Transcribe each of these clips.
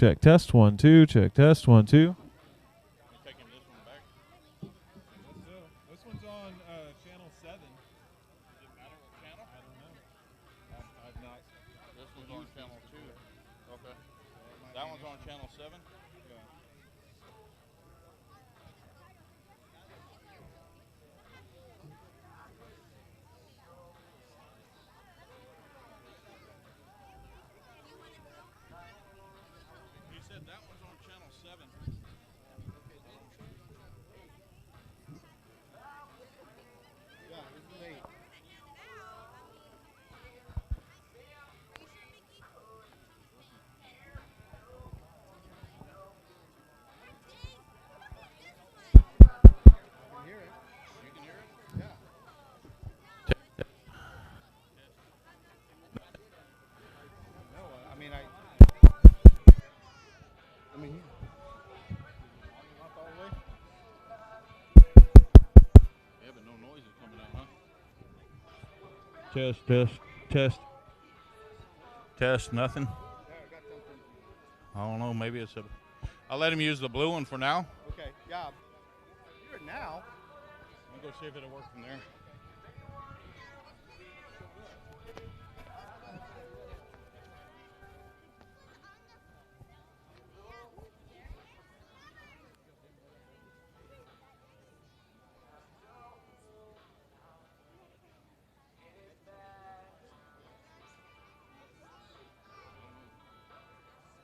Check test 1 2. Check test 1 2. You taking this one back? This one's on channel 7. Does it matter what channel? I don't know. I've not. This one's on channel 2. Okay. That one's on channel 7? Yeah. You said that one's on channel 7. Yeah, this is 8. You can hear it. You can hear it? Yeah. No, I mean, Up all the way? Yeah, but no noise is coming out, huh? Test, test, test. Test, nothing. yeah, I got something. I don't know, maybe it's a... I'll let him use the blue one for now. Okay, yeah. Hear it now. I'll go see if it'll work from there.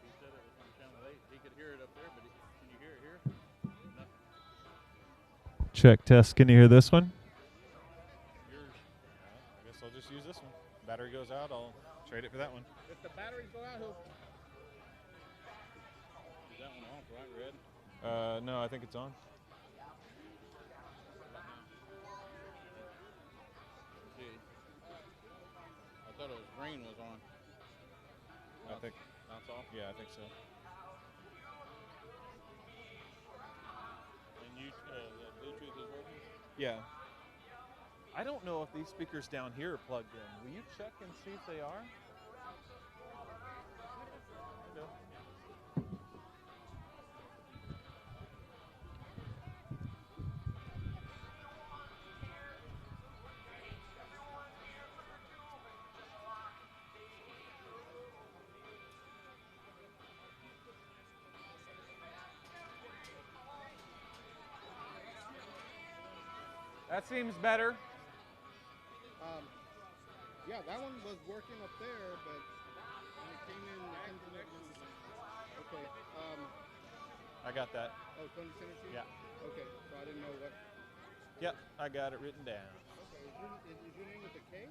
He said it was on channel 8. He could hear it up there, but can you hear it here? Nothing. Check test. Can you hear this one? Yours. I guess I'll just use this one. Battery goes out, I'll trade it for that one. If the batteries go out, he'll... Is that one off, right, Red? No, I think it's on. See. I thought it was green was on. I think, That's off. yeah, I think so. And you, the Bluetooth is working? Yeah. I don't know if these speakers down here are plugged in. Will you check and see if they are? Okay. That seems better. Yeah, that one was working up there, but when it came in, okay. I got that. Oh, Tony sent it to you? Yeah. Okay, so I didn't know what. Yep, I got it written down. Okay, is your name with a K?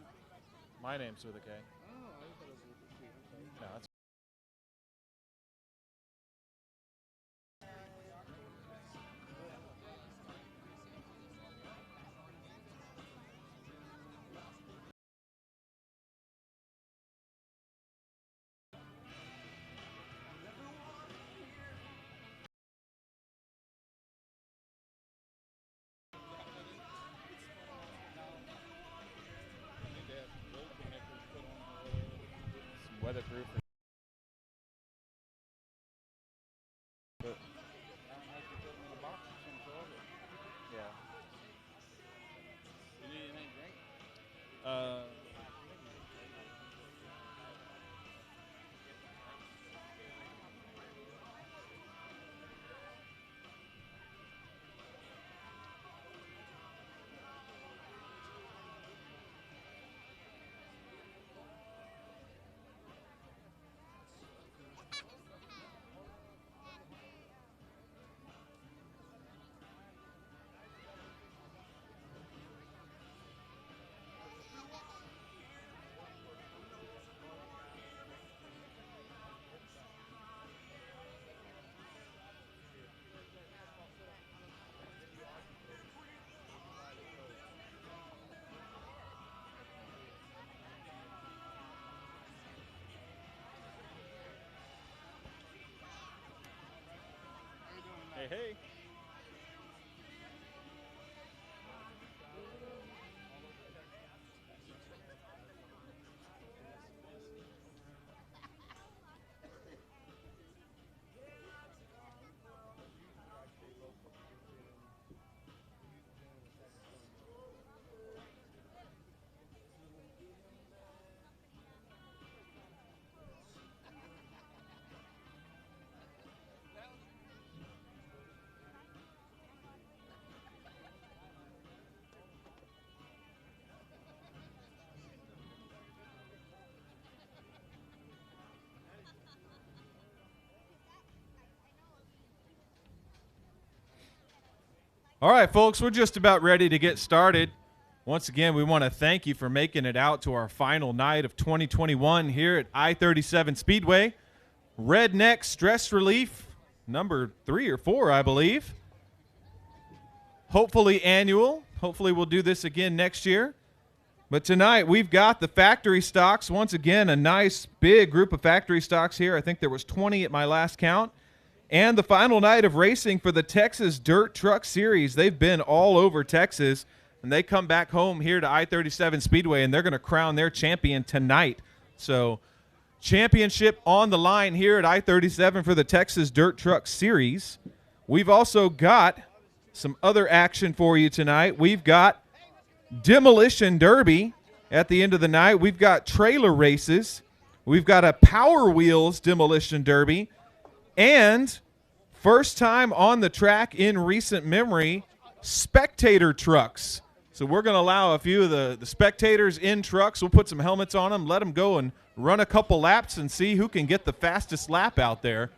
My name's with a K. Oh, I thought it was with a C. Okay. No, that's. Weatherproof. But yeah. You need anything to drink? Hey, hey. All right, folks, we're just about ready to get started. Once again, we want to thank you for making it out to our final night of 2021 here at I-37 Speedway. Redneck Stress Relief, number 3 or 4, I believe. Hopefully annual. Hopefully we'll do this again next year. But tonight we've got the factory stocks. Once again, a nice big group of factory stocks here. I think there was 20 at my last count. And the final night of racing for the Texas Dirt Truck Series. They've been all over Texas, and they come back home here to I-37 Speedway, and they're going to crown their champion tonight. So championship on the line here at I-37 for the Texas Dirt Truck Series. We've also got some other action for you tonight. We've got Demolition Derby at the end of the night. We've got trailer races. We've got a Power Wheels Demolition Derby. And first time on the track in recent memory, spectator trucks. So we're going to allow a few of the spectators in trucks. We'll put some helmets on them, let them go and run a couple laps and see who can get the fastest lap out there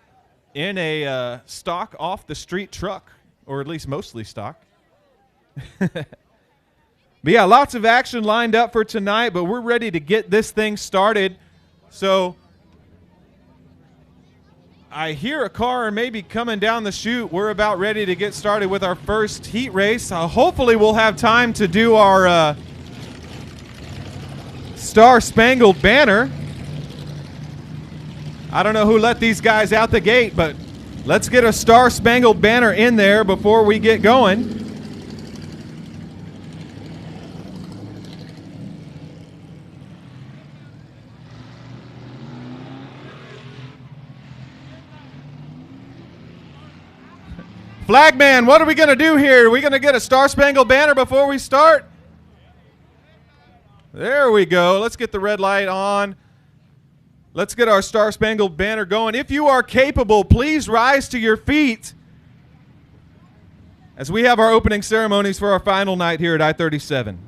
in a stock off-the-street truck, or at least mostly stock. But yeah, lots of action lined up for tonight, but we're ready to get this thing started. So I hear a car maybe coming down the chute. We're about ready to get started with our first heat race. Hopefully we'll have time to do our Star-Spangled Banner. I don't know who let these guys out the gate, but let's get a Star-Spangled Banner in there before we get going. Flagman, what are we going to do here? Are we going to get a Star-Spangled Banner before we start? There we go. Let's get the red light on. Let's get our Star-Spangled Banner going. If you are capable, please rise to your feet as we have our opening ceremonies for our final night here at I-37.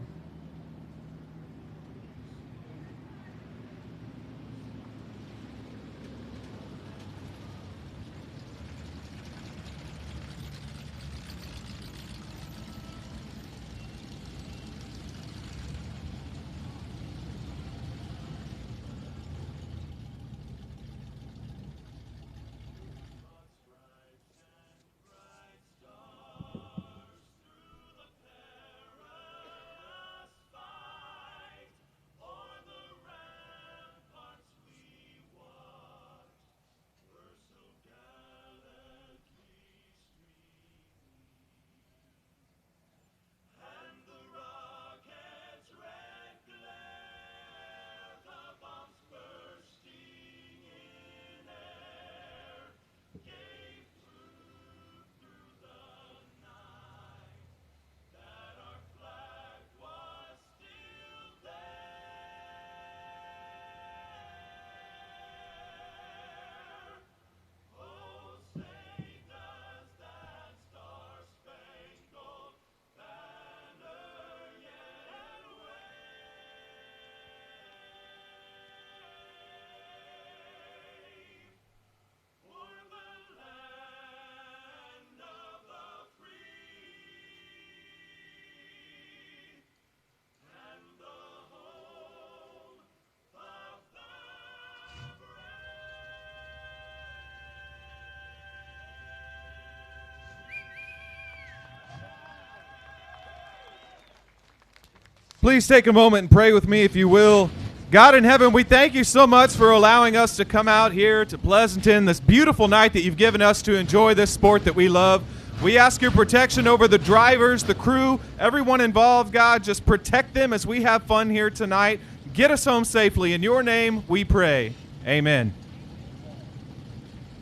Please take a moment and pray with me if you will. God in heaven, we thank you so much for allowing us to come out here to Pleasanton, this beautiful night that you've given us to enjoy this sport that we love. We ask your protection over the drivers, the crew, everyone involved. God, just protect them as we have fun here tonight. Get us home safely. In your name we pray. Amen.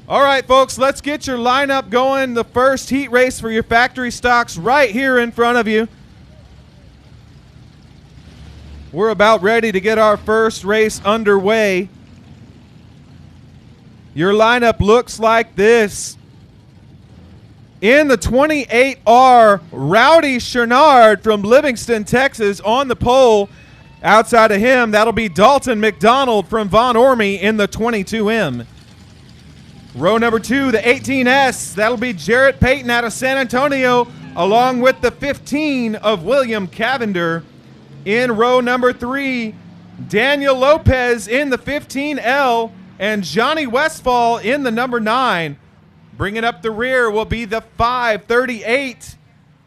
All right, folks, let's get your lineup going. The first heat race for your factory stocks right here in front of you. We're about ready to get our first race underway. Your lineup looks like this. In the 28R, Rowdy Chernard from Livingston, Texas on the pole. Outside of him, that'll be Dalton McDonald from Von Ormy in the 22M. Row number 2, the 18S, that'll be Jarrett Payton out of San Antonio along with the 15 of William Cavender. In row number 3, Daniel Lopez in the 15L and Johnny Westfall in the number 9. Bringing up the rear will be the 538,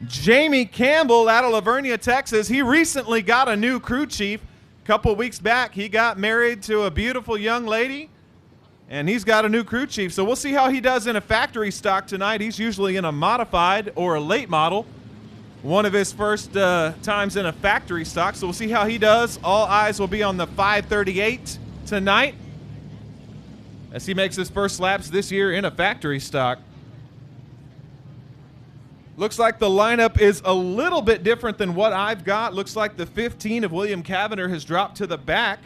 Jamie Campbell out of Lavernia, Texas. He recently got a new crew chief. A couple weeks back, he got married to a beautiful young lady, and he's got a new crew chief. So we'll see how he does in a factory stock tonight. He's usually in a modified or a late model. One of his first times in a factory stock, so we'll see how he does. All eyes will be on the 538 tonight as he makes his first laps this year in a factory stock. Looks like the lineup is a little bit different than what I've got. Looks like the 15 of William Cavender has dropped to the back,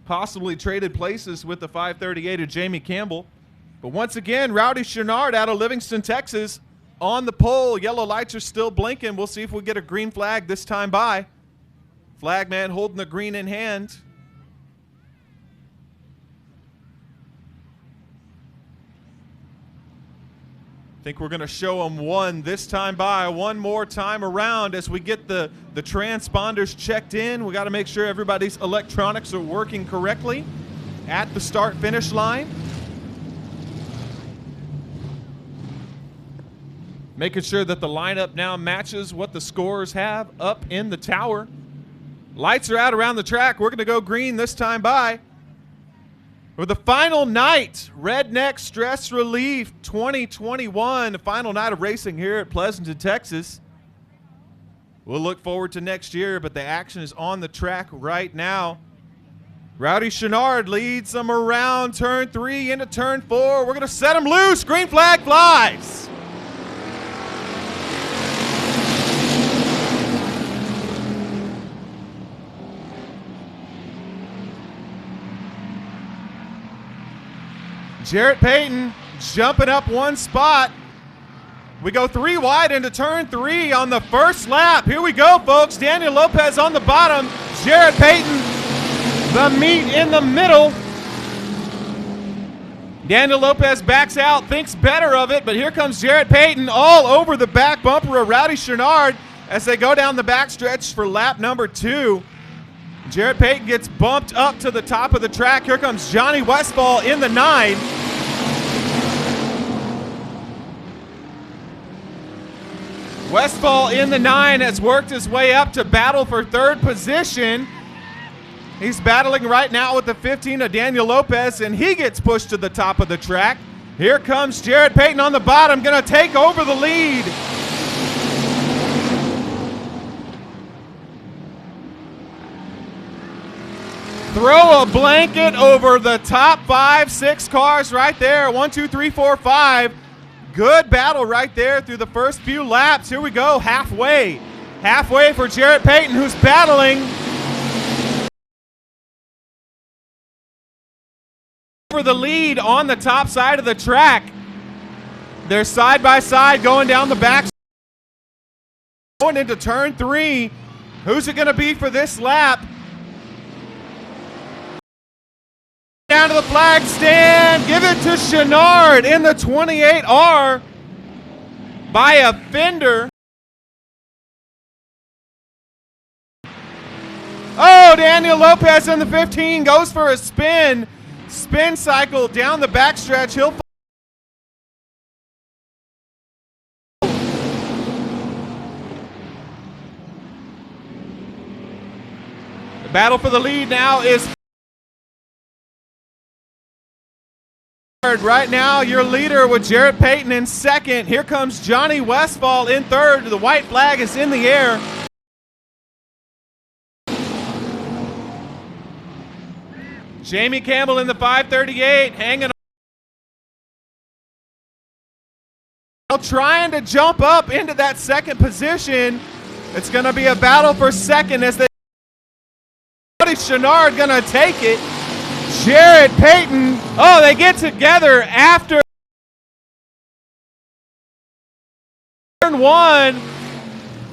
possibly traded places with the 538 of Jamie Campbell. But once again, Rowdy Chenard out of Livingston, Texas, on the pole. Yellow lights are still blinking. We'll see if we get a green flag this time by. Flagman holding the green in hand. I think we're going to show them one this time by, one more time around as we get the transponders checked in. We got to make sure everybody's electronics are working correctly at the start-finish line. Making sure that the lineup now matches what the scorers have up in the tower. Lights are out around the track. We're going to go green this time by. For the final night, Redneck Stress Relief 2021, the final night of racing here at Pleasanton, Texas. We'll look forward to next year, but the action is on the track right now. Rowdy Chenard leads them around turn 3 into turn 4. We're going to set them loose. Green flag flies. Jarrett Payton jumping up one spot. We go 3 wide into turn 3 on the first lap. Here we go, folks. Daniel Lopez on the bottom. Jarrett Payton, the meat in the middle. Daniel Lopez backs out, thinks better of it, but here comes Jarrett Payton all over the back bumper of Rowdy Chenard as they go down the backstretch for lap number 2. Jarrett Payton gets bumped up to the top of the track. Here comes Johnny Westfall in the 9. Westfall in the 9 has worked his way up to battle for 3rd position. He's battling right now with the 15 of Daniel Lopez, and he gets pushed to the top of the track. Here comes Jarrett Payton on the bottom, going to take over the lead. Throw a blanket over the top 5, 6 cars right there. 1, 2, 3, 4, 5. Good battle right there through the first few laps. Here we go, halfway. Halfway for Jarrett Payton, who's battling for the lead on the top side of the track. They're side by side going down the back. Going into turn 3. Who's it going to be for this lap? Down to the flag stand, give it to Chenard in the 28R by a fender. Oh, Daniel Lopez in the 15 goes for a spin cycle down the backstretch. He'll the battle for the lead now is right now. Your leader with Jarrett Payton in 2nd. Here comes Johnny Westfall in 3rd. The white flag is in the air. Jamie Campbell in the 538 hanging on, trying to jump up into that 2nd position. It's going to be a battle for 2nd as they Chenard going to take it. Jarrett Payton, oh, they get together after turn 1.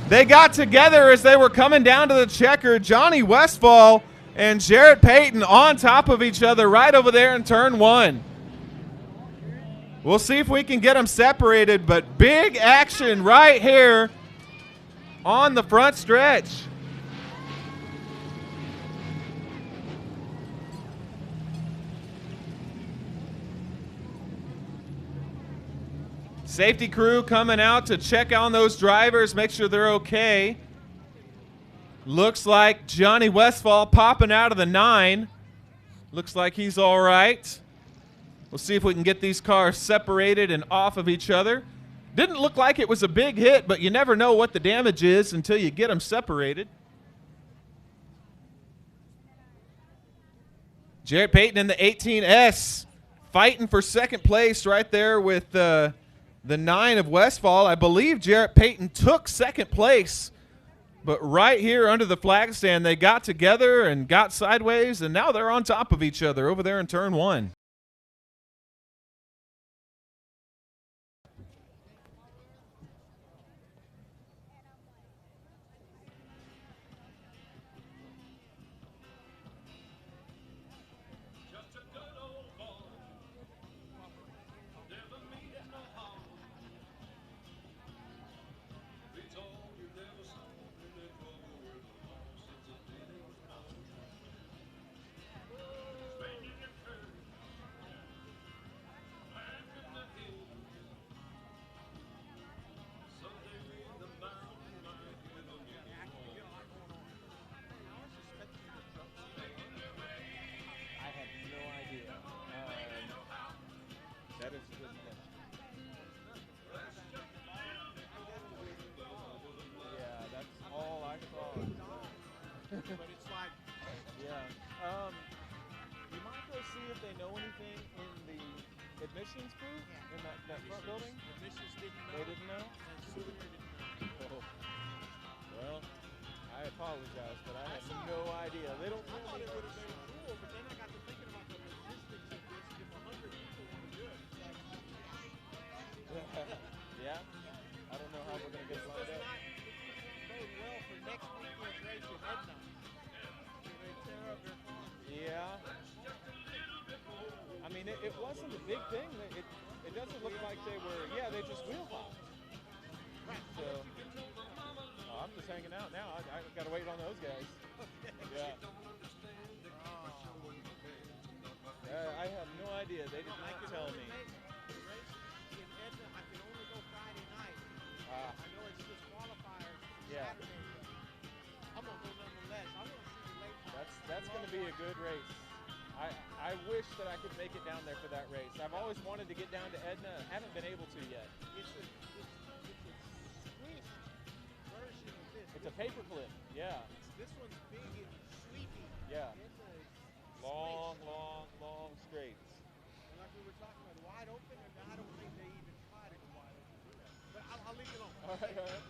They got together as they were coming down to the checker. Johnny Westfall and Jarrett Payton on top of each other right over there in turn 1. We'll see if we can get them separated, but big action right here on the front stretch. Safety crew coming out to check on those drivers, make sure they're okay. Looks like Johnny Westfall popping out of the 9. Looks like he's all right. We'll see if we can get these cars separated and off of each other. Didn't look like it was a big hit, but you never know what the damage is until you get them separated. Jarrett Payton in the 18S fighting for second place right there with the 9 of Westfall. I believe Jarrett Payton took second place, but right here under the flag stand, they got together and got sideways, and now they're on top of each other over there in turn 1. But it's like, Yeah. You might go see if they know anything in the admissions booth in that front building. admissions didn't know. They didn't know? And Sooner didn't know. Oh. Well, I apologize, but I have no idea. They don't I tell thought me. it would have been cool, but then I got to thinking about the logistics of this. If 100 people want to do it, it's like, Yeah. I don't know how we're going to get it lined up. bode well for next weekend's race in Edna. They tear up their farm. Yeah. I mean, it wasn't a big thing. It doesn't look like they were, they just wheel hopped. Right. So, I'm just hanging out now. I got to wait on those guys. Yeah. I have no idea. They did not tell me. The race in Edna, I can only go Friday night. Ah. I know it's just qualifiers Yeah. Saturday, but I'm going to go nonetheless. I want to see the late. That's going to be a good race. I wish that I could make it down there for that race. I've always wanted to get down to Edna. Haven't been able to yet. It's a sweet version of this. It's a paperclip. Yeah. This one's big and sweepy. Yeah. It's a Long, straight. long straights. And like we were talking about, wide open, and I don't think they even try to go wide open. But I'll leave it alone. All right, all right.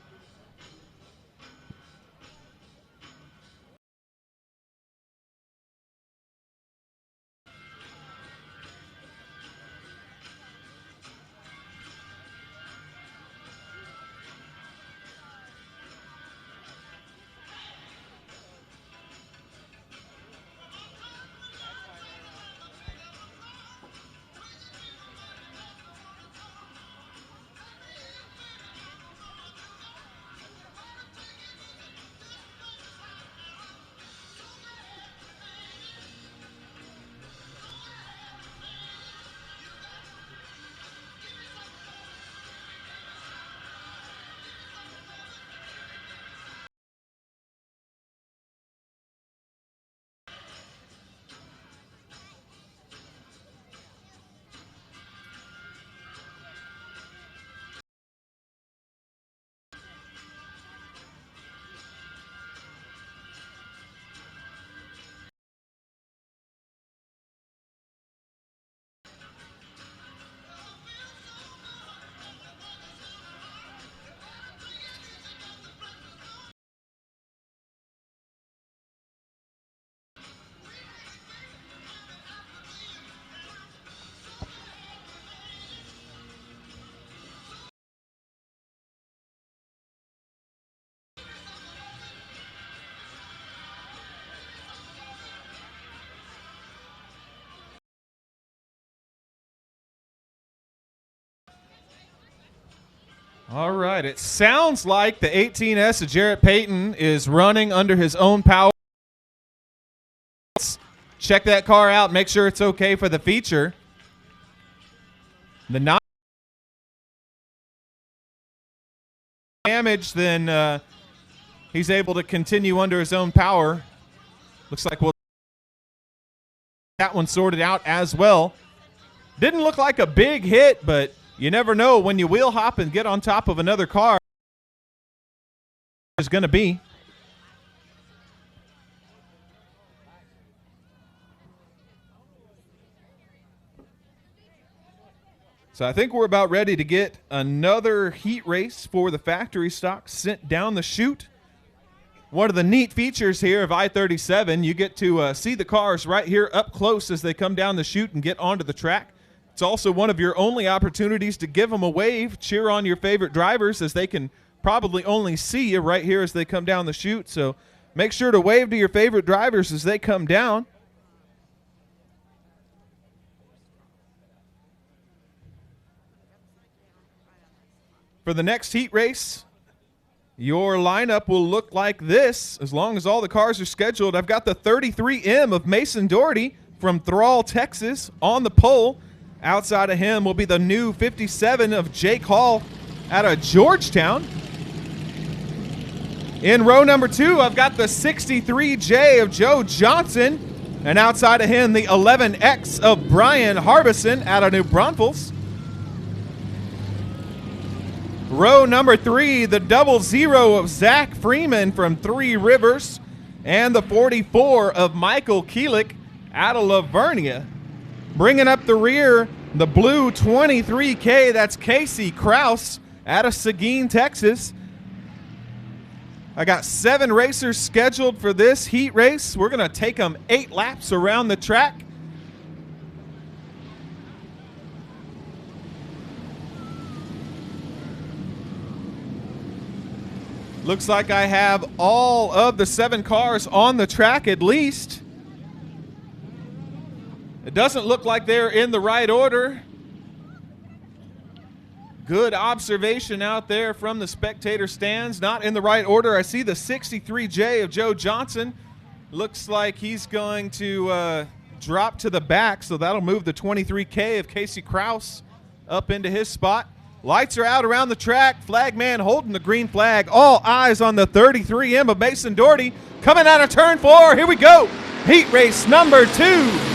All right. It sounds like the 18S of Jarrett Payton is running under his own power. Check that car out. Make sure it's okay for the feature. The not damage, then he's able to continue under his own power. Looks like we'll that one sorted out as well. Didn't look like a big hit, but you never know when you wheel hop and get on top of another car. Is going to be. So I think we're about ready to get another heat race for the factory stock sent down the chute. One of the neat features here of I-37, you get to see the cars right here up close as they come down the chute and get onto the track. It's also one of your only opportunities to give them a wave, cheer on your favorite drivers as they can probably only see you right here as they come down the chute. So make sure to wave to your favorite drivers as they come down. For the next heat race, your lineup will look like this as long as all the cars are scheduled. I've got the 33M of Mason Doherty from Thrall, Texas on the pole. Outside of him will be the new 57 of Jake Hall out of Georgetown. In row number 2, I've got the 63J of Joe Johnson. And outside of him, the 11X of Brian Harbison out of New Braunfels. Row number 3, the 00 of Zach Freeman from Three Rivers, and the 44 of Michael Keelik out of Lavernia. Bringing up the rear, the blue 23K, that's Casey Kraus out of Seguin, Texas. I got 7 racers scheduled for this heat race. We're going to take them 8 laps around the track. Looks like I have all of the 7 cars on the track at least. It doesn't look like they're in the right order. Good observation out there from the spectator stands. Not in the right order. I see the 63J of Joe Johnson. Looks like he's going to drop to the back, so that'll move the 23K of Casey Kraus up into his spot. Lights are out around the track. Flagman holding the green flag. All eyes on the 33M of Mason Doherty. Coming out of turn 4. Here we go. Heat race number 2.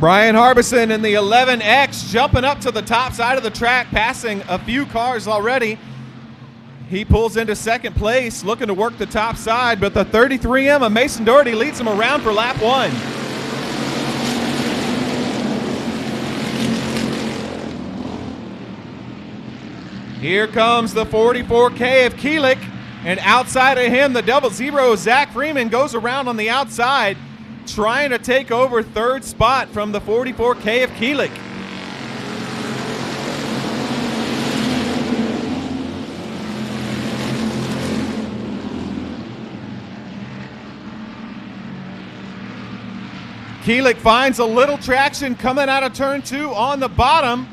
Brian Harbison in the 11X jumping up to the top side of the track, passing a few cars already. He pulls into second place, looking to work the top side, but the 33M of Mason Doherty leads him around for lap 1. Here comes the 44K of Keelik, and outside of him, the 00 Zach Freeman goes around on the outside, trying to take over third spot from the 44K of Keelik. Keelik finds a little traction coming out of turn 2 on the bottom,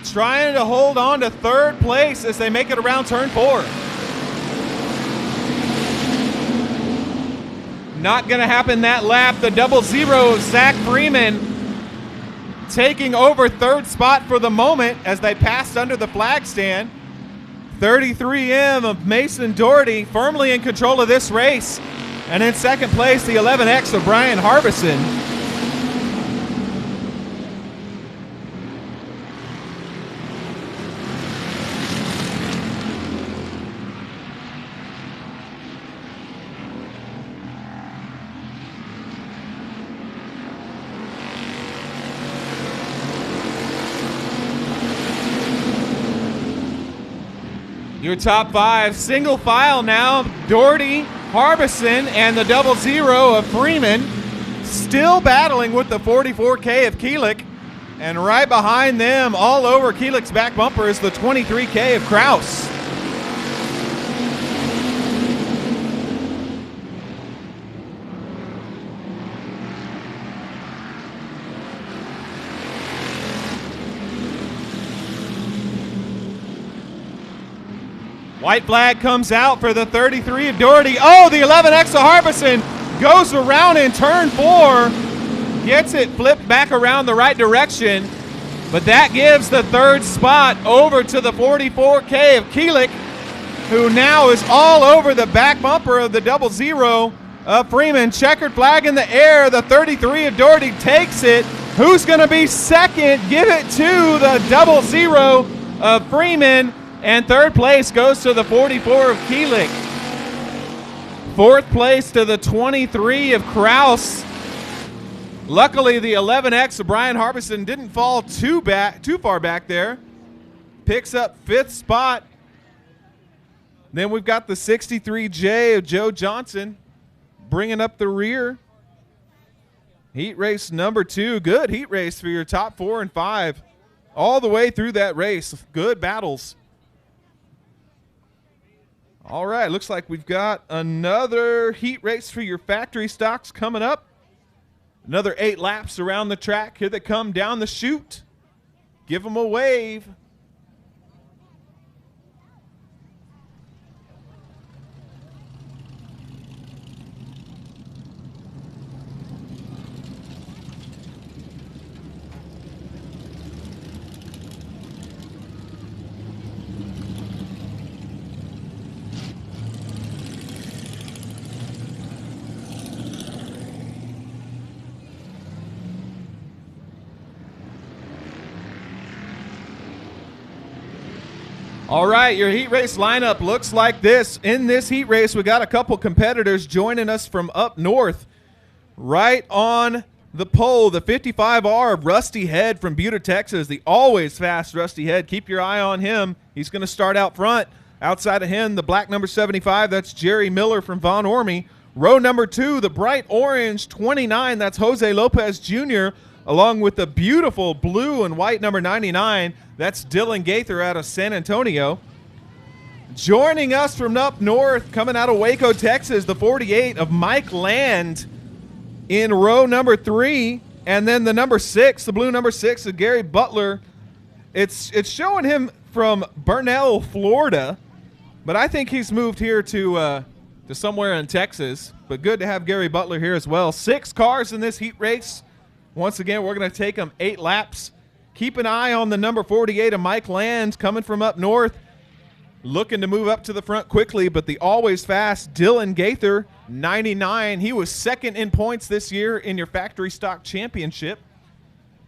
trying to hold on to third place as they make it around turn 4. Not going to happen that lap. The 00 Zach Freeman taking over third spot for the moment as they passed under the flag stand. 33M of Mason Doherty firmly in control of this race. And in second place, the 11X of Brian Harbison. Your top 5, single file now. Doherty, Harbison, and the 00 of Freeman still battling with the 44K of Keelik. And right behind them, all over Keelik's back bumper, is the 23K of Kraus. White flag comes out for the 33 of Doherty. Oh, the 11X of Harbison goes around in turn 4. Gets it flipped back around the right direction. But that gives the 3rd spot over to the 44K of Keelik, who now is all over the back bumper of the 00 of Freeman. Checkered flag in the air. The 33 of Doherty takes it. Who's going to be second? Give it to the 00 of Freeman. And 3rd place goes to the 44 of Keelik. 4th place to the 23 of Kraus. Luckily, the 11X of Brian Harbison didn't fall too far back there. Picks up 5th spot. Then we've got the 63J of Joe Johnson bringing up the rear. Heat race number 2. Good heat race for your top 4 and 5. All the way through that race. Good battles. All right, looks like we've got another heat race for your factory stocks coming up. Another 8 laps around the track. Here they come down the chute. Give them a wave. All right, your heat race lineup looks like this. In this heat race, we got a couple competitors joining us from up north. Right on the pole, the 55R of Rusty Head from Buda, Texas, the always fast Rusty Head. Keep your eye on him. He's going to start out front. Outside of him, the black number 75, that's Jerry Miller from Von Ormy. Row number 2, the bright orange 29, that's Jose Lopez Jr., along with the beautiful blue and white number 99, that's Dylan Gaither out of San Antonio. Joining us from up north, coming out of Waco, Texas, the 48 of Mike Land in row number 3. And then the number 6, the blue number 6 of Gary Butler. It's showing him from Burnell, Florida, but I think he's moved here to somewhere in Texas. But good to have Gary Butler here as well. 6 cars in this heat race. Once again, we're going to take them 8 laps. Keep an eye on the number 48 of Mike Land coming from up north. Looking to move up to the front quickly, but the always fast Dylan Gaither, 99. He was second in points this year in your factory stock championship.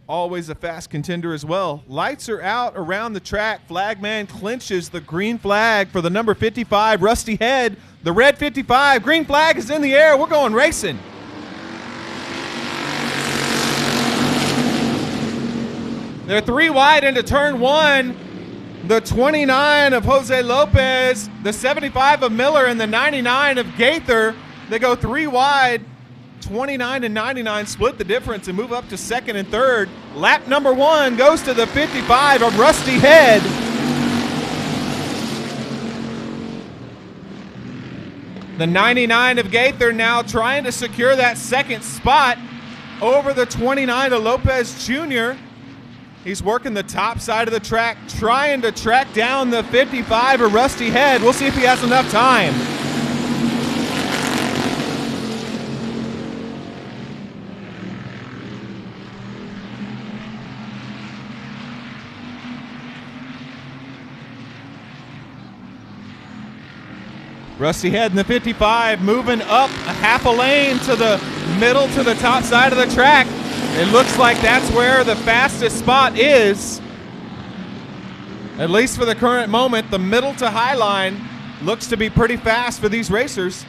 Always a fast contender as well. Lights are out around the track. Flagman clinches the green flag for the number 55, Rusty Head. The red 55, green flag is in the air. We're going racing. They're 3 wide into turn 1. The 29 of Jose Lopez, the 75 of Miller, and the 99 of Gaither. They go 3 wide. 29 and 99 split the difference and move up to second and third. Lap number 1 goes to the 55 of Rusty Head. The 99 of Gaither now trying to secure that second spot over the 29 of Lopez Jr. He's working the top side of the track, trying to track down the 55 of Rusty Head. We'll see if he has enough time. Rusty Head in the 55 moving up a half a lane to the middle to the top side of the track. It looks like that's where the fastest spot is. At least for the current moment, the middle to high line looks to be pretty fast for these racers.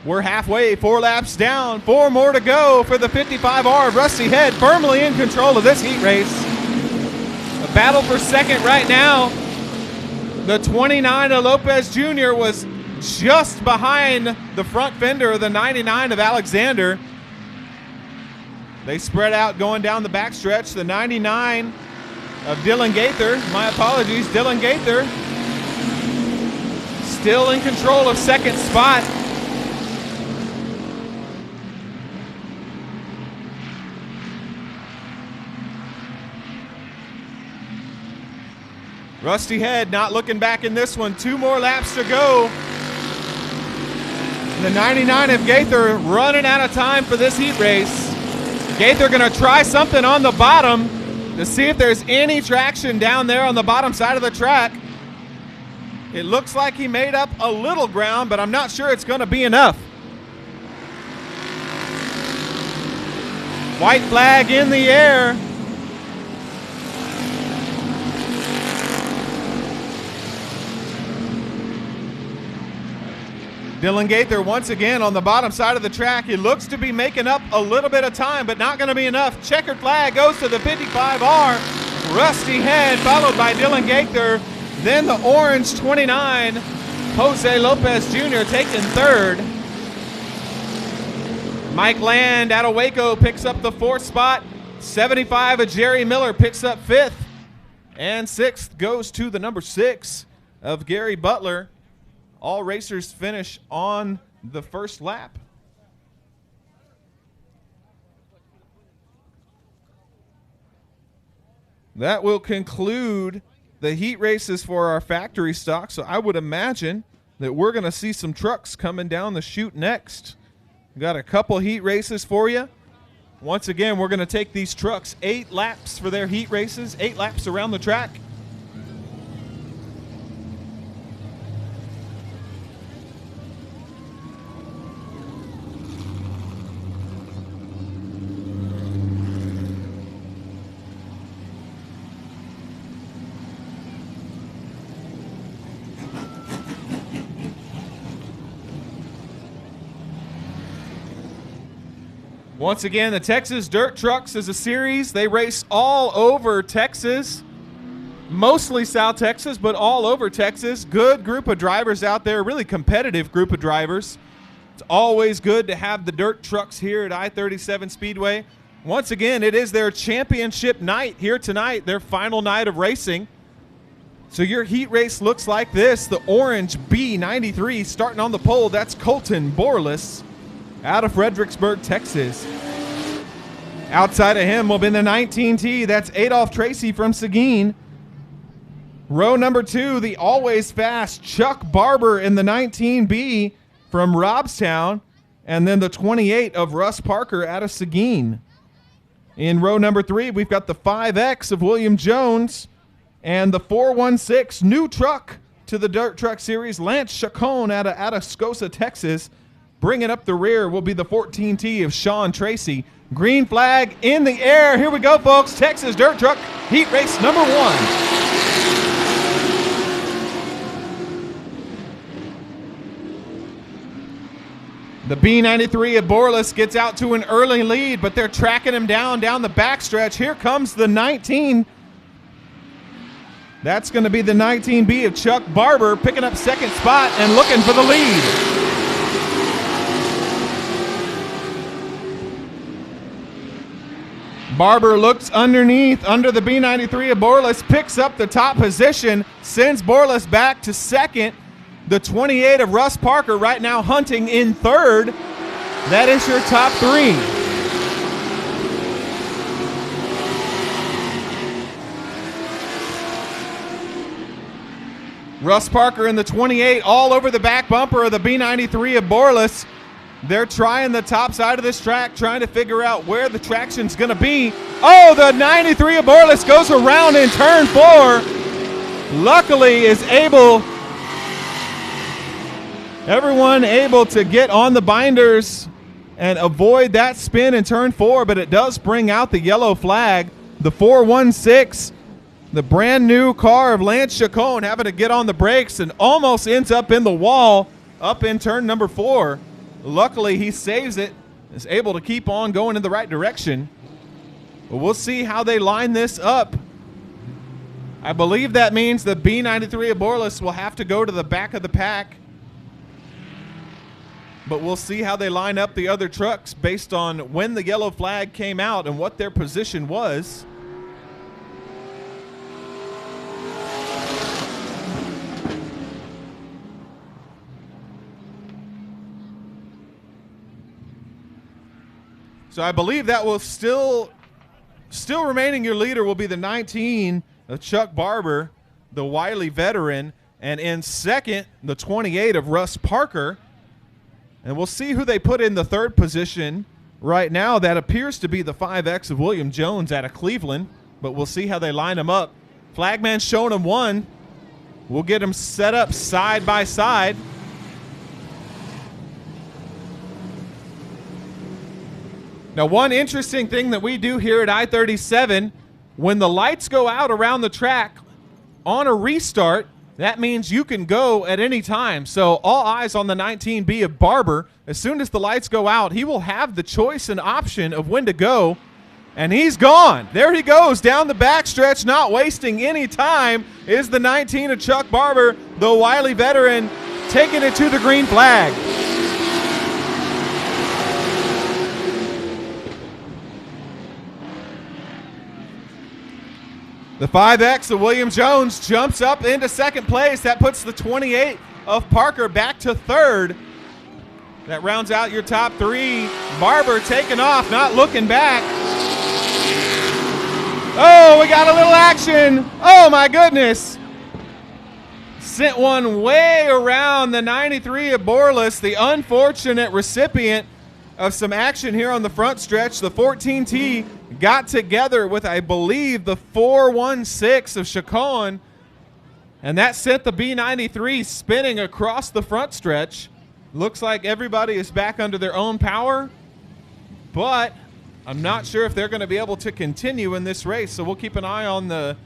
We're halfway, 4 laps down, 4 more to go for the 55R of Rusty Head, firmly in control of this heat race. A battle for second right now. The 29 of Lopez Jr. was just behind the front fender of the 99 of Alexander. They spread out going down the backstretch. The 99 of Dylan Gaither, my apologies, Dylan Gaither, still in control of second spot. Rusty Head not looking back in this one. 2 more laps to go. The 99 of Gaither running out of time for this heat race. Gaither going to try something on the bottom to see if there's any traction down there on the bottom side of the track. It looks like he made up a little ground, but I'm not sure it's going to be enough. White flag in the air. Dylan Gaither once again on the bottom side of the track. He looks to be making up a little bit of time, but not going to be enough. Checkered flag goes to the 55R. Rusty Head followed by Dylan Gaither. Then the orange 29, Jose Lopez Jr. taking third. Mike Land out of Waco picks up the 4th spot. 75 of Jerry Miller picks up 5th. And 6th goes to the number 6 of Gary Butler. All racers finish on the first lap. That will conclude the heat races for our factory stock. So I would imagine that we're going to see some trucks coming down the chute next. We've got a couple heat races for you. Once again, we're going to take these trucks 8 laps for their heat races, 8 laps around the track. Once again, the Texas Dirt Trucks is a series. They race all over Texas, mostly South Texas, but all over Texas. Good group of drivers out there, really competitive group of drivers. It's always good to have the dirt trucks here at I-37 Speedway. Once again, it is their championship night here tonight, their final night of racing. So your heat race looks like this. The orange B93 starting on the pole. That's Colton Borlis out of Fredericksburg, Texas. Outside of him will be the 19T. That's Adolph Tracy from Seguin. Row number 2, the always fast Chuck Barber in the 19B from Robstown. And then the 28 of Russ Parker out of Seguin. In row number 3, we've got the 5X of William Jones and the 416 new truck to the Dirt Truck Series, Lance Chacon out of Atascosa, Texas. Bringing up the rear will be the 14T of Sean Tracy. Green flag in the air. Here we go, folks. Texas Dirt Truck Heat Race number 1. The B93 of Borlis gets out to an early lead, but they're tracking him down the backstretch. Here comes the 19. That's going to be the 19B of Chuck Barber picking up 2nd spot and looking for the lead. Barber looks underneath, under the B93 of Borlis, picks up the top position, sends Borlis back to 2nd. The 28 of Russ Parker right now hunting in 3rd. That is your top 3. Russ Parker and the 28 all over the back bumper of the B93 of Borlis. They're trying the top side of this track, trying to figure out where the traction's going to be. Oh, the 93 of Borlis goes around in turn 4. Luckily is everyone able to get on the binders and avoid that spin in turn 4, but it does bring out the yellow flag. The 416, the brand new car of Lance Chacon, having to get on the brakes and almost ends up in the wall up in turn number 4. Luckily, he saves it, is able to keep on going in the right direction. But we'll see how they line this up. I believe that means the B93 of Borlis will have to go to the back of the pack. But we'll see how they line up the other trucks based on when the yellow flag came out and what their position was. So I believe that will still remaining your leader will be the 19 of Chuck Barber. the Wiley veteran, and in second, the 28 of Russ Parker. And we'll see who they put in the third position right now. That appears to be the 5X of William Jones out of Cleveland, but we'll see how they line them up. Flagman's showing them one. We'll get them set up side by side. Now, one interesting thing that we do here at I-37, when the lights go out around the track on a restart, that means you can go at any time. So all eyes on the 19B of Barber. As soon as the lights go out, he will have the choice and option of when to go. And he's gone. There he goes down the backstretch, not wasting any time, is the 19 of Chuck Barber, the Wiley veteran, taking it to the green flag. The 5X of William Jones jumps up into second place. That puts the 28 of Parker back to third. That rounds out your top three. Barber taking off, not looking back. Oh, we got a little action. Oh, my goodness. Sent one way around the 93 of Borlas, the unfortunate recipient of some action here on the front stretch. The 14T got together with, I believe, the 416 of Chacon, and that sent the B93 spinning across the front stretch. Looks like everybody is back under their own power, but I'm not sure if they're going to be able to continue in this race, so we'll keep an eye on the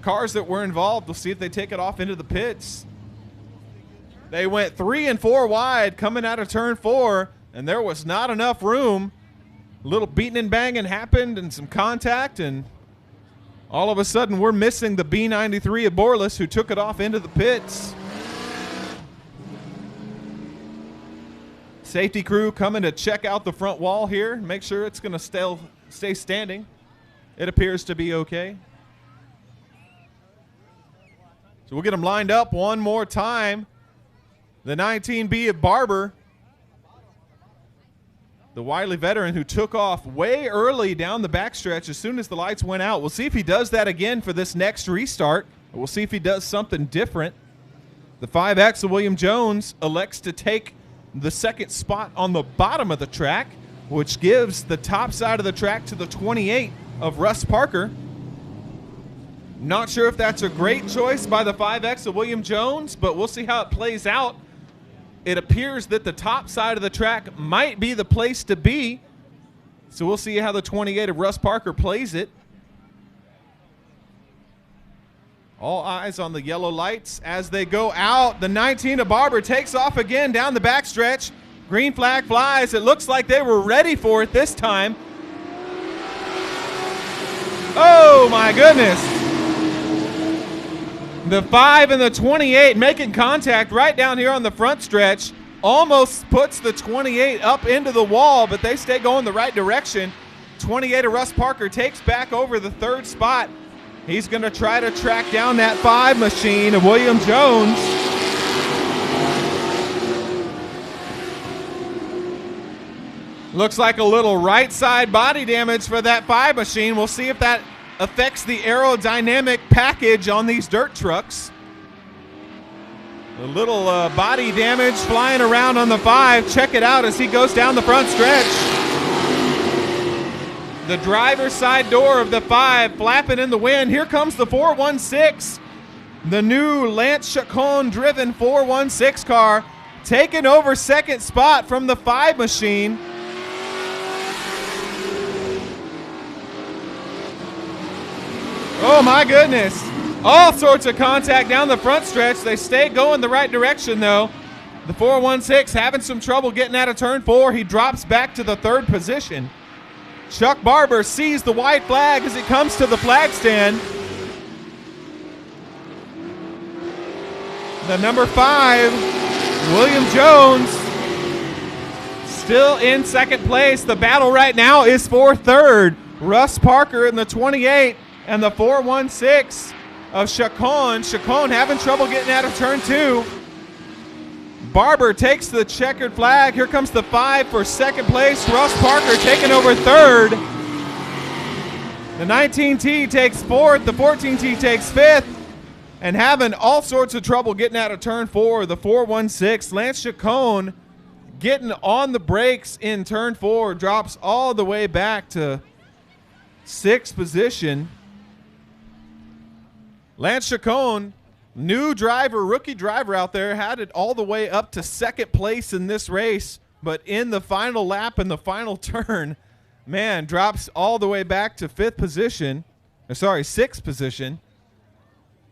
cars that were involved. We'll see if they take it off into the pits. They went 3 and 4 wide coming out of turn 4, and there was not enough room. A little beating and banging happened and some contact, and all of a sudden we're missing the B93 of Borlas, who took it off into the pits. Safety crew coming to check out the front wall here, make sure it's going to stay standing. It appears to be okay. So we'll get them lined up one more time. The 19B of Barber, the Wiley veteran who took off way early down the backstretch as soon as the lights went out. We'll see if he does that again for this next restart. We'll see if he does something different. The 5X of William Jones elects to take the second spot on the bottom of the track, which gives the top side of the track to the 28 of Russ Parker. Not sure if that's a great choice by the 5X of William Jones, but we'll see how it plays out. It appears that the top side of the track might be the place to be, so we'll see how the 28 of Russ Parker plays it. All eyes on the yellow lights as they go out. The 19 of Barber takes off again down the backstretch. Green flag flies. It looks like they were ready for it this time. Oh, my goodness. The 5 and the 28 making contact right down here on the front stretch. Almost puts the 28 up into the wall, but they stay going the right direction. 28 of Russ Parker takes back over the third spot. He's going to try to track down that 5 machine of William Jones. Looks like a little right side body damage for that 5 machine. We'll see if that affects the aerodynamic package on these dirt trucks. A little body damage flying around on the 5. Check it out as he goes down the front stretch. The driver's side door of the 5 flapping in the wind. Here comes the 416. The new Lance Chacon driven 416 car taking over second spot from the 5 machine. Oh my goodness. All sorts of contact down the front stretch. They stay going the right direction though. The 416 having some trouble getting out of turn 4. He drops back to the third position. Chuck Barber sees the white flag as it comes to the flag stand. The number 5, William Jones, still in second place. The battle right now is for third. Russ Parker in the 28 and the 416 of Chacon. Chacon having trouble getting out of turn 2. Barber takes the checkered flag. Here comes the 5 for second place. Russ Parker taking over third. The 19T takes fourth. The 14T takes fifth. and having all sorts of trouble getting out of turn 4. The 416, Lance Chacon getting on the brakes in turn 4, drops all the way back to 6th position. Lance Chacon, new driver, rookie driver out there, had it all the way up to 2nd place in this race, but in the final lap and the final turn, man, drops all the way back to 6th position,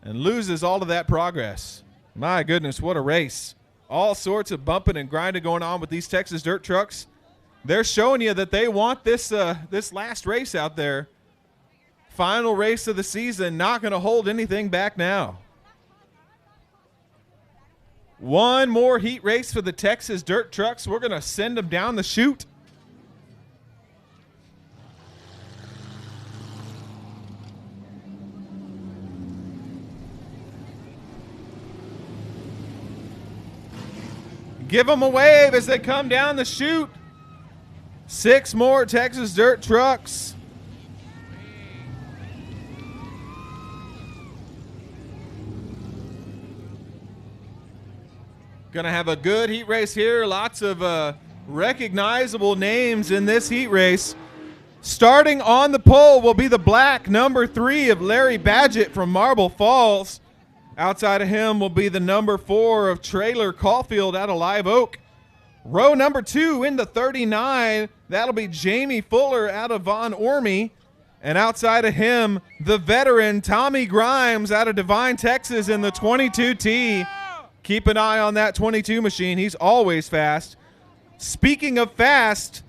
and loses all of that progress. My goodness, what a race. All sorts of bumping and grinding going on with these Texas dirt trucks. They're showing you that they want this this last race out there. Final race of the season, not going to hold anything back now. One more heat race for the Texas dirt trucks. We're going to send them down the chute. Give them a wave as they come down the chute. 6 more Texas dirt trucks. Gonna have a good heat race here. Lots of recognizable names in this heat race. Starting on the pole will be the black number 3 of Larry Badgett from Marble Falls. Outside of him will be the number 4 of Trailer Caulfield out of Live Oak. Row number 2 in the 39, that'll be Jamie Fuller out of Von Ormy. And outside of him, the veteran Tommy Grimes out of Devine, Texas in the 22T. Keep an eye on that 22 machine. He's always fast. Speaking of fast,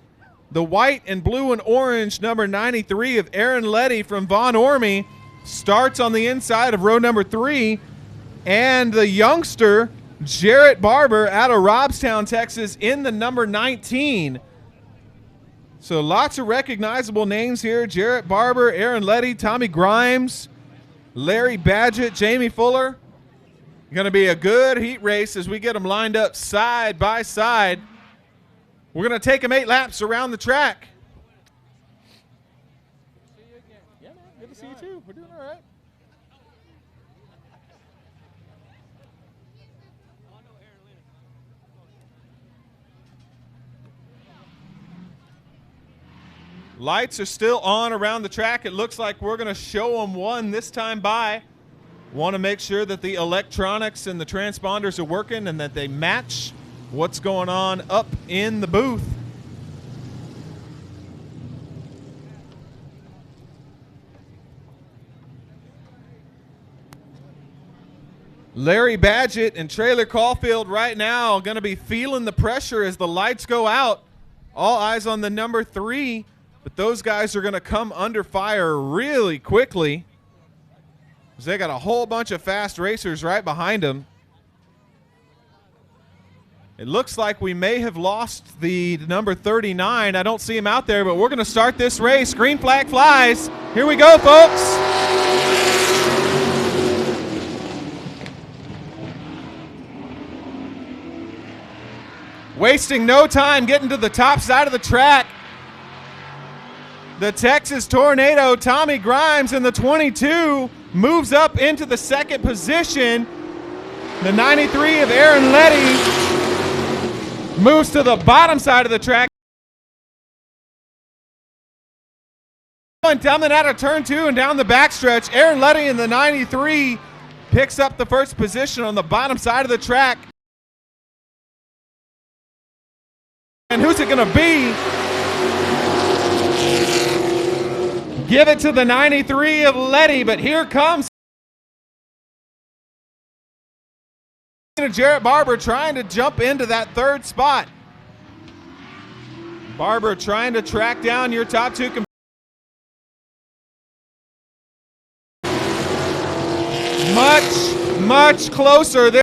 the white and blue and orange number 93 of Aaron Letty from Von Ormy starts on the inside of row number 3. And the youngster, Jarrett Barber out of Robstown, Texas in the number 19. So lots of recognizable names here. Jarrett Barber, Aaron Letty, Tommy Grimes, Larry Badgett, Jamie Fuller. Going to be a good heat race as we get them lined up side by side. We're going to take them 8 laps around the track. See you again. Yeah, man. Good to see you too. We're doing all right. Lights are still on around the track. It looks like we're going to show them one this time by. Want to make sure that the electronics and the transponders are working and that they match what's going on up in the booth. Larry Badgett and Trailer Caulfield right now going to be feeling the pressure as the lights go out. All eyes on the number 3, but those guys are going to come under fire really quickly. They got a whole bunch of fast racers right behind them. It looks like we may have lost the number 39. I don't see him out there, but we're going to start this race. Green flag flies. Here we go, folks. Wasting no time getting to the top side of the track. The Texas Tornado, Tommy Grimes in the 22, moves up into the 2nd position. The 93 of Aaron Letty moves to the bottom side of the track. Coming out of turn 2 and down the backstretch, Aaron Letty in the 93 picks up the 1st position on the bottom side of the track. And who's it going to be? Give it to the 93 of Letty, but here comes Jarrett Barber trying to jump into that 3rd spot. Barber trying to track down your top 2 much closer. There.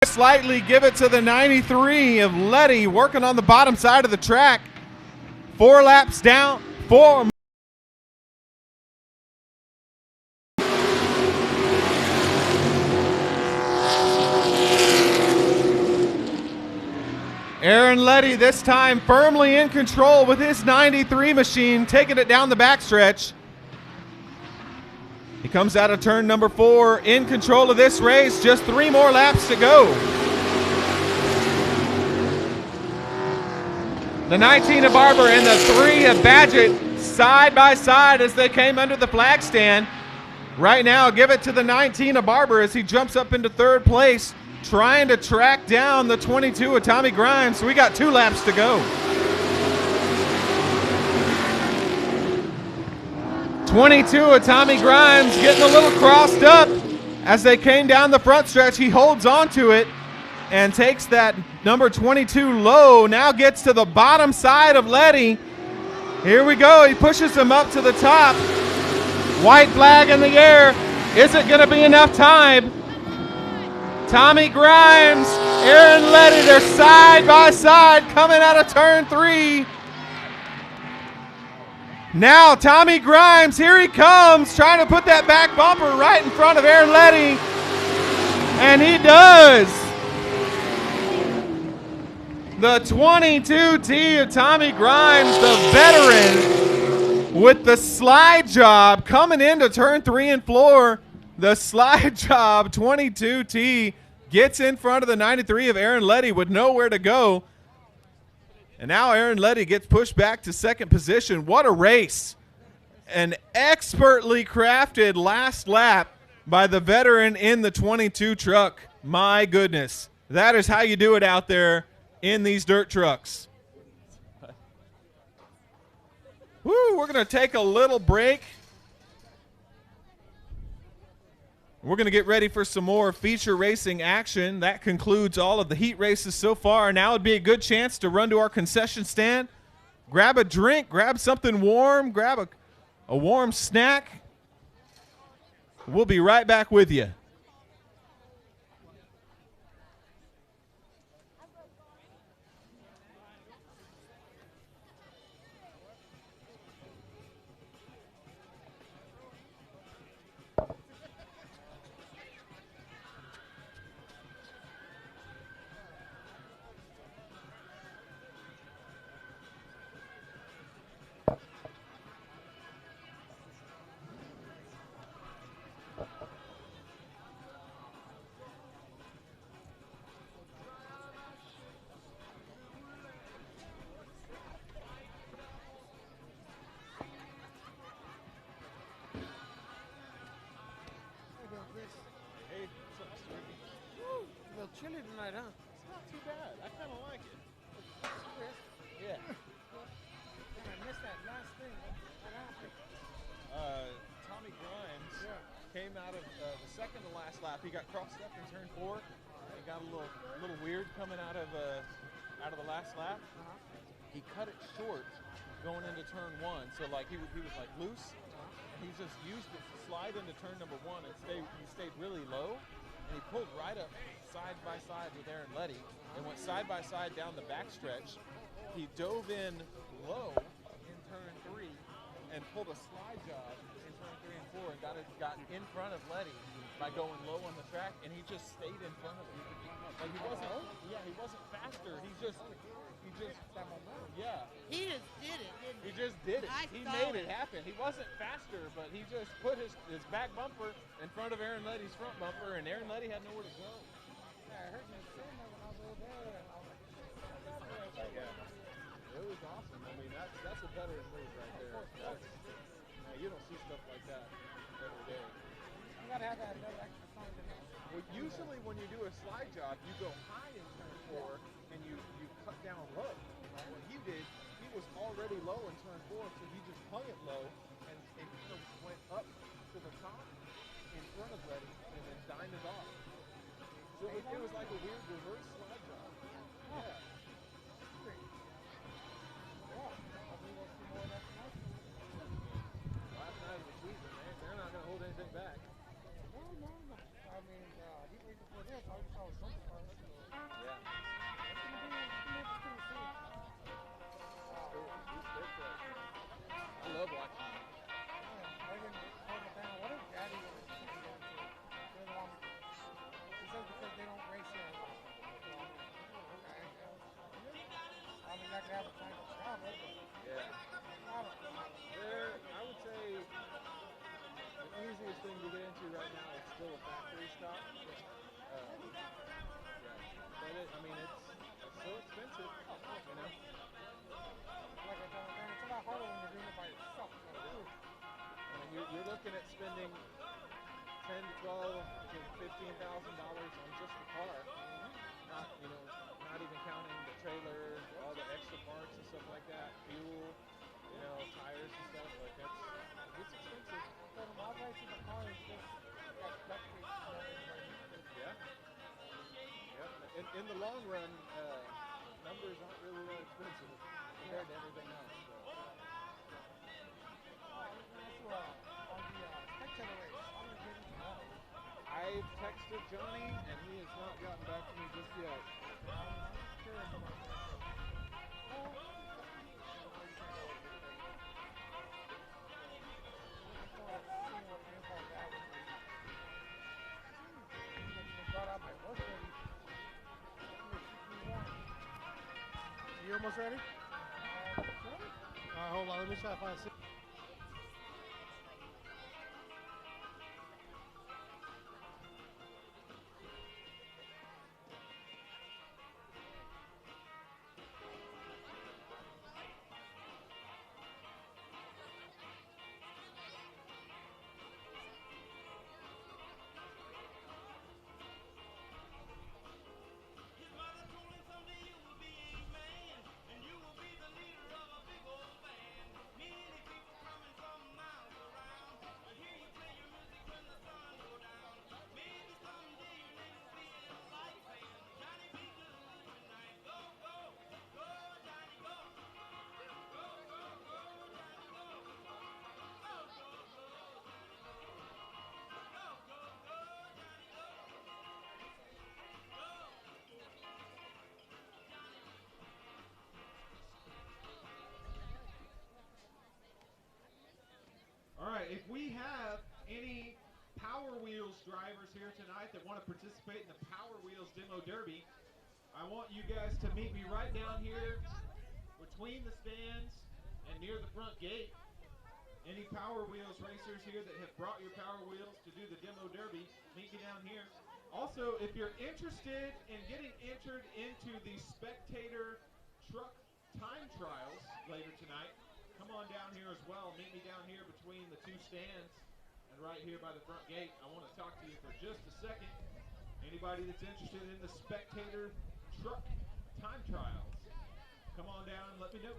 Slightly give it to the 93 of Letty working on the bottom side of the track. 4 laps down, 4. Aaron Letty this time firmly in control with his 93 machine, taking it down the backstretch. He comes out of turn number 4 in control of this race. Just 3 more laps to go. The 19 of Barber and the 3 of Badgett side by side as they came under the flag stand. Right now, give it to the 19 of Barber as he jumps up into 3rd place, trying to track down the 22 of Tommy Grimes. So we got 2 laps to go. 22 of Tommy Grimes getting a little crossed up as they came down the front stretch. He holds on to it and takes that number 22 low. Now gets to the bottom side of Letty. Here we go. He pushes him up to the top. White flag in the air. Is it going to be enough time? Tommy Grimes, Aaron Letty, they're side by side coming out of turn 3. Now Tommy Grimes, here he comes, trying to put that back bumper right in front of Aaron Letty. And he does. The 22T of Tommy Grimes, the veteran, with the slide job coming into turn 3 and floor. The slide job 22T gets in front of the 93 of Aaron Letty with nowhere to go. And now Aaron Letty gets pushed back to 2nd position. What a race. An expertly crafted last lap by the veteran in the 22 truck. My goodness. That is how you do it out there in these dirt trucks. Woo, we're going to take a little break. We're going to get ready for some more feature racing action. That concludes all of the heat races so far. Now would be a good chance to run to our concession stand, grab a drink, grab something warm, grab a warm snack. We'll be right back with you. Chilly tonight, huh? It's not too bad. I kind of like it. Yeah. I missed that last thing. What happened? Tommy Grimes came out of the second to last lap. He got crossed up in turn 4. It got a little weird coming out of the last lap. He cut it short going into turn 1. So like he was like loose. He just used it to slide into turn number 1 and he stayed really low. And he pulled right up side by side with Aaron Letty and went side by side down the backstretch. He dove in low in turn 3 and pulled a slide job in turn 3 and 4 and got in front of Letty by going low on the track, and he just stayed in front of him. Like he wasn't faster. He just He just did it, didn't he? He just did it. I He saw made it. it happen. He wasn't faster, but he just put his back bumper in front of Aaron Letty's front bumper, and Aaron Letty had nowhere to go. Yeah, I heard you saying that when I was over there. And I was like, Yeah. It was awesome. I mean, that's a veteran move right there. You don't see stuff like that every day. you gotta have that little extra something. Well, usually when you do a slide job, you go high in turn 4 and you cut down low. What he did, he was already low in turn 4, so he just hung it low and went up to the top in front of Letty and then dined it off. So it was like a weird reverse slide job. Yeah. Last night of the season, man, they're not going to hold anything back. No. I mean, he waited for this. I just saw something first. Yeah. I love watching them. I didn't hold it down. What if Daddy was saying that too? They're the ones. He says because they don't race here. I mean, that could have a time to travel. Yeah. I would say easiest thing to get into right now is still a factory stock. But I mean, it's so expensive, you know. Like I told him, it's a lot harder when you're doing it by yourself. I mean, you're looking at spending $10 to $12 to $15,000 on just the car. Not, you know, not even counting the trailer, all the extra parts and stuff like that, fuel, you know, tires and stuff. Like it's expensive. So the mod price of the car is just like duct tape. Yeah. Yep. In the long run, numbers aren't really that expensive compared to everything else. So. On the spectator race, I'm going to get into that. I've texted Johnny, and he has not gotten back to me just yet. I'm curious about that. You almost ready? Hold on, let me try to find. All right, if we have any Power Wheels drivers here tonight that want to participate in the Power Wheels Demo Derby, I want you guys to meet me right down here between the stands and near the front gate. Any Power Wheels racers here that have brought your Power Wheels to do the Demo Derby, meet me down here. Also, if you're interested in getting entered into the Spectator Truck Time Trials later tonight, come on down here as well. Meet me down here between the two stands and right here by the front gate. I want to talk to you for just a second. Anybody that's interested in the Spectator Truck Time Trials, come on down and let me know.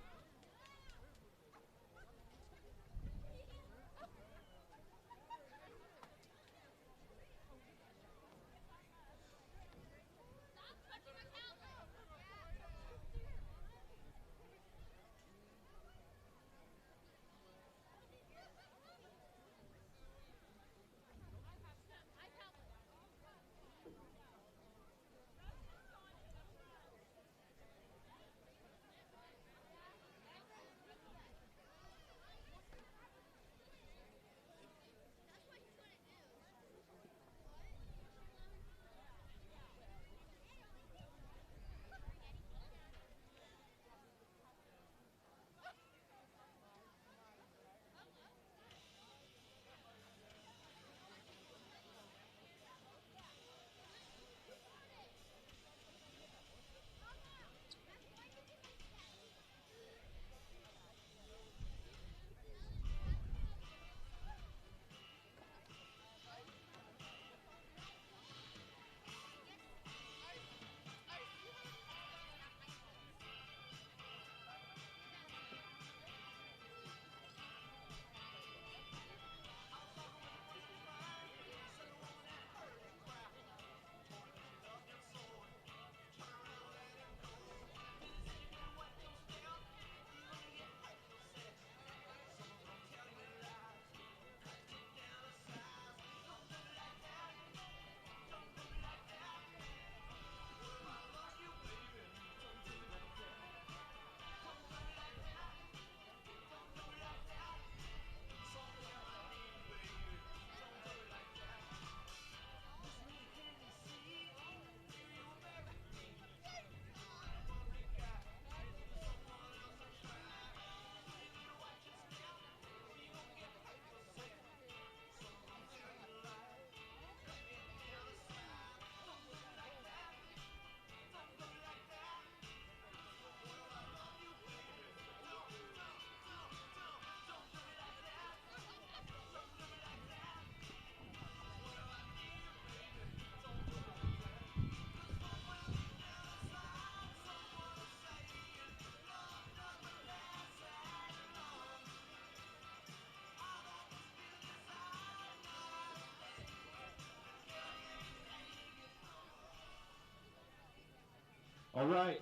All right.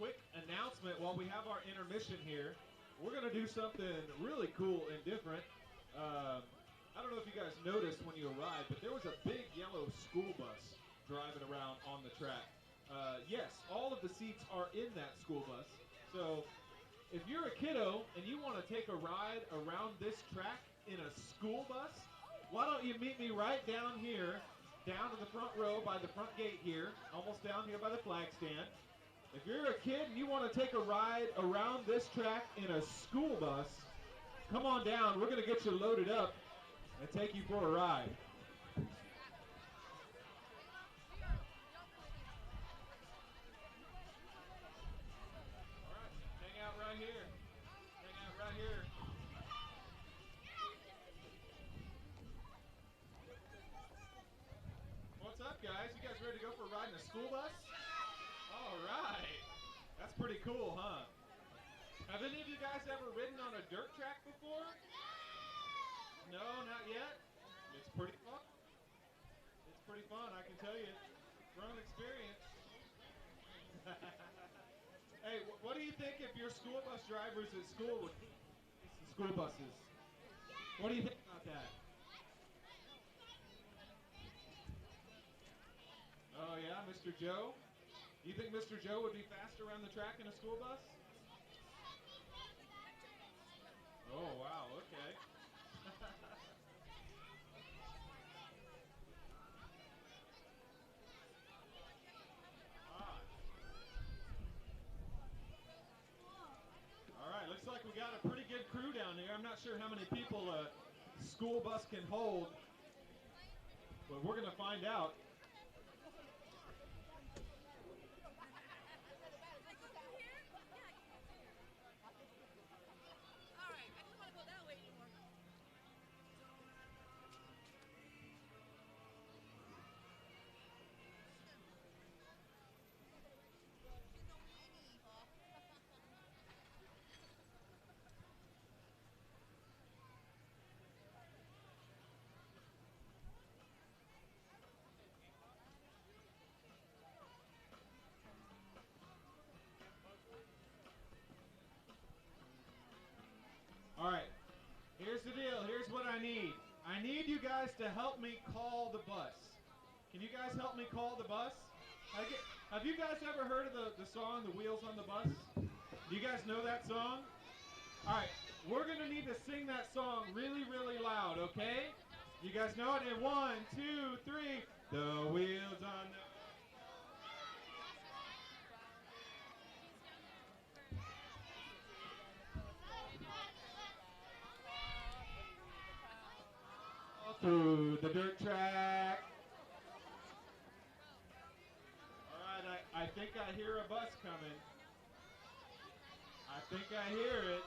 Quick announcement while we have our intermission here. We're going to do something really cool and different. I don't know if you guys noticed when you arrived, but there was a big yellow school bus driving around on the track. Yes, all of the seats are in that school bus. So if you're a kiddo and you want to take a ride around this track in a school bus, why don't you meet me right down here, down in the front row by the front gate here, almost down here by the flag stand. If you're a kid and you want to take a ride around this track in a school bus, come on down. We're going to get you loaded up and take you for a ride. All right, hang out right here. Hang out right here. What's up, guys? You guys ready to go for a ride in a school bus? All right. That's pretty cool, huh? Have any of you guys ever ridden on a dirt track before? No, not yet? It's pretty fun. It's pretty fun, I can tell you. From experience. Hey, what do you think if your school bus drivers at school would the school buses? What do you think about that? Oh yeah, Mr. Joe? Do you think Mr. Joe would be fast around the track in a school bus? Oh wow, okay. All right, looks like we got a pretty good crew down here. I'm not sure how many people a school bus can hold, but we're going to find out. All right, here's the deal. Here's what I need. I need you guys to help me call the bus. Can you guys help me call the bus? Have you guys ever heard of the song, The Wheels on the Bus? Do you guys know that song? All right, we're going to need to sing that song really, really loud, okay? You guys know it? In 1, 2, 3. The wheels on the... through the dirt track. All right, I think I hear a bus coming. I think I hear it.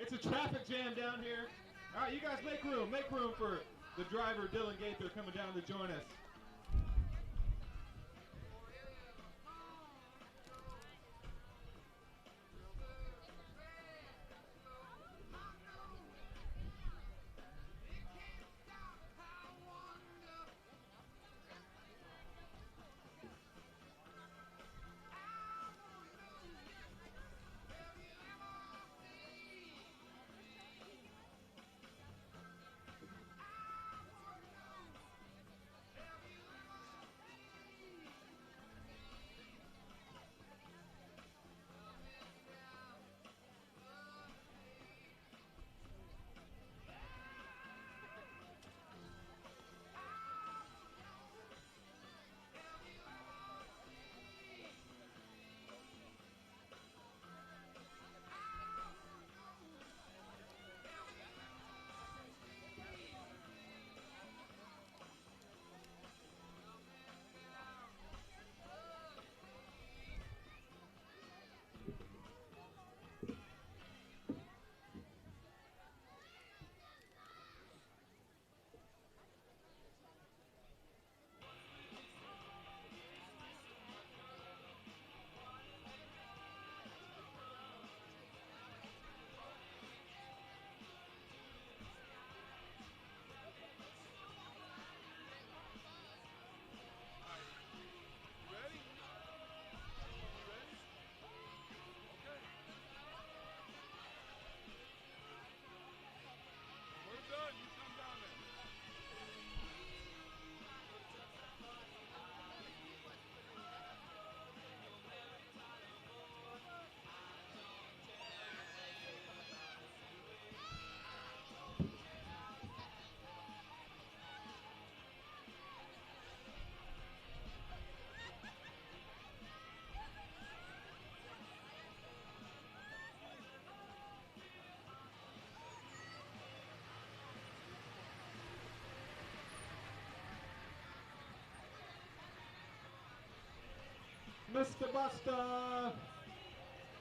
It's a traffic jam down here. All right, you guys make room for the driver, Dylan Gaither, coming down to join us. Mr. Buster.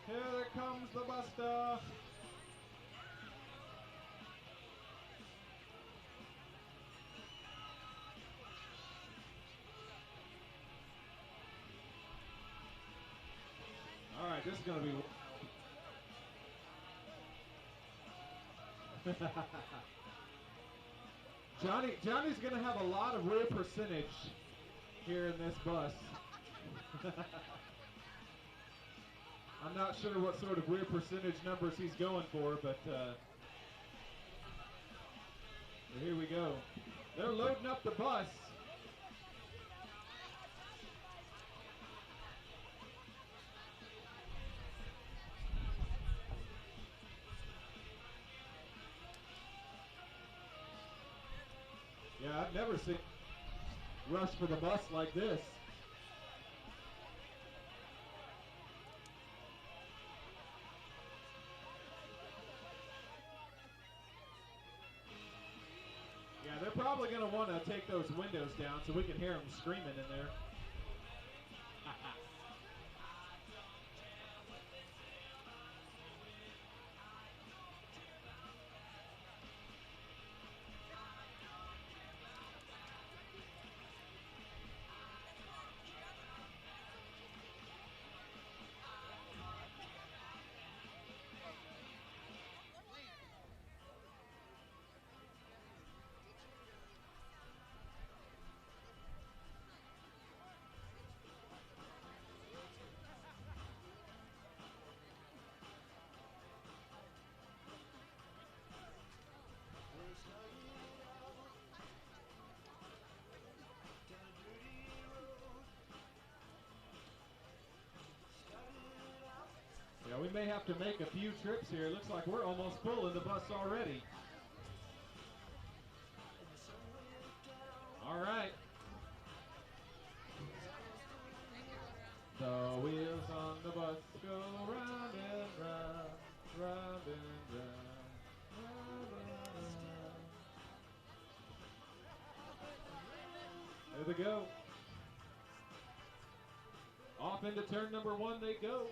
Here comes the Buster. All right, this is going to be... Johnny's going to have a lot of rear percentage here in this bus. I'm not sure what sort of rear percentage numbers he's going for, but here we go. They're loading up the bus. Yeah, I've never seen rush for the bus like this. Yeah, they're probably going to want to take those windows down so we can hear them screaming in there. Yeah, we may have to make a few trips here. It looks like we're almost full in the bus already. All right. The wheels on the bus go round and round, round and round, round and round. There they go. Off into turn number 1 they go.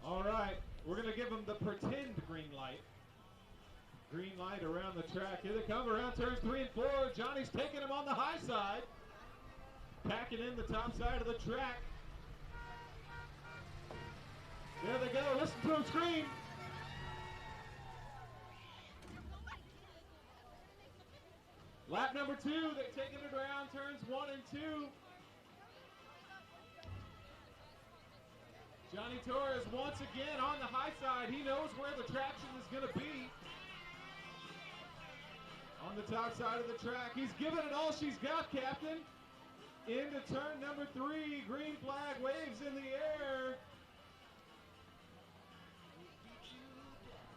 All right, we're going to give them the pretend green light. Green light around the track. Here they come around turns 3 and 4. Johnny's taking them on the high side. Packing in the top side of the track. There they go. Listen to them scream. Lap number 2. They're taking it around turns 1 and 2. Johnny Torres once again on the high side. He knows where the traction is going to be. On the top side of the track. He's giving it all she's got, Captain. Into turn number 3. Green flag waves in the air.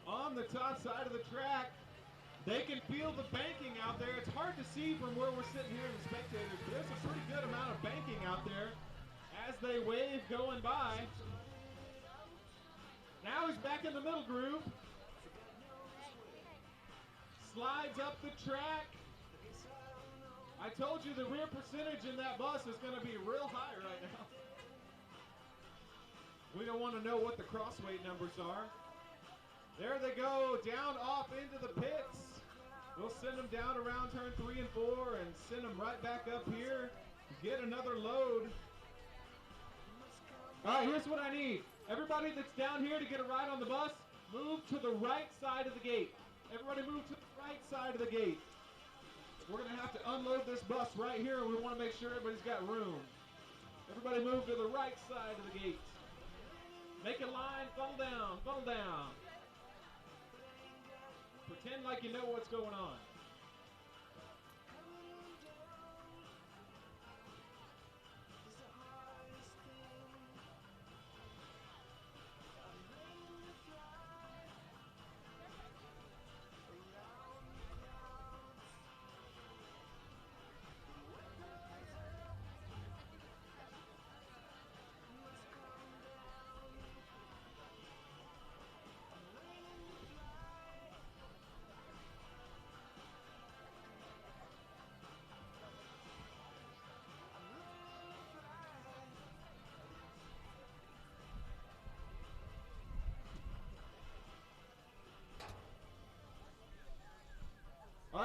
On the top side of the track. They can feel the banking out there. It's hard to see from where we're sitting here in the spectators, but there's a pretty good amount of banking out there as they wave going by. Now he's back in the middle groove. Slides up the track. I told you the rear percentage in that bus is going to be real high right now. We don't want to know what the crossweight numbers are. There they go, down off into the pits. We'll send them down around turn 3 and 4 and send them right back up here. Get another load. All right, here's what I need. Everybody that's down here to get a ride on the bus, move to the right side of the gate. Everybody move to the right side of the gate. We're going to have to unload this bus right here, and we want to make sure everybody's got room. Everybody move to the right side of the gate. Make a line, funnel down, funnel down. Pretend like you know what's going on.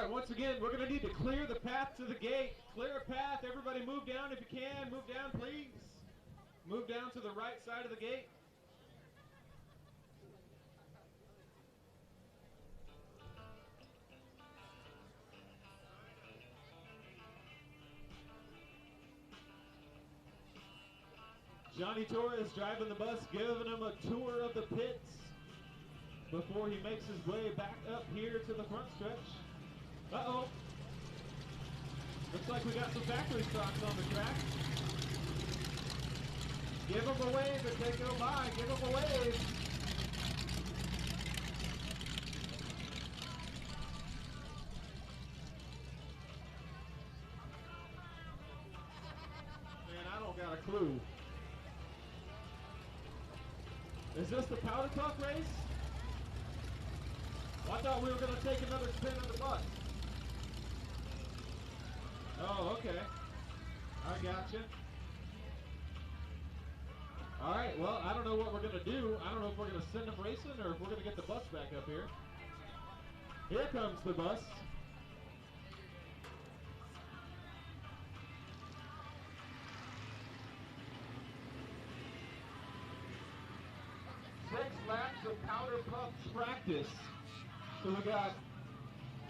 right, once again, we're going to need to clear the path to the gate. Clear a path. Everybody move down if you can. Move down, please. Move down to the right side of the gate. Johnny Torres driving the bus, giving him a tour of the pits before he makes his way back up here to the front stretch. Uh-oh. Looks like we got some factory stocks on the track. Give them a wave as they go by. Give them a wave. Man, I don't got a clue. Is this the powder puff race? Well, I thought we were going to take another spin on the bus. Oh, okay. I gotcha. All right, well, I don't know what we're going to do. I don't know if we're going to send them racing or if we're going to get the bus back up here. Here comes the bus. Laps of powder puff practice. So we got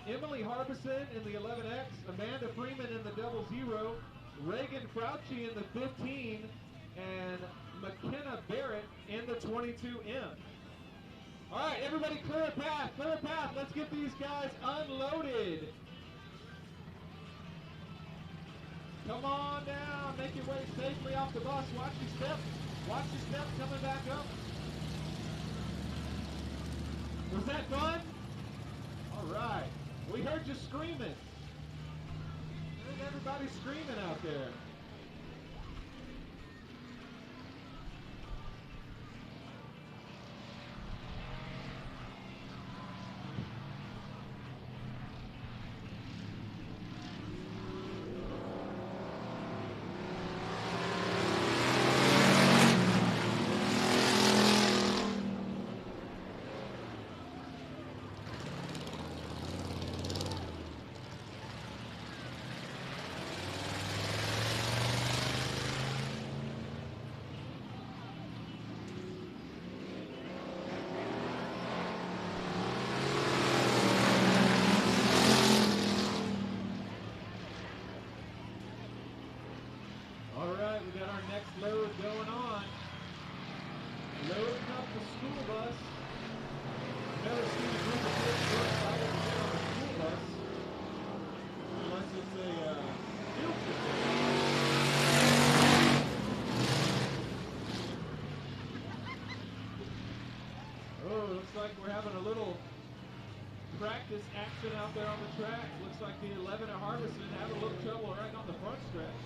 Emily Harbison in the 11X, Amanda Freeman in the 00, Reagan Fauci in the 15, and McKenna Barrett in the 22M. All right, everybody clear a path, clear a path. Let's get these guys unloaded. Come on down, make your way safely off the bus. Watch your step coming back up. Was that fun? All right. We heard you screaming. I think everybody's screaming out there. We got our next load going on. Loading up the school bus. Never seen a group of kids so excited to get on a school bus. Unless it's a field trip. Oh, looks like we're having a little practice action out there on the track. Looks like the 11 at Harbison had a little trouble right on the front stretch.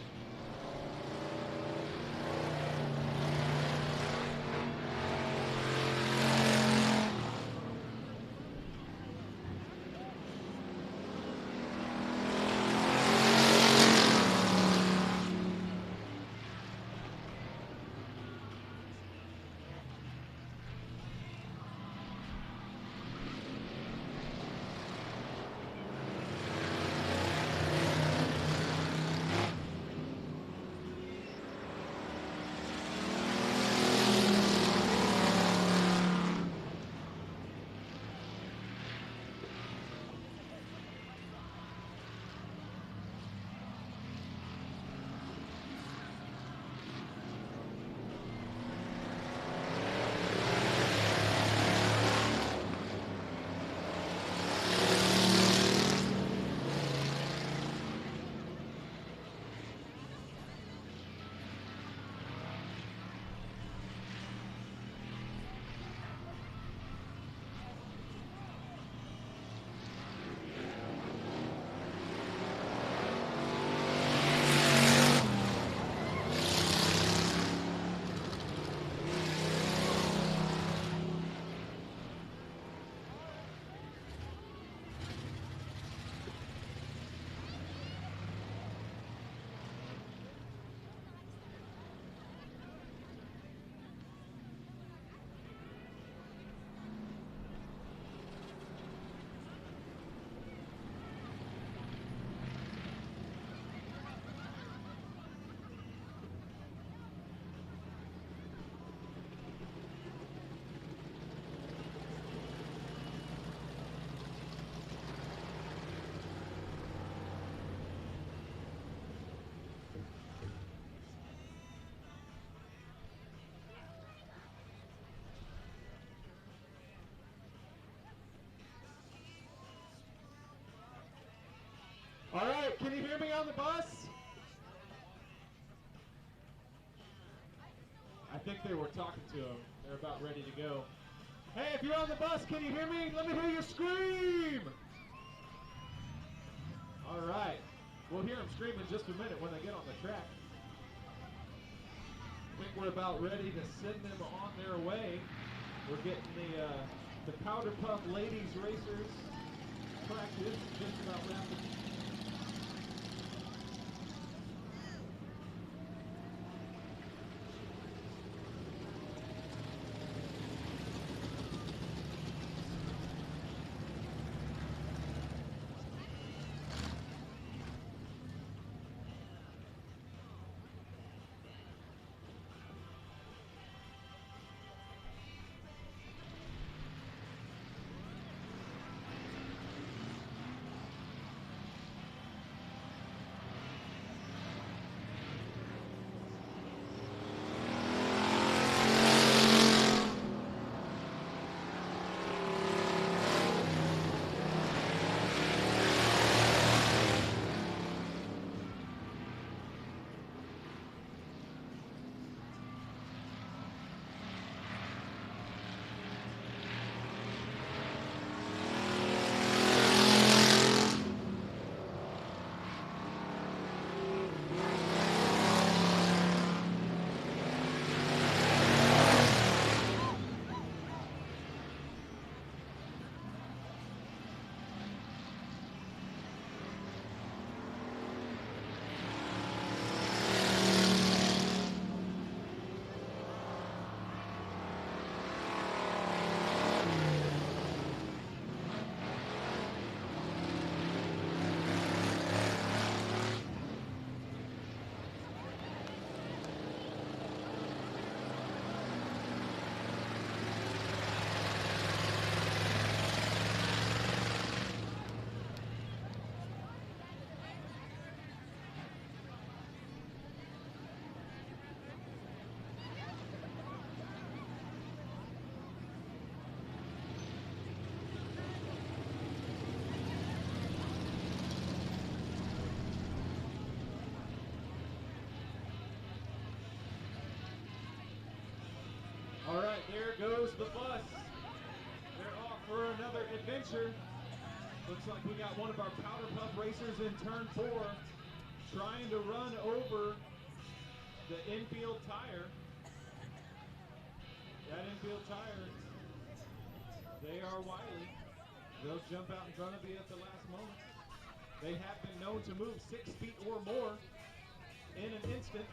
can you hear me on the bus? I think they were talking to him. They're about ready to go. Hey, if you're on the bus, can you hear me? Let me hear you scream! All right. We'll hear them scream in just a minute when they get on the track. I think we're about ready to send them on their way. We're getting the Powder Puff Ladies Racers practice just about wrapping. All right, there goes the bus. They're off for another adventure. Looks like we got one of our Powder Puff racers in turn 4 trying to run over the infield tire. That infield tire, they are wily. They'll jump out in front of you at the last moment. They have been known to move 6 feet or more in an instant.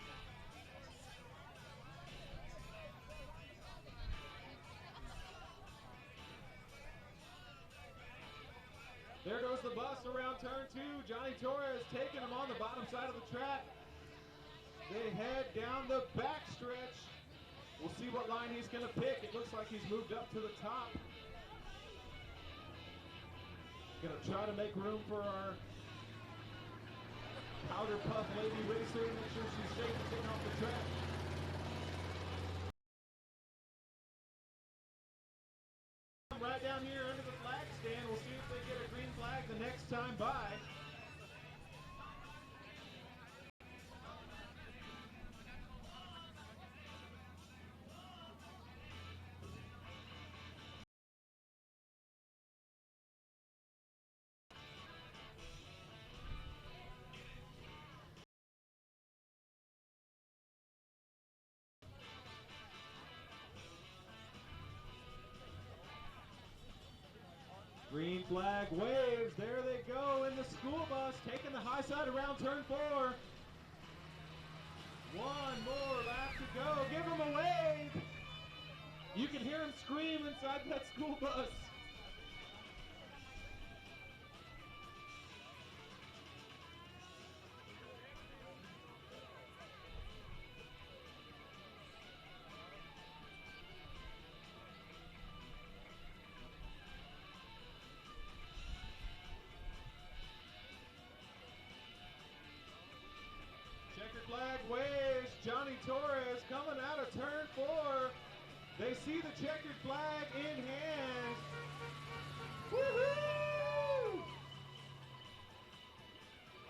There goes the bus around turn 2. Johnny Torres taking them on the bottom side of the track. They head down the back stretch. We'll see what line he's going to pick. It looks like he's moved up to the top. Going to try to make room for our Powder Puff Lady Racer. Make sure she's safe and getting off the track. Right down here under the flag stand. We'll see if they get a green flag the next time by. Green flag waves. There they go in the school bus, taking the high side around turn 4. One more lap to go. Give them a wave. You can hear them scream inside that school bus. Flag waves. Johnny Torres coming out of turn 4. They see the checkered flag in hand. Woohoo!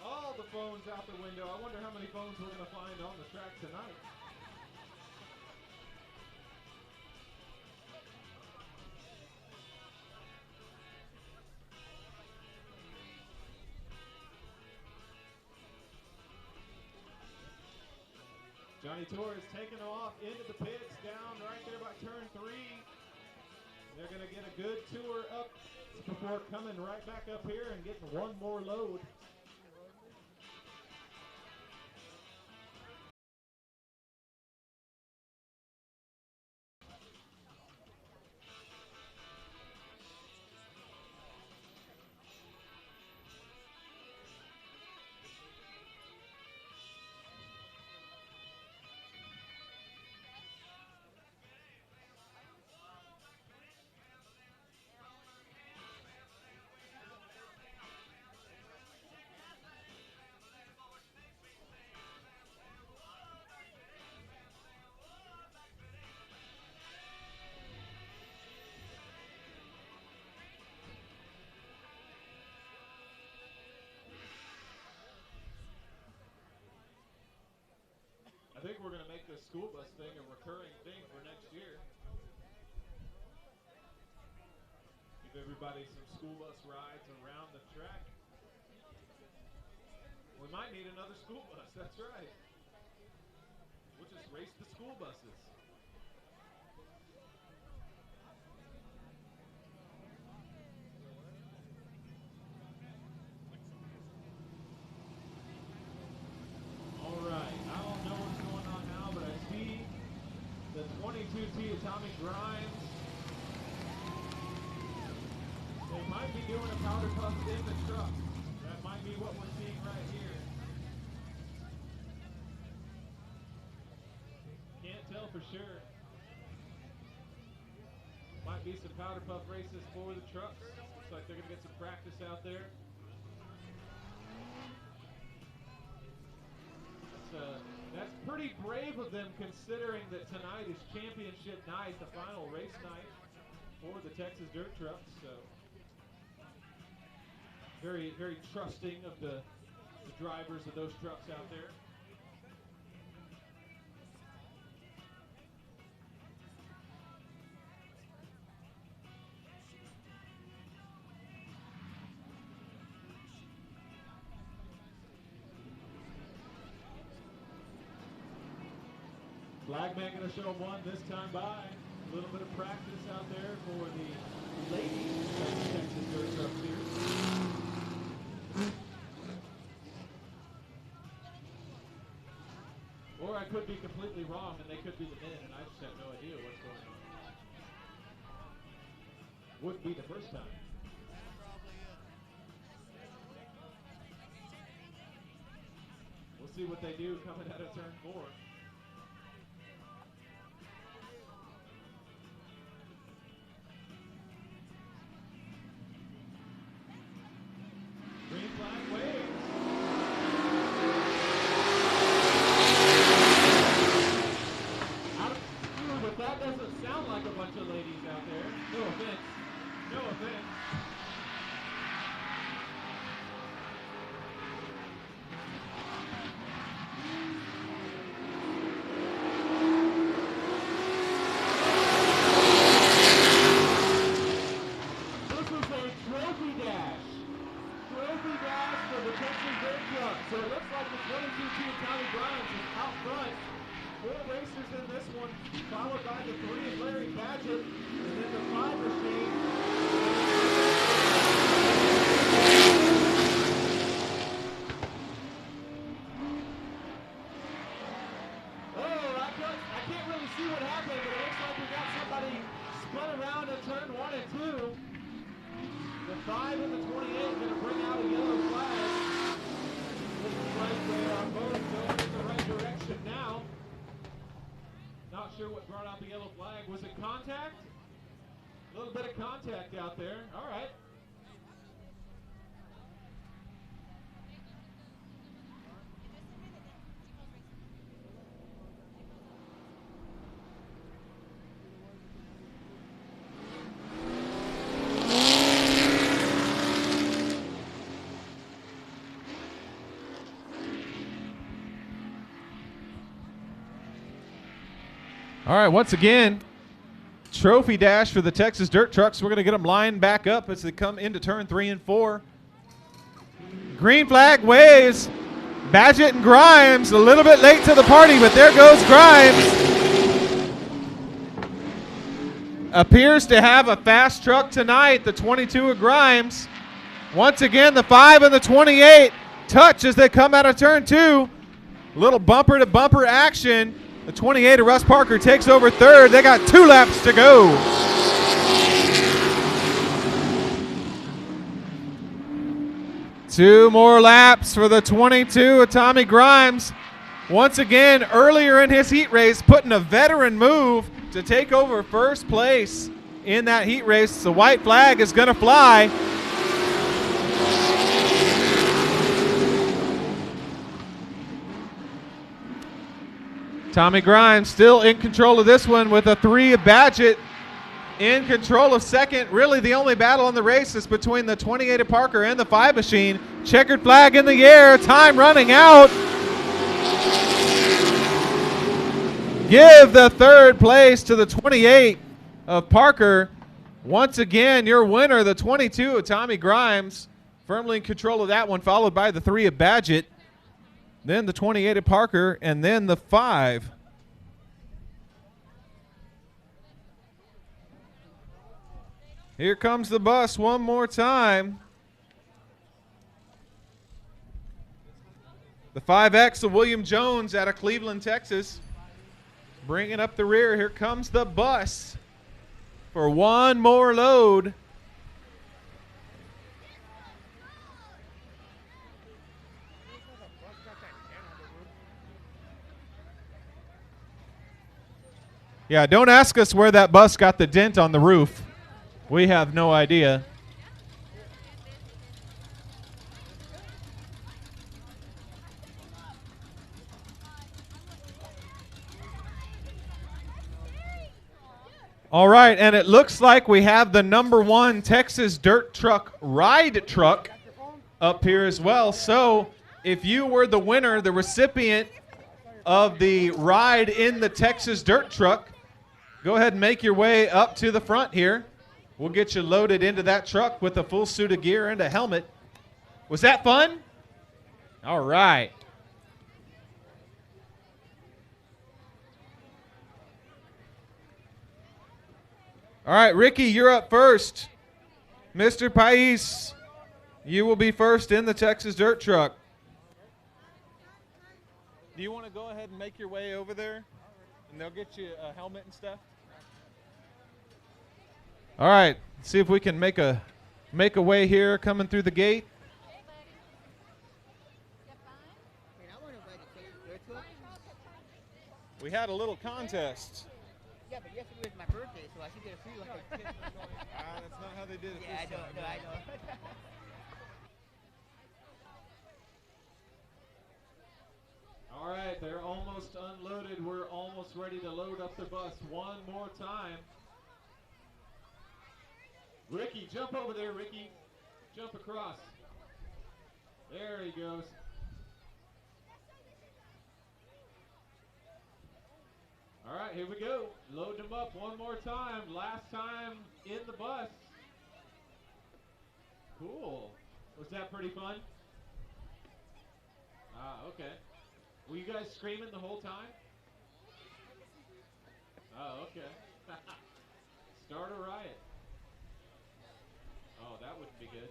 All phones out the window. I wonder how many phones we're going to find on the track tonight. Johnny Torres taking off into the pits, down right there by turn 3. They're going to get a good tour up before coming right back up here and getting one more load. I think we're going to make this school bus thing a recurring thing for next year. Give everybody some school bus rides around the track. We might need another school bus, that's right. We'll just race the school buses. The 22T Atomic Grimes. They might be doing a powder puff in the truck. That might be what we're seeing right here. Can't tell for sure. Might be some powder puff races for the trucks. Looks like they're going to get some practice out there. That's pretty brave of them, considering that tonight is championship night, the final race night for the Texas Dirt Trucks. So very, very trusting of the drivers of those trucks out there. Flagman going to show one this time by. A little bit of practice out there for the ladies of the Texas Dirt Truck Series. Or I could be completely wrong and they could be the men and I just have no idea what's going on. Wouldn't be the first time. We'll see what they do coming out of turn 4. Green flag waves. But that doesn't sound like a bunch of ladies out there. No offense. No offense. This is a trophy dash. Trophy dash for the Texas Dirt Truck. So it looks like the 22T Tommy Grimes is out front. 4 racers in this one, followed by the 3 of Larry Badgett, and then the 5 machine. Oh, I can't really see what happened, but it looks like we got somebody spun around in turn 1 and 2. The 5 and the 28 are going to bring out a yellow flag. Looks like they are both going in the right direction now. Not sure what brought out the yellow flag. Was it contact? A little bit of contact out there. All right. All right, once again, trophy dash for the Texas Dirt Trucks. We're going to get them lined back up as they come into turn 3 and 4. Green flag waves. Badgett and Grimes a little bit late to the party, but there goes Grimes. Appears to have a fast truck tonight, the 22 of Grimes. Once again, the 5 and the 28 touch as they come out of turn 2. Little bumper-to-bumper action. The 28 of Russ Parker takes over third. They got 2 laps to go. Two more laps for the 22 of Tommy Grimes. Once again, earlier in his heat race, putting a veteran move to take over first place in that heat race. The white flag is going to fly. Tommy Grimes still in control of this one with a 3 of Badgett in control of second. Really the only battle in the race is between the 28 of Parker and the 5 machine. Checkered flag in the air, time running out. Give the third place to the 28 of Parker. Once again, your winner, the 22 of Tommy Grimes, firmly in control of that one, followed by the 3 of Badgett. Then the 28 of Parker, and then the 5. Here comes the bus one more time. The 5X of William Jones out of Cleveland, Texas. Bringing up the rear. Here comes the bus for one more load. Yeah, don't ask us where that bus got the dent on the roof. We have no idea. All right, and it looks like we have the #1 Texas Dirt Truck Ride Truck up here as well. So if you were the winner, the recipient of the ride in the Texas Dirt Truck, go ahead and make your way up to the front here. We'll get you loaded into that truck with a full suit of gear and a helmet. Was that fun? All right. All right, Ricky, you're up first. Mr. Pais, you will be first in the Texas Dirt Truck. Do you want to go ahead and make your way over there? And they'll get you a helmet and stuff? All right, see if we can make a way here coming through the gate. We had a little contest. Yeah, but yesterday was my birthday, so I should get a free one. That's not how they did it. Yeah, I know. All right, they're almost unloaded. We're almost ready to load up the bus one more time. Ricky, jump over there, Ricky. Jump across. There he goes. All right, here we go. Load them up one more time. Last time in the bus. Cool. Was that pretty fun? Okay. Were you guys screaming the whole time? Oh, okay. Start a riot. Oh, that wouldn't be good.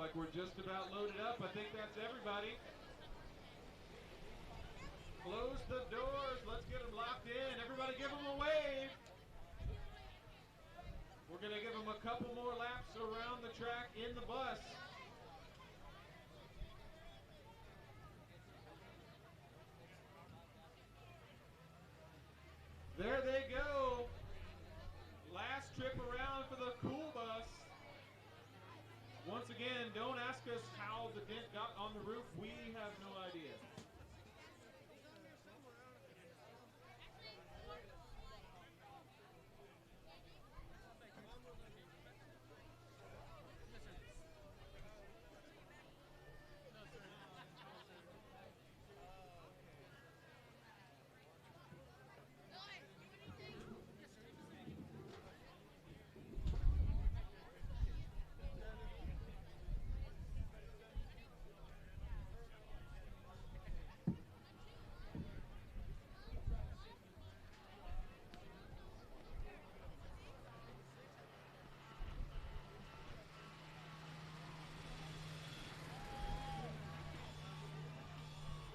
like we're just about loaded up. I think that's everybody. Close the doors. Let's get them locked in. Everybody give them a wave. We're going to give them a couple more laps around the track in the bus. There they go. Last trip around for the cool bus. Once again, don't ask us how the dent got on the roof. We have no idea.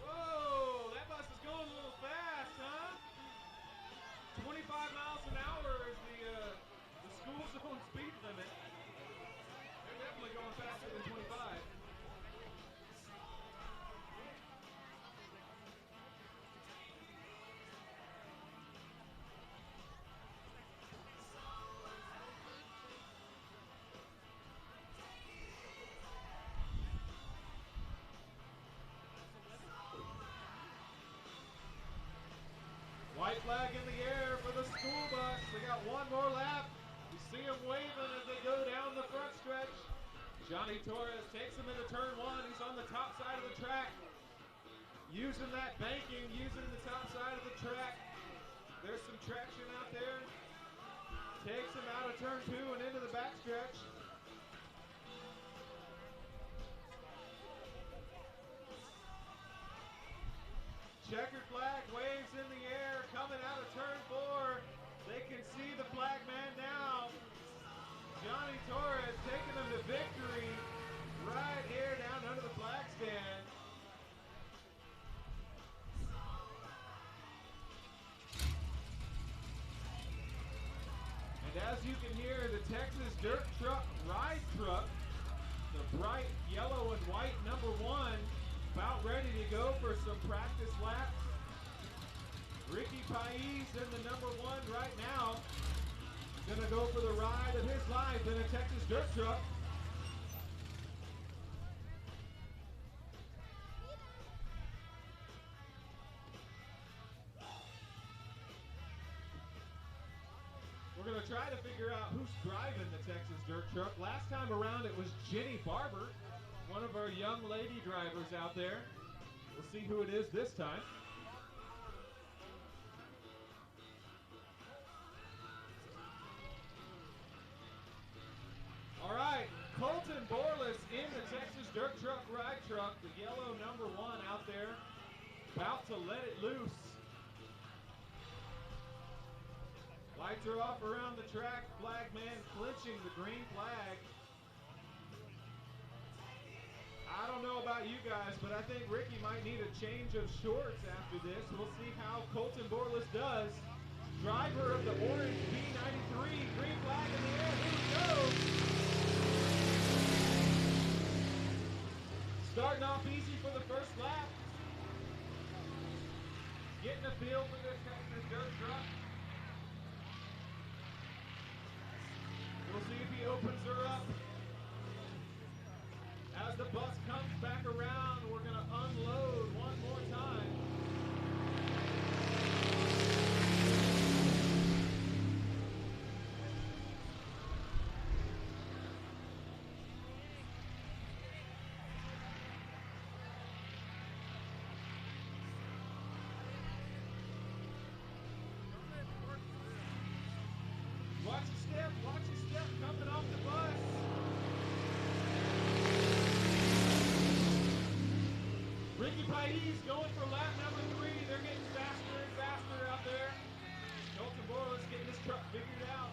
Whoa, that bus is going a little fast, huh? 25 miles an hour is the school zone speed limit. They're definitely going faster than 25. White flag in the air for the school bus. We got one more lap. You see them waving as they go down the front stretch. Johnny Torres takes them into turn one. He's on the top side of the track. Using that banking, using the top side of the track. There's some traction out there. Takes him out of turn two and into the back stretch. Checkered flag waves in the air, coming out of turn four. They can see the flag man now. Johnny Torres taking them to victory right here down under the flag stand. And as you can hear, the Texas Dirt Truck Ride Truck, the bright yellow and white number one, about ready to go for some practice laps. Ricky Pais in the number one right now. Gonna go for the ride of his life in a Texas dirt truck. We're gonna try to figure out who's driving the Texas dirt truck. Last time around it was Jenny Barber, one of our young lady drivers out there. We'll see who it is this time. All right, Colton Borlas in the Texas Dirt Truck Ride Truck, the yellow number one out there, about to let it loose. Lights are off around the track, flag man clinching the green flag. I don't know about you guys, but I think Ricky might need a change of shorts after this. We'll see how Colton Borlas does. Driver of the orange B93, green flag in the air, here we go. Starting off easy for the first lap. Getting a feel for this Texas dirt truck. We'll see if he opens her up. As the bus comes back around, we're going to unload one more time. Watch your step coming off the bus. Ricky Pais going for lap number 3. They're getting faster and faster out there. Colton Borlas getting this truck figured out.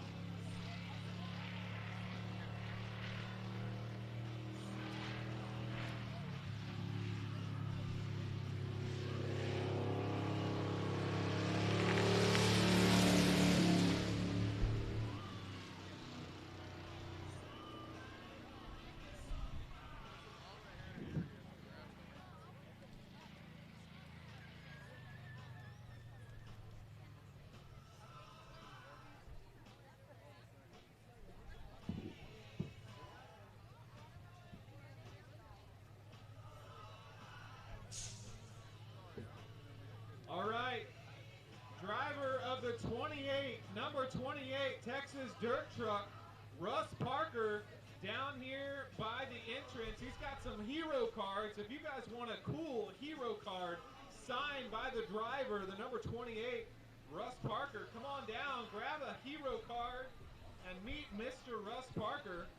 number 28 Texas Dirt Truck, Russ Parker, down here by the entrance. He's got some hero cards. If you guys want a cool hero card signed by the driver, the number 28, Russ Parker, come on down, grab a hero card, and meet Mr. Russ Parker.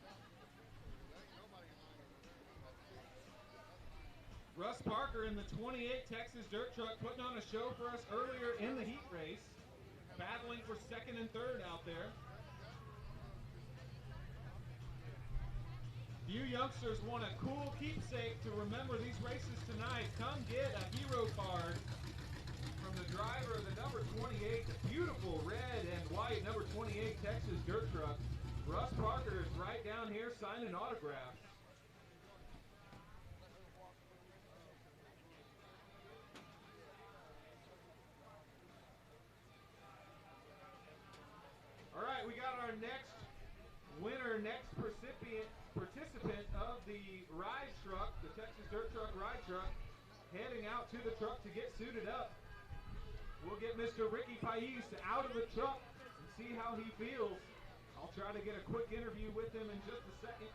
Russ Parker in the 28 Texas Dirt Truck putting on a show for us earlier in the heat race, battling for second and third out there. You youngsters want a cool keepsake to remember these races tonight. Come get a hero card from the driver of the number 28, the beautiful red and white number 28 Texas Dirt Truck. Russ Parker is right down here signing autographs. All right, we got our next winner, next participant of the ride truck, the Texas Dirt Truck ride truck, heading out to the truck to get suited up. We'll get Mr. Ricky Pais out of the truck and see how he feels. I'll try to get a quick interview with him in just a second.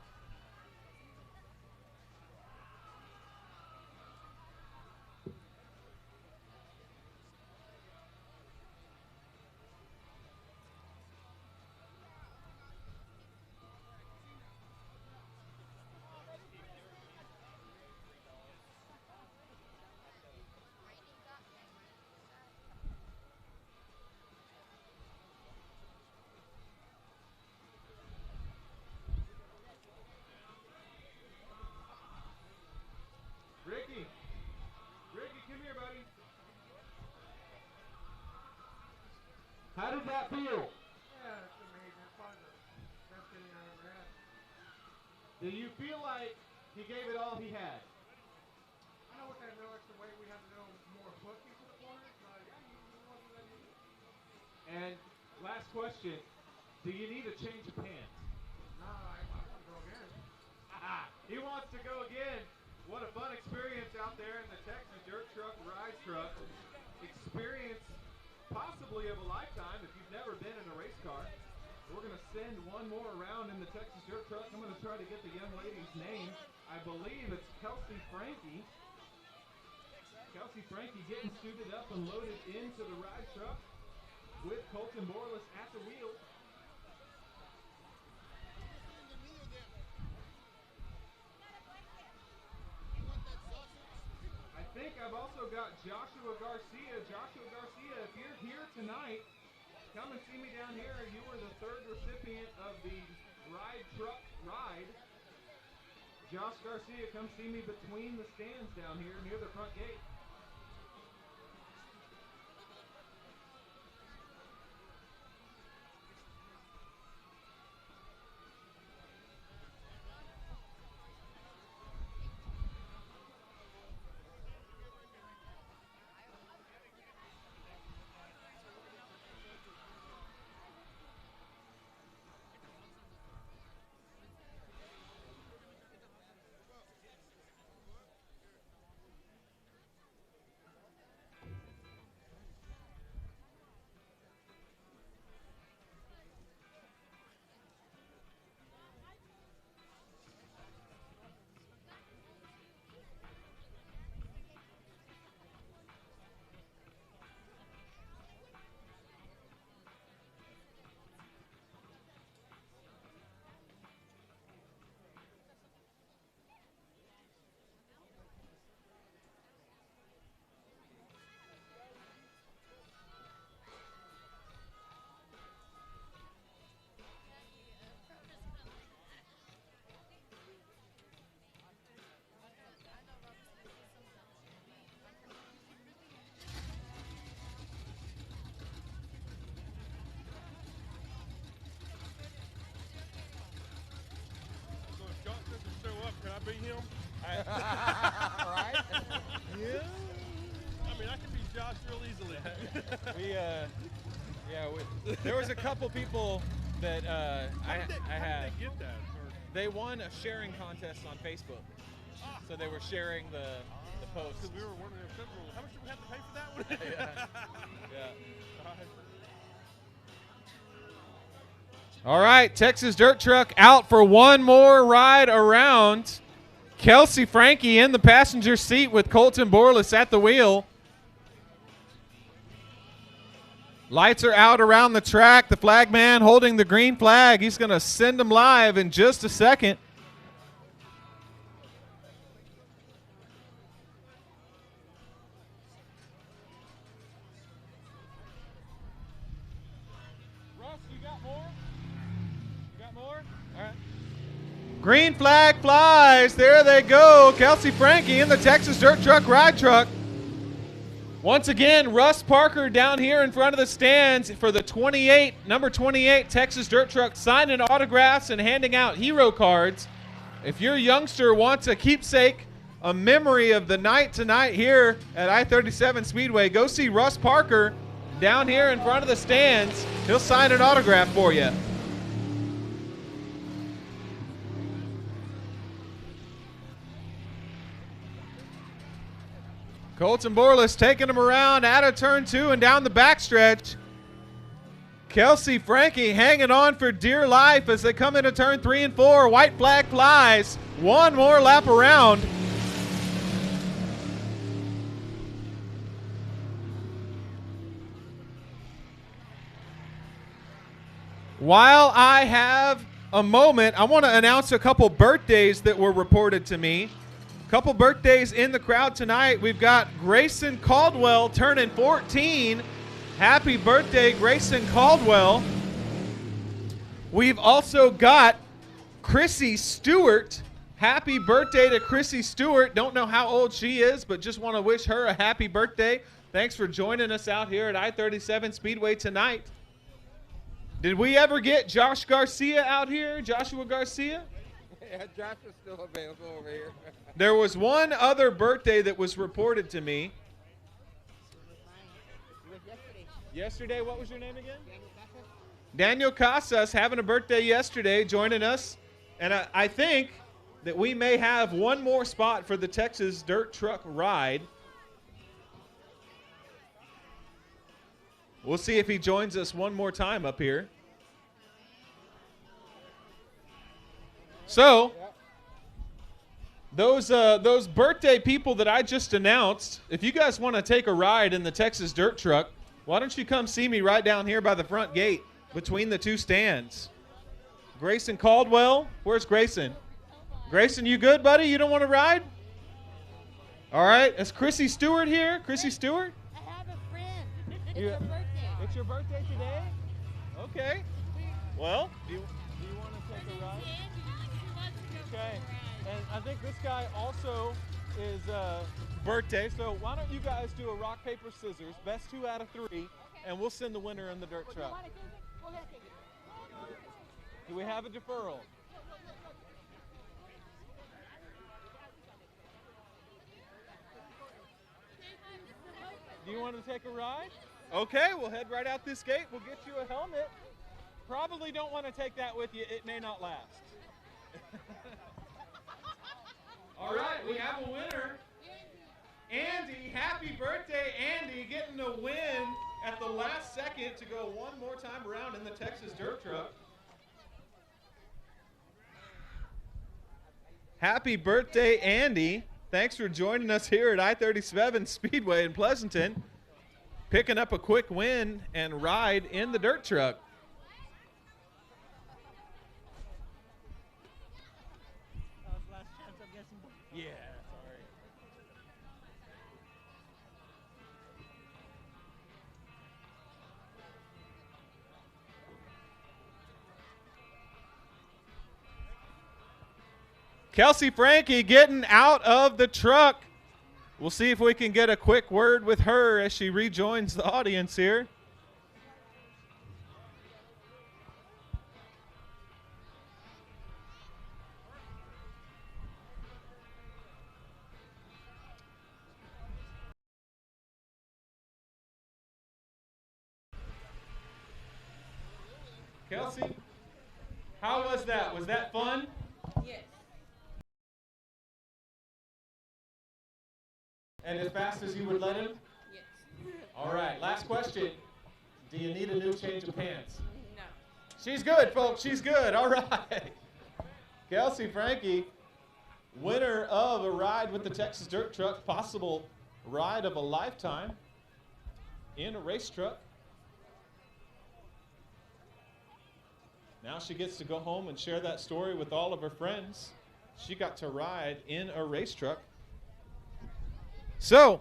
Ricky, come here, buddy. How did that feel? Yeah, it's amazing. It's probably the best feeling I've ever had. Do you feel like he gave it all he had? I know with that no extra weight, we had to go more pussy to the corners, but yeah, he wasn't that easy. And last question, do you need a change of pants? No, I want to go again. He wants to go again. What a fun experience out there in the Texas Dirt Truck ride truck. Experience possibly of a lifetime if you've never been in a race car. We're going to send one more around in the Texas Dirt Truck. I'm going to try to get the young lady's name. I believe it's Kelsey Frankie. Kelsey Frankie getting suited up and loaded into the ride truck with Colton Borlas at the wheel. I think I've also got Joshua Garcia. Joshua Garcia, if you're here tonight, come and see me down here. You were the third recipient of the ride truck ride. Josh Garcia, come see me between the stands down here near the front gate. Can I beat him? Right? Yeah. I mean, I can beat Josh real easily. There was a couple people that I How had. did they get that? Or, They won a sharing contest on Facebook. So they were sharing the post. because we were wondering if how much did we have to pay for that one? Yeah. Yeah. All right, Texas Dirt Truck out for one more ride around. Kelsey Frankie in the passenger seat with Colton Borlas at the wheel. Lights are out around the track. The flag man holding the green flag. He's going to send them live in just a second. Russ, you got more? You got more? All right. Green flag flies. There they go. Kelsey Frankie in the Texas Dirt Truck ride truck. Once again, Russ Parker down here in front of the stands for the number 28 Texas Dirt Truck, signing autographs and handing out hero cards. If your youngster wants a keepsake, a memory of the night tonight here at I-37 Speedway, go see Russ Parker down here in front of the stands. He'll sign an autograph for you. Colton Borlas taking him around out of turn 2 and down the backstretch. Kelsey Frankie hanging on for dear life as they come into turn 3 and 4. White flag flies. One more lap around. While I have a moment, I want to announce a couple birthdays that were reported to me. Couple birthdays in the crowd tonight. We've got Grayson Caldwell turning 14. Happy birthday, Grayson Caldwell. We've also got Chrissy Stewart. Happy birthday to Chrissy Stewart. Don't know how old she is, but just want to wish her a happy birthday. Thanks for joining us out here at I-37 Speedway tonight. Did we ever get Josh Garcia out here? Joshua Garcia? Yeah, Josh is still available over here. There was one other birthday that was reported to me. Yesterday, what was your name again? Daniel Casas having a birthday yesterday, joining us. And I think that we may have one more spot for the Texas Dirt Truck ride. We'll see if he joins us one more time up here. So, those birthday people that I just announced, if you guys want to take a ride in the Texas Dirt Truck, why don't you come see me right down here by the front gate between the two stands. Grayson Caldwell, where's Grayson? Grayson, you good, buddy? You don't want to ride? All right, is Chrissy Stewart here? Chrissy Stewart? I have a friend. It's You- her birthday. It's your birthday today? Okay. Well, do you want to take a ride? Okay. And I think this guy also is birthday, so why don't you guys do a rock, paper, scissors, best 2 out of 3, and we'll send the winner in the dirt truck. Do we have a deferral? Do you want to take a ride? Okay, we'll head right out this gate. We'll get you a helmet. Probably don't want to take that with you. It may not last. All right, we have a winner. Andy, happy birthday, Andy, getting a win at the last second to go one more time around in the Texas Dirt Truck. Happy birthday, Andy. Thanks for joining us here at I-37 Speedway in Pleasanton. Picking up a quick win and ride in the dirt truck. Last chance, I'm guessing. Yeah, sorry. Kelsey Frankie getting out of the truck. We'll see if we can get a quick word with her as she rejoins the audience here. Kelsey, how was that? Was that fun? Yes. And as fast as you would let him? Yes. All right, last question. Do you need a new change of pants? No. She's good, folks. She's good. All right. Kelsey Frankie, winner of a ride with the Texas Dirt Truck, possible ride of a lifetime in a race truck. Now she gets to go home and share that story with all of her friends. She got to ride in a race truck. So,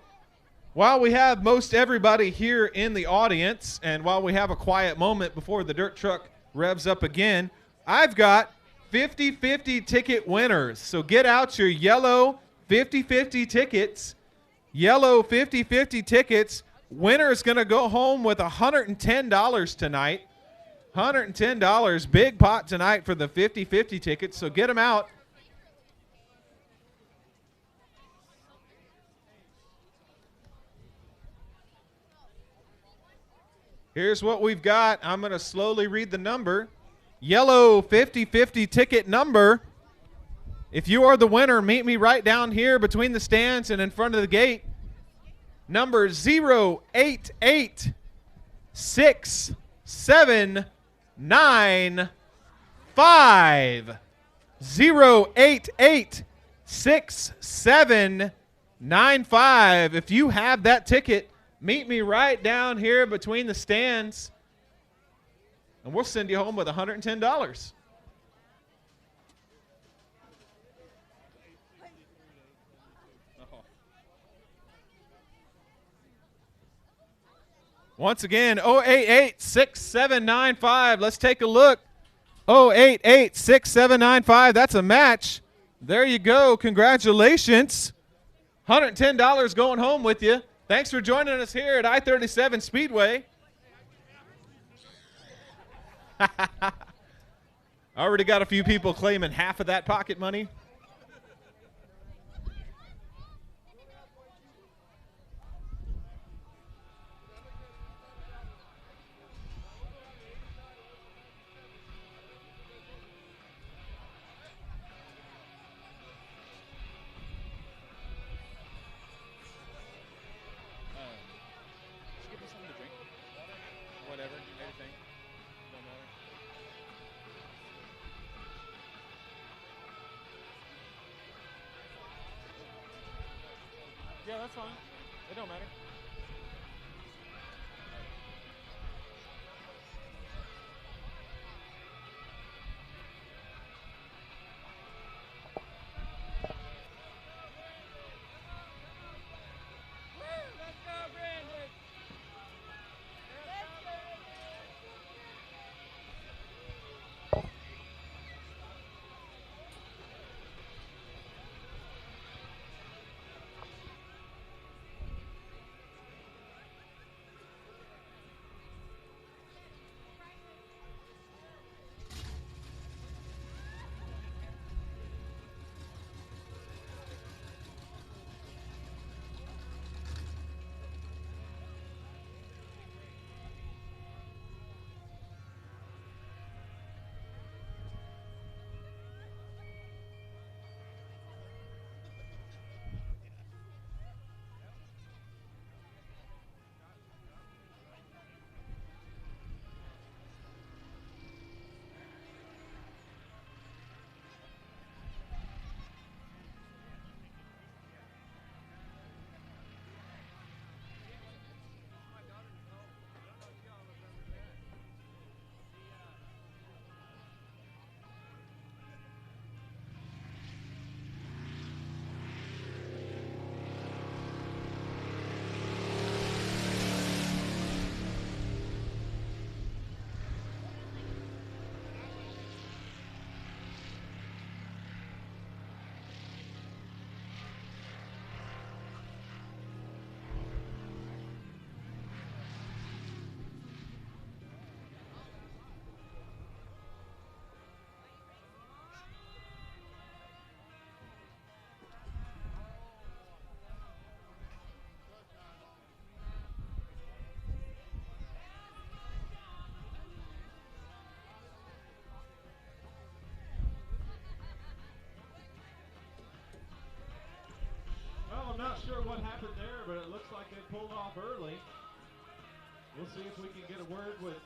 while we have most everybody here in the audience, and while we have a quiet moment before the dirt truck revs up again, I've got 50-50 ticket winners. So get out your yellow 50-50 tickets. Yellow 50-50 tickets. Winner is going to go home with $110 tonight. $110, big pot tonight for the 50-50 tickets, so get them out. Here's what we've got. I'm going to slowly read the number. Yellow 50-50 ticket number. If you are the winner, meet me right down here between the stands and in front of the gate. Number 088679 5 0886795. If you have that ticket, meet me right down here between the stands, and we'll send you home with $110. Once again, 0886795. Let's take a look. 0886795. That's a match. There you go. Congratulations. $110 going home with you. Thanks for joining us here at I-37 Speedway. I already got a few people claiming half of that pocket money. Yeah, that's fine. It don't matter. Let's go, Brandon! Well, I'm not sure what happened there, but it looks like they pulled off early. We'll see if we can get a word with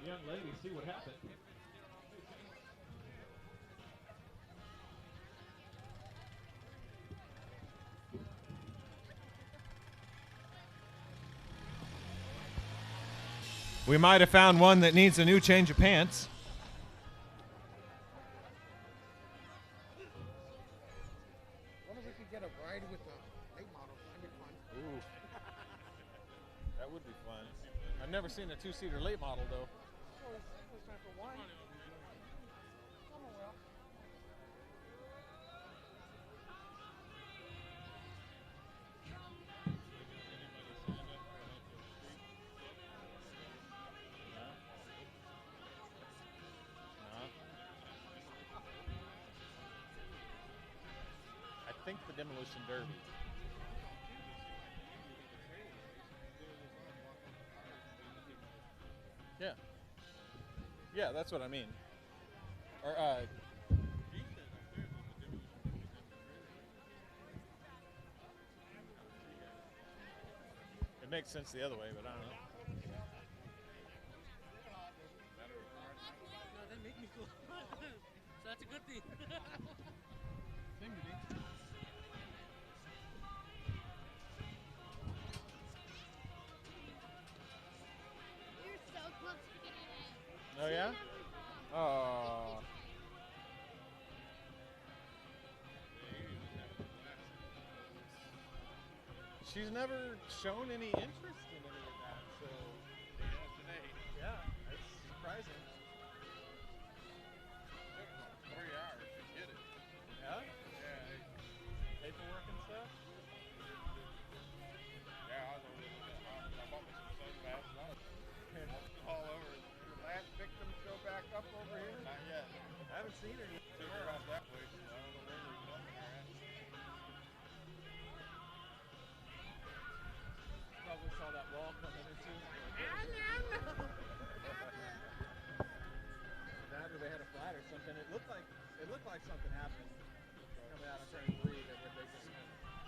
the young lady see what happened. We might have found one that needs a new change of pants. What if we could get a ride with the late model? That'd be fun. Ooh. That would be fun. I've never seen a two-seater late model, though. Oh, it's time for one. Oh, well. I think the Demolition Derby. Yeah. Yeah, that's what I mean. Or, it makes sense the other way, but I don't know. No, they make me cool. So that's a good thing. You're so close to getting it. Oh, yeah? Oh. She's never shown any interest in any of that, so. Yeah, it's surprising. 3 hours to get it. Yeah? Yeah, Paperwork and stuff? yeah. I bought me some soda baths. All over. The last victims go back up over here? Not yet. I haven't seen her yet. Took her out that way, so I don't know where they're dumping her at. Probably saw that wall coming into. That or they had a flat or something. It looked like something happened coming out of turn 3 that where they just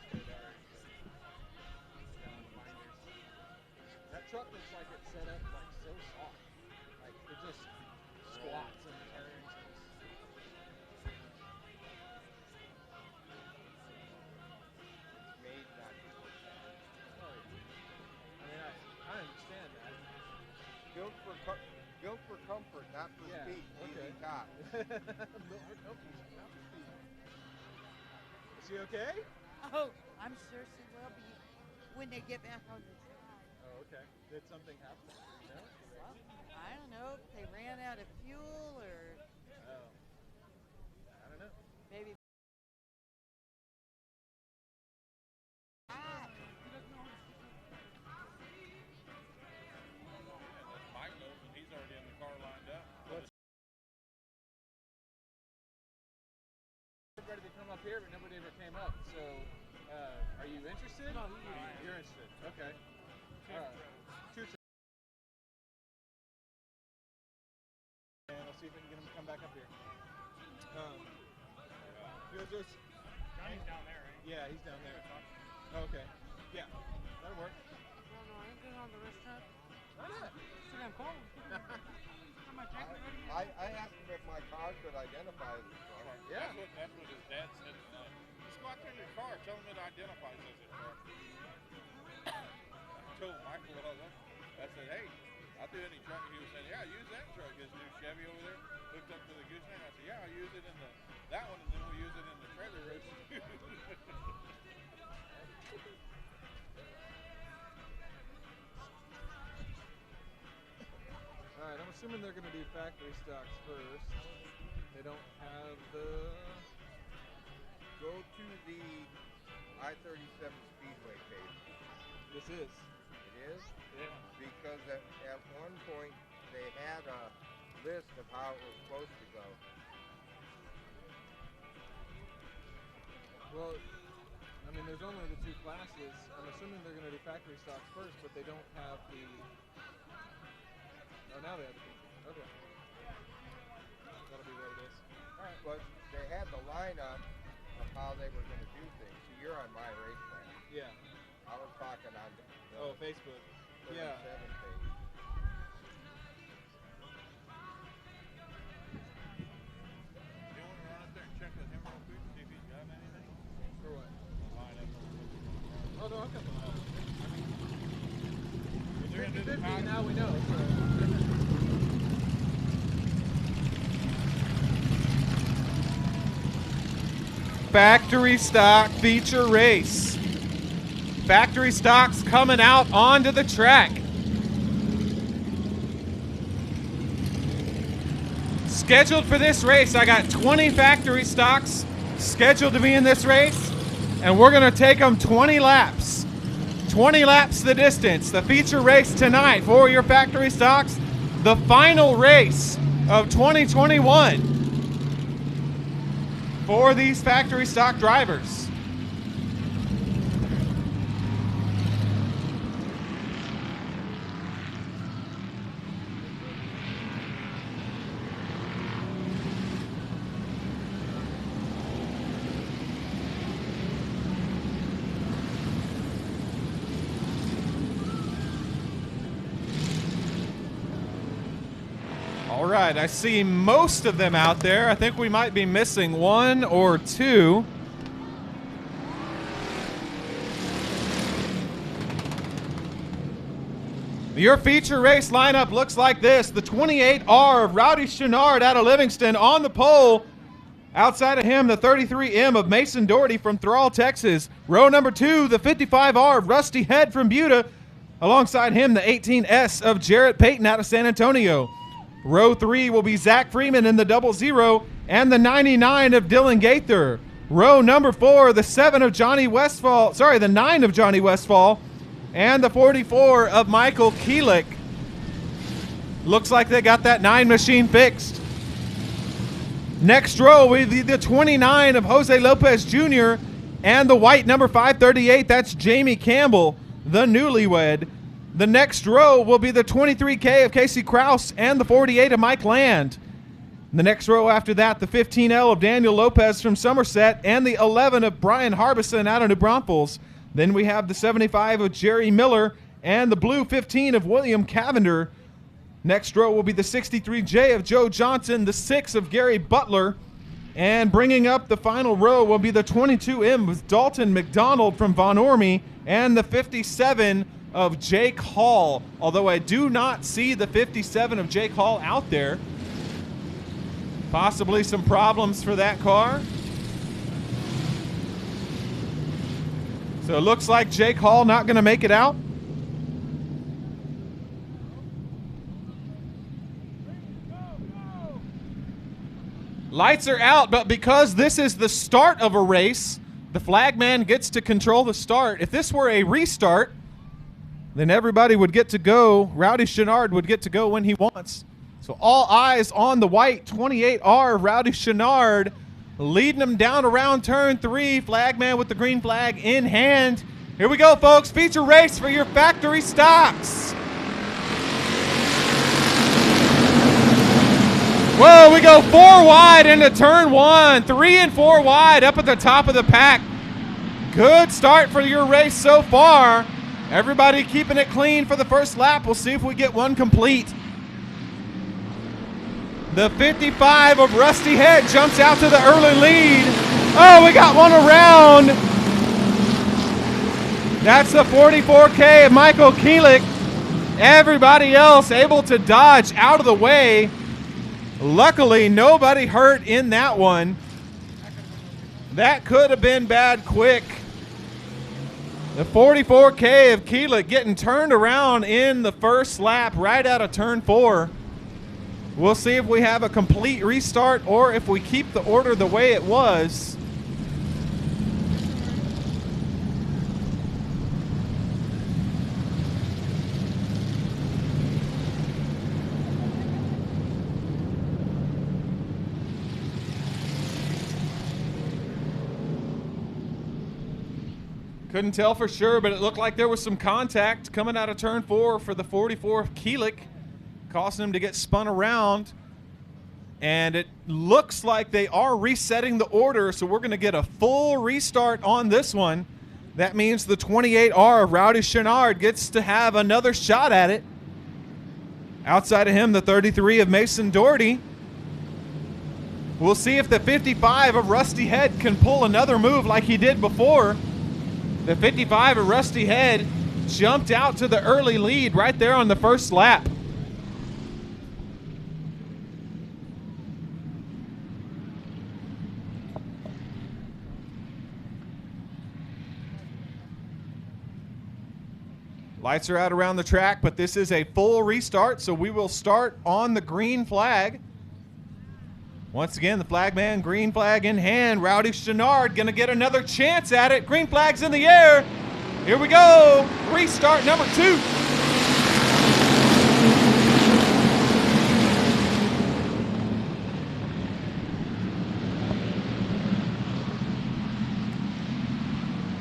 straight out down the binders. That truck looks like it's set up like so soft. Like it just squats and turns and Made not to work. oh, yeah. I mean I understand that. Built for comfort, not for Yeah, speed. okay. Easy top. Built for comfort, not for speed. Is she okay? Oh, I'm sure she will be when they get back on the track. Oh, okay. Did something happen? No? Well, I don't know if they ran out of fuel or Oh. I don't know. maybe. Mike knows, and he's already in the car lined up. Everybody to come up here, but nobody ever came up. So, are you interested? No, You're interested. Okay. Two. And I'll see if we can get him to come back up here. You'll just. Johnny's down there, right? Yeah, he's down there. Oh, okay. Yeah, that'll work. No, I'm good on the restaurant. Why not? So I'm cold. Got my jacket ready. I asked him if my car could identify as a truck. Yeah. That's what his dad said tonight. Just go out there in your car, tell him it identifies as a truck. I told Michael what I was up. I said, hey, I'll do any truck. And he was saying, yeah, use that truck. His new Chevy over there. Hooked up to the gooseneck. I said, yeah, I'll use it in that one, and then we'll use it in the trailer race. All right, I'm assuming they're going to do factory stocks first. They don't have the. Go to the I-37 Speedway page. This is. It is? Yeah. Because at one point they had a list of how it was supposed to go. Well, I mean, there's only the two classes. I'm assuming they're going to do factory stocks first, but they don't have the. Oh, now they have the feature. Okay. That'll be what it is. All right. But they had the lineup of how they were going to do things. So you're on my race plan. Yeah. I was talking on the Oh, Facebook. 37 Yeah. page. Oh, the hookup will help. They're gonna do the 50-50, power. now we know. So. Factory stock feature race. Factory stocks coming out onto the track. Scheduled for this race, I got 20 factory stocks scheduled to be in this race, and we're going to take them 20 laps. 20 laps the distance. The feature race tonight for your factory stocks, the final race of 2021 for these factory stock drivers. All right, I see most of them out there. I think we might be missing one or two. Your feature race lineup looks like this. The 28R of Rowdy Chenard out of Livingston on the pole. Outside of him, the 33M of Mason Doherty from Thrall, Texas. Row number 2, the 55R of Rusty Head from Buda. Alongside him, the 18S of Jarrett Payton out of San Antonio. Row 3 will be Zach Freeman in the 00 and the 99 of Dylan Gaither. Row number 4, the 7 of Johnny Westfall, the 9 of Johnny Westfall, and the 44 of Michael Keelick. Looks like they got that 9 machine fixed. Next row will be the 29 of Jose Lopez Jr. and the white number 538, that's Jamie Campbell, the newlywed. The next row will be the 23K of Casey Kraus and the 48 of Mike Land. The next row after that, the 15L of Daniel Lopez from Somerset and the 11 of Brian Harbison out of New Braunfels. Then we have the 75 of Jerry Miller and the blue 15 of William Cavender. Next row will be the 63J of Joe Johnson, the 6 of Gary Butler. And bringing up the final row will be the 22M of Dalton McDonald from Von Ormy and the 57 of Jake Hall, although I do not see the 57 of Jake Hall out there. Possibly some problems for that car. So it looks like Jake Hall not going to make it out. Lights are out, but because this is the start of a race, the flagman gets to control the start. If this were a restart, then everybody would get to go. Rowdy Chenard would get to go when he wants. So all eyes on the white 28R of Rowdy Chenard, leading them down around turn 3. Flagman with the green flag in hand. Here we go, folks. Feature race for your factory stocks. Whoa, we go 4 wide into turn 1. 3 and 4 wide up at the top of the pack. Good start for your race so far. Everybody keeping it clean for the first lap. We'll see if we get one complete. The 55 of Rusty Head jumps out to the early lead. Oh, we got one around. That's the 44K of Michael Keelick. Everybody else able to dodge out of the way. Luckily, nobody hurt in that one. That could have been bad quick. The 44K of Keelick getting turned around in the first lap right out of turn 4. We'll see if we have a complete restart or if we keep the order the way it was. Couldn't tell for sure, but it looked like there was some contact coming out of turn 4 for the 44 of Keelick, causing him to get spun around. And it looks like they are resetting the order, so we're going to get a full restart on this one. That means the 28R of Rowdy Chenard gets to have another shot at it. Outside of him, the 33 of Mason Doherty. We'll see if the 55 of Rusty Head can pull another move like he did before. The 55 of Rusty Head jumped out to the early lead right there on the first lap. Lights are out around the track, but this is a full restart, so we will start on the green flag. Once again, the flagman, green flag in hand. Rowdy Chenard gonna get another chance at it. Green flag's in the air. Here we go. Restart number 2.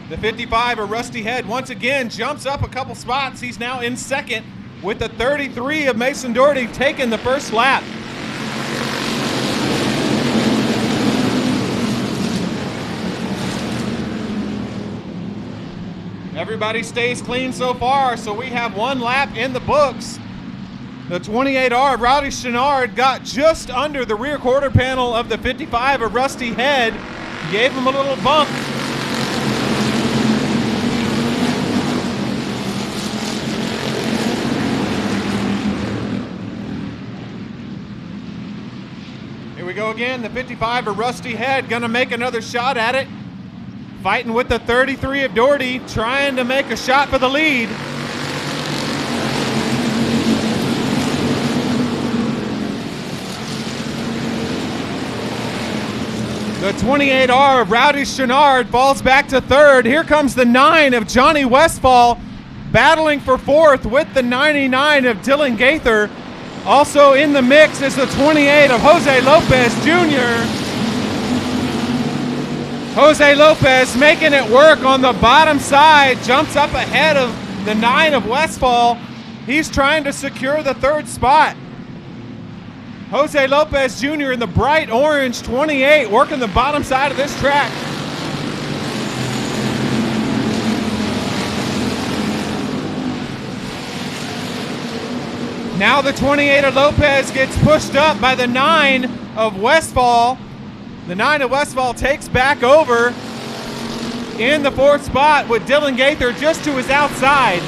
The 55 of Rusty Head once again jumps up a couple spots. He's now in second with the 33 of Mason Doherty taking the first lap. Everybody stays clean so far, so we have 1 lap in the books. The 28R of Rowdy Chenard got just under the rear quarter panel of the 55 of Rusty Head. Gave him a little bump. Here we go again. The 55 of Rusty Head gonna make another shot at it. Fighting with the 33 of Doherty, trying to make a shot for the lead. The 28R of Rowdy Chenard falls back to third. Here comes the 9 of Johnny Westfall, battling for fourth with the 99 of Dylan Gaither. Also in the mix is the 28 of Jose Lopez Jr. Jose Lopez making it work on the bottom side, jumps up ahead of the 9 of Westfall. He's trying to secure the third spot. Jose Lopez Jr. in the bright orange 28 working the bottom side of this track. Now the 28 of Lopez gets pushed up by the 9 of Westfall. The 9 of Westfall takes back over in the fourth spot with Dylan Gaither just to his outside.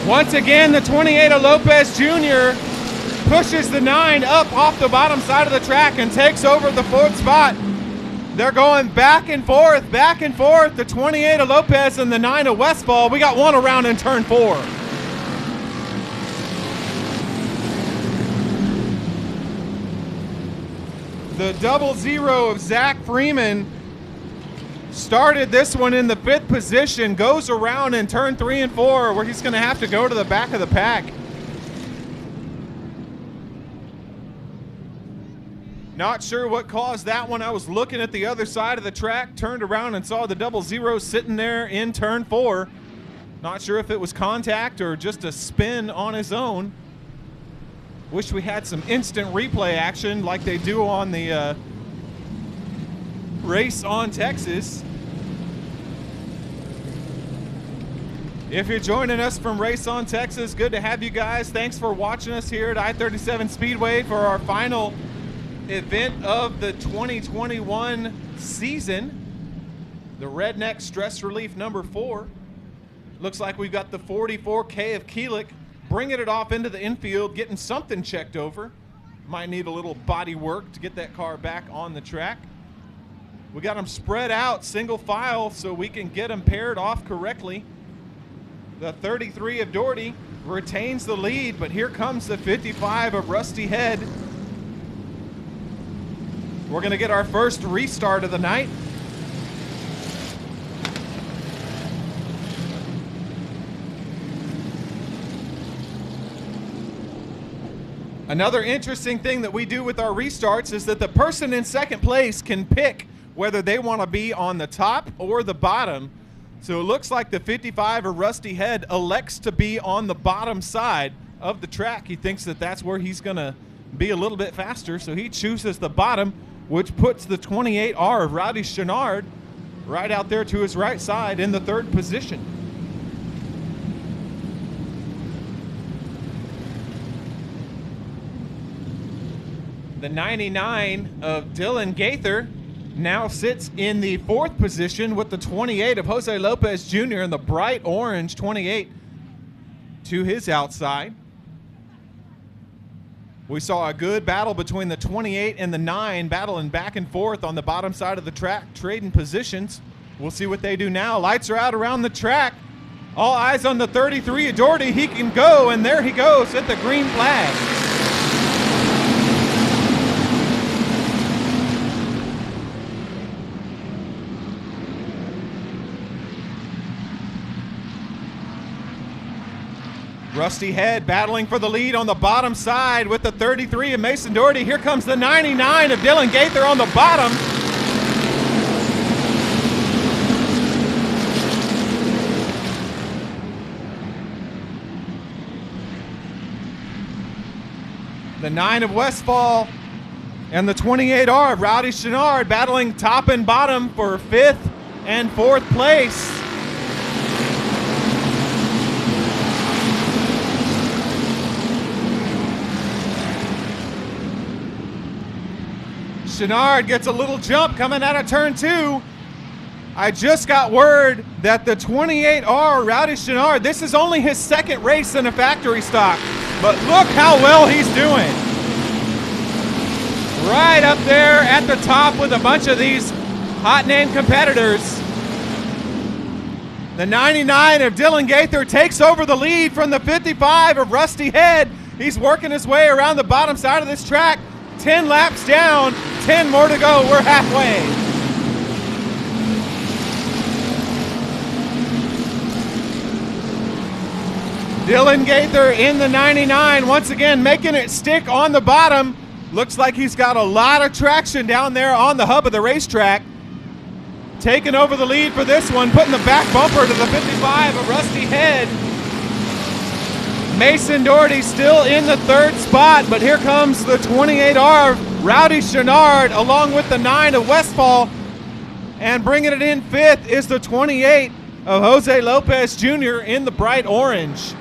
Once again, the 28 of Lopez Jr. pushes the 9 up off the bottom side of the track and takes over the fourth spot. They're going back and forth, the 28 of Lopez and the 9 of Westfall. We got one around in turn 4. The 00 of Zach Freeman started this one in the 5th position, goes around in turn 3 and 4 where he's gonna have to go to the back of the pack. Not sure what caused that one. I was looking at the other side of the track, turned around and saw the 00 sitting there in turn 4. Not sure if it was contact or just a spin on his own. Wish we had some instant replay action like they do on the race on Texas. If you're joining us from Race on Texas, good to have you guys. Thanks for watching us here at I-37 Speedway for our final event of the 2021 season. The Redneck Stress Relief number 4. Looks like we've got the 44K of Keelik bringing it off into the infield, getting something checked over. Might need a little body work to get that car back on the track. We got them spread out single file so we can get them paired off correctly. The 33 of Doherty retains the lead, but here comes the 55 of Rusty Head. We're gonna get our first restart of the night. Another interesting thing that we do with our restarts is that the person in second place can pick whether they want to be on the top or the bottom. So it looks like the 55 of Rusty Head elects to be on the bottom side of the track. He thinks that that's where he's going to be a little bit faster, so he chooses the bottom, which puts the 28R of Rowdy Chenard right out there to his right side in the 3rd position. The 99 of Dylan Gaither now sits in the 4th position with the 28 of Jose Lopez Jr. and the bright orange 28 to his outside. We saw a good battle between the 28 and the 9, battling back and forth on the bottom side of the track, trading positions. We'll see what they do now. Lights are out around the track. All eyes on the 33 of Doherty. He can go, and there he goes at the green flag. Rusty Head battling for the lead on the bottom side with the 33 of Mason Doherty. Here comes the 99 of Dylan Gaither on the bottom. The 9 of Westfall and the 28R of Rowdy Chenard battling top and bottom for 5th and 4th place. Chenard gets a little jump coming out of turn 2. I just got word that the 28R, Rowdy Chenard, this is only his 2nd race in a factory stock, but look how well he's doing. Right up there at the top with a bunch of these hot name competitors. The 99 of Dylan Gaither takes over the lead from the 55 of Rusty Head. He's working his way around the bottom side of this track. 10 laps down, 10 more to go. We're halfway. Dylan Gaither in the 99, once again making it stick on the bottom. Looks like he's got a lot of traction down there on the hub of the racetrack. Taking over the lead for this one, putting the back bumper to the 55 of Rusty Head. Mason Doherty still in the 3rd spot, but here comes the 28R, Rowdy Chenard, along with the 9 of Westfall. And bringing it in 5th is the 28 of Jose Lopez Jr. in the bright orange.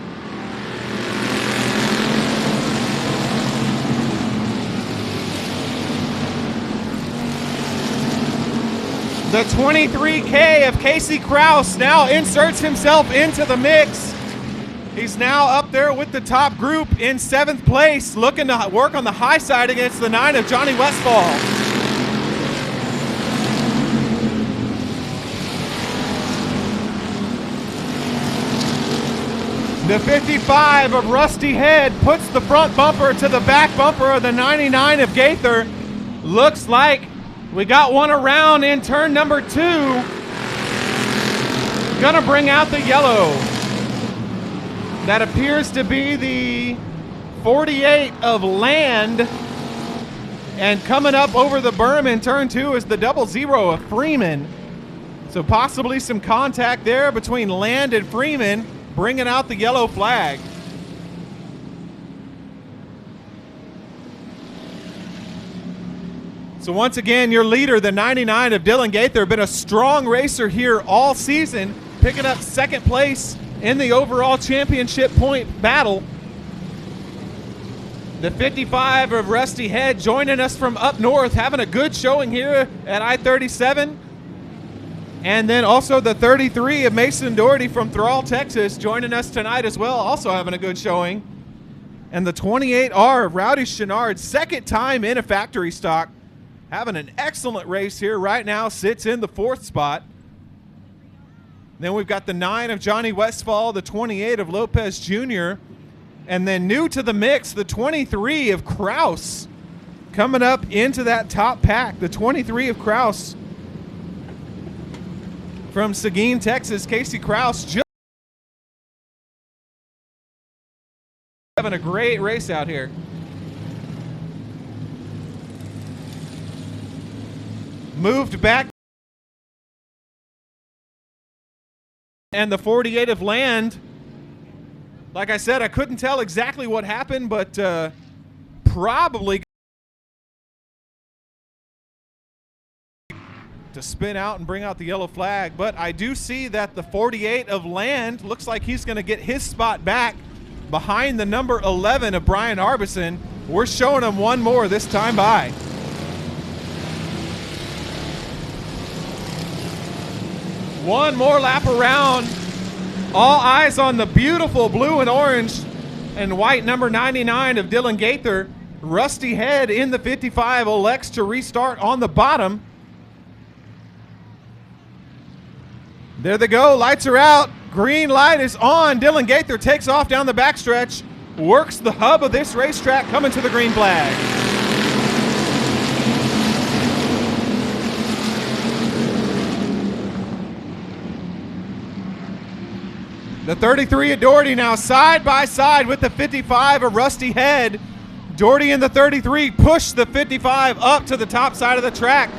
The 23K of Casey Kraus now inserts himself into the mix. He's now up there with the top group in 7th place, looking to work on the high side against the 9 of Johnny Westfall. The 55 of Rusty Head puts the front bumper to the back bumper of the 99 of Gaither. Looks like we got one around in turn number 2. Gonna bring out the yellow. That appears to be the 48 of Land. And coming up over the berm in turn 2 is the 00 of Freeman. So possibly some contact there between Land and Freeman, bringing out the yellow flag. So once again, your leader, the 99 of Dylan Gaither, been a strong racer here all season, picking up 2nd place in the overall championship point battle. The 55 of Rusty Head joining us from up north, having a good showing here at I-37. And then also the 33 of Mason Doherty from Thrall, Texas, joining us tonight as well, also having a good showing. And the 28R of Rowdy Chenard, 2nd time in a factory stock, having an excellent race here right now, sits in the 4th spot. Then we've got the 9 of Johnny Westfall, the 28 of Lopez Jr., and then new to the mix, the 23 of Kraus coming up into that top pack. The 23 of Kraus from Seguin, Texas. Casey Kraus just having a great race out here. Moved back. And the 48 of Land, like I said, I couldn't tell exactly what happened, but probably to spin out and bring out the yellow flag. But I do see that the 48 of Land looks like he's going to get his spot back behind the number 11 of Brian Harbison. We're showing him one more this time by. One more lap around. All eyes on the beautiful blue and orange and white number 99 of Dylan Gaither. Rusty Head in the 55 elects to restart on the bottom. There they go. Lights are out. Green light is on. Dylan Gaither takes off down the backstretch. Works the hub of this racetrack, coming to the green flag. The 33 of Doherty now side by side with the 55 of Rusty Head. Doherty in the 33 push the 55 up to the top side of the track.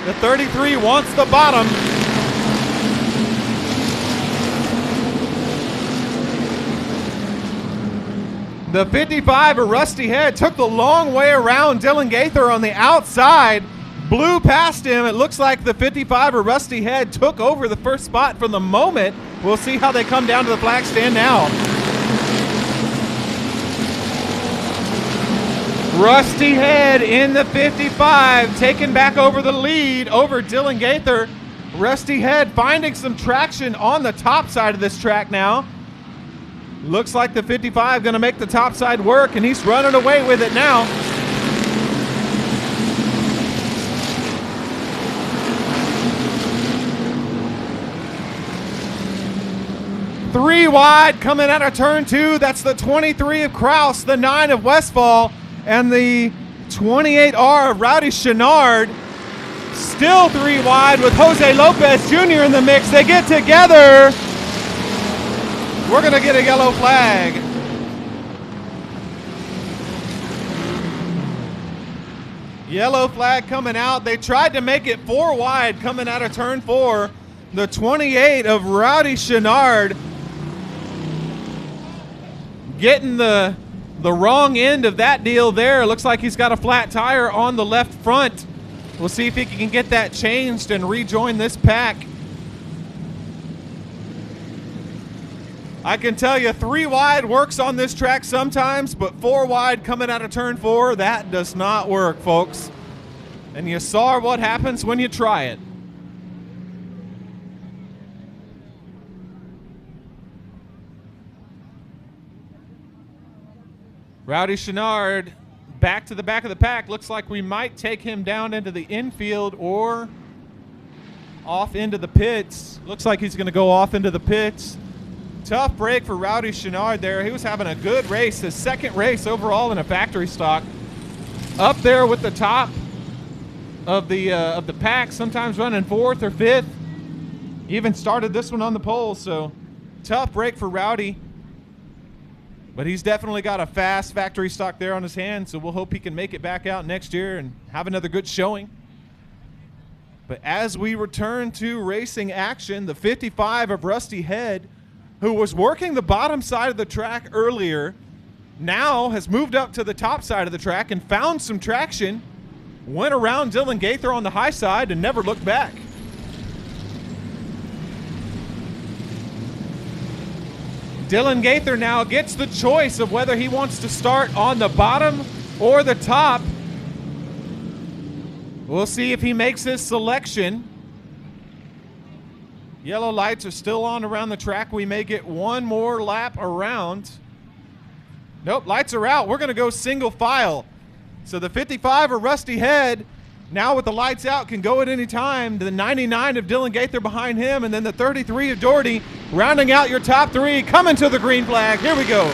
The 33 wants the bottom. The 55 of Rusty Head took the long way around Dylan Gaither on the outside, blew past him. It looks like the 55 of Rusty Head took over the first spot for the moment. We'll see how they come down to the flag stand now. Rusty Head in the 55, taking back over the lead over Dylan Gaither. Rusty Head finding some traction on the top side of this track now. Looks like the 55 going to make the top side work, and he's running away with it now. Three wide coming out of turn 2. That's the 23 of Kraus, the 9 of Westfall, and the 28R of Rowdy Chenard. Still 3 wide with Jose Lopez Jr. in the mix. They get together. We're going to get a yellow flag. Yellow flag coming out. They tried to make it 4 wide coming out of turn 4. The 28 of Rowdy Chenard getting the wrong end of that deal there. Looks like he's got a flat tire on the left front. We'll see if he can get that changed and rejoin this pack. I can tell you 3 wide works on this track sometimes, but 4 wide coming out of turn 4, that does not work, folks. And you saw what happens when you try it. Rowdy Chenard back to the back of the pack. Looks like we might take him down into the infield or off into the pits. Looks like he's going to go off into the pits. Tough break for Rowdy Chenard there. He was having a good race, his second race overall in a factory stock. Up there with the top of the pack, sometimes running 4th or 5th. Even started this one on the pole, so tough break for Rowdy. But he's definitely got a fast factory stock there on his hands, so we'll hope he can make it back out next year and have another good showing. But as we return to racing action, the 55 of Rusty Head, who was working the bottom side of the track earlier, now has moved up to the top side of the track and found some traction, went around Dylan Gaither on the high side and never looked back. Dylan Gaither now gets the choice of whether he wants to start on the bottom or the top. We'll see if he makes his selection. Yellow lights are still on around the track. We may get one more lap around. Nope, lights are out. We're going to go single file. So the 55 of Rusty Head, now with the lights out, can go at any time. The 99 of Dylan Gaither behind him, and then the 33 of Doherty rounding out your top 3, coming to the green flag. Here we go.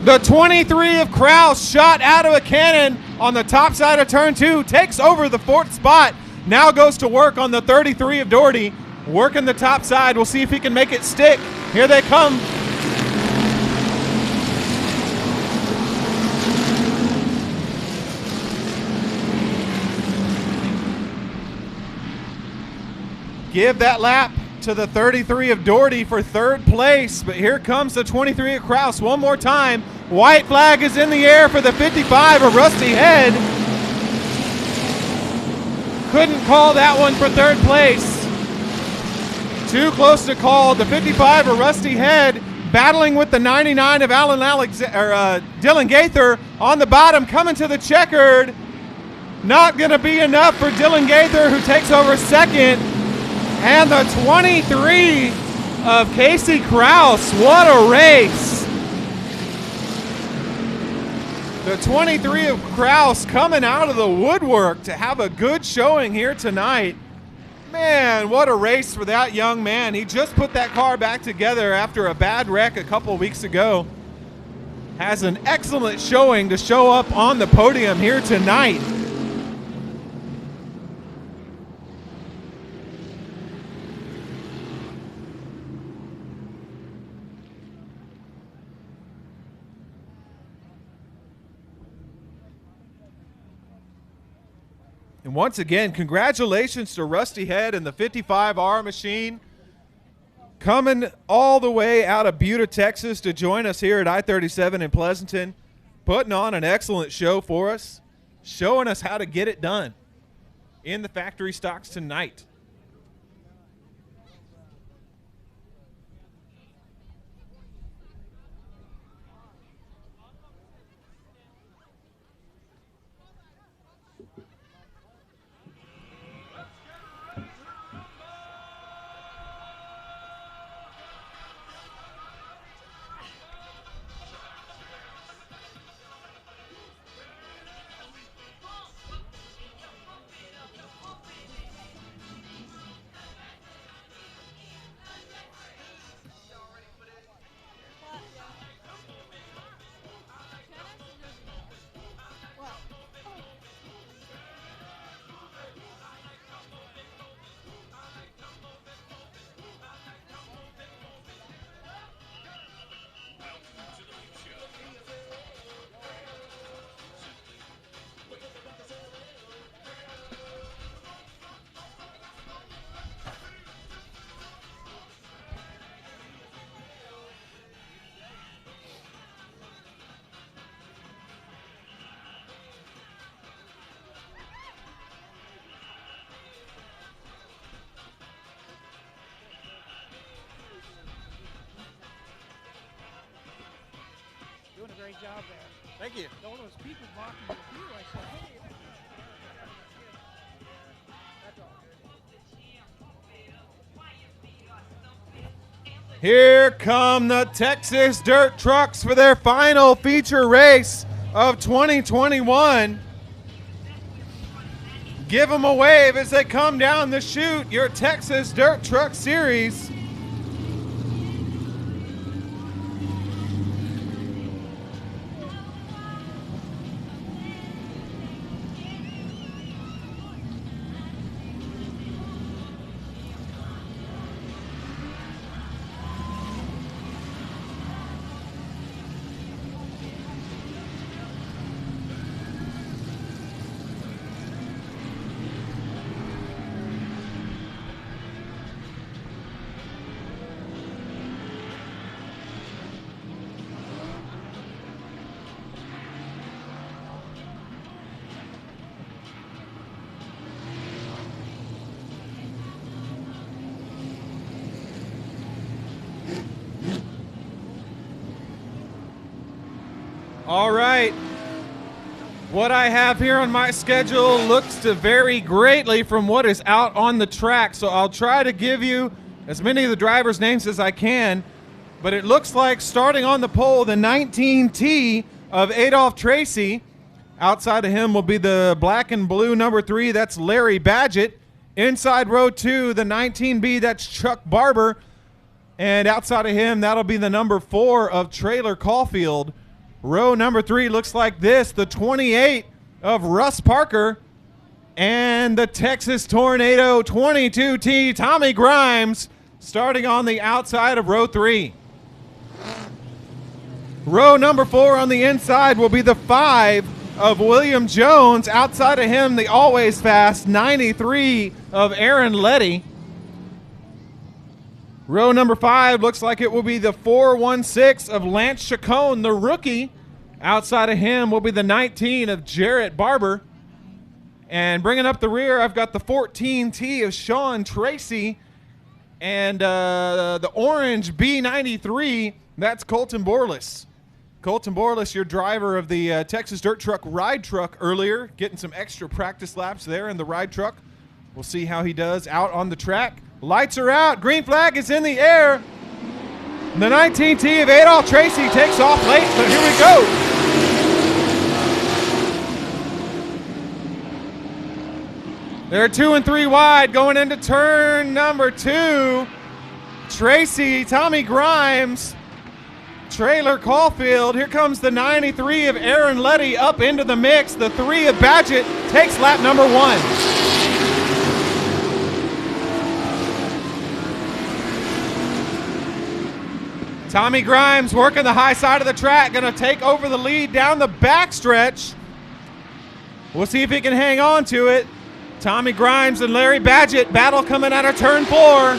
The 23 of Kraus shot out of a cannon on the top side of turn 2, takes over the 4th spot, now goes to work on the 33 of Doherty, working the top side. We'll see if he can make it stick. Here they come. Give that lap to the 33 of Doherty for 3rd place, but here comes the 23 of Kraus one more time. White flag is in the air for the 55 of Rusty Head. Couldn't call that one for 3rd place. Too close to call. The 55 of Rusty Head battling with the 99 of Dylan Gaither on the bottom, coming to the checkered. Not going to be enough for Dylan Gaither, who takes over second. And the 23 of Casey Kraus. What a race. The 23 of Kraus coming out of the woodwork to have a good showing here tonight. Man, what a race for that young man. He just put that car back together after a bad wreck a couple weeks ago. Has an excellent showing to show up on the podium here tonight. And once again, congratulations to Rusty Head and the 55R machine, coming all the way out of Buda, Texas to join us here at I-37 in Pleasanton, putting on an excellent show for us, showing us how to get it done in the factory stocks tonight. Doing a great job there. Thank you. All those people blocking the view, I said, hey. That's all good. Here come the Texas Dirt Trucks for their final feature race of 2021. Give them a wave as they come down the chute, your Texas Dirt Truck Series. All right. What I have here on my schedule looks to vary greatly from what is out on the track, so I'll try to give you as many of the drivers' names as I can. But it looks like starting on the pole, the 19T of Adolph Tracy. Outside of him will be the black and blue number 3. That's Larry Badgett. Inside row 2, the 19B, that's Chuck Barber. And outside of him, that'll be the number 4 of Trailer Caulfield. Row number 3 looks like this, the 28 of Russ Parker. And the Texas Tornado 22T, Tommy Grimes, starting on the outside of row 3. Row number 4 on the inside will be the 5 of William Jones. Outside of him, the always fast 93 of Aaron Letty. Row number 5 looks like it will be the 416 of Lance Chacon, the rookie. Outside of him will be the 19 of Jarrett Barber. And bringing up the rear, I've got the 14T of Sean Tracy. And the orange B93 That's Colton Borlis. Colton Borlis, your driver of the Texas Dirt Truck ride truck earlier, getting some extra practice laps there in the ride truck. We'll see how he does out on the track. Lights are out. Green flag is in the air. The 19T of Adolph Tracy takes off late, but here we go. They're 2 and 3 wide going into turn number 2. Tracy, Tommy Grimes, Trailer Caulfield. Here comes the 93 of Aaron Letty up into the mix. The 3 of Badgett takes lap number 1. Tommy Grimes working the high side of the track, going to take over the lead down the backstretch. We'll see if he can hang on to it. Tommy Grimes and Larry Badgett battle coming out of turn 4.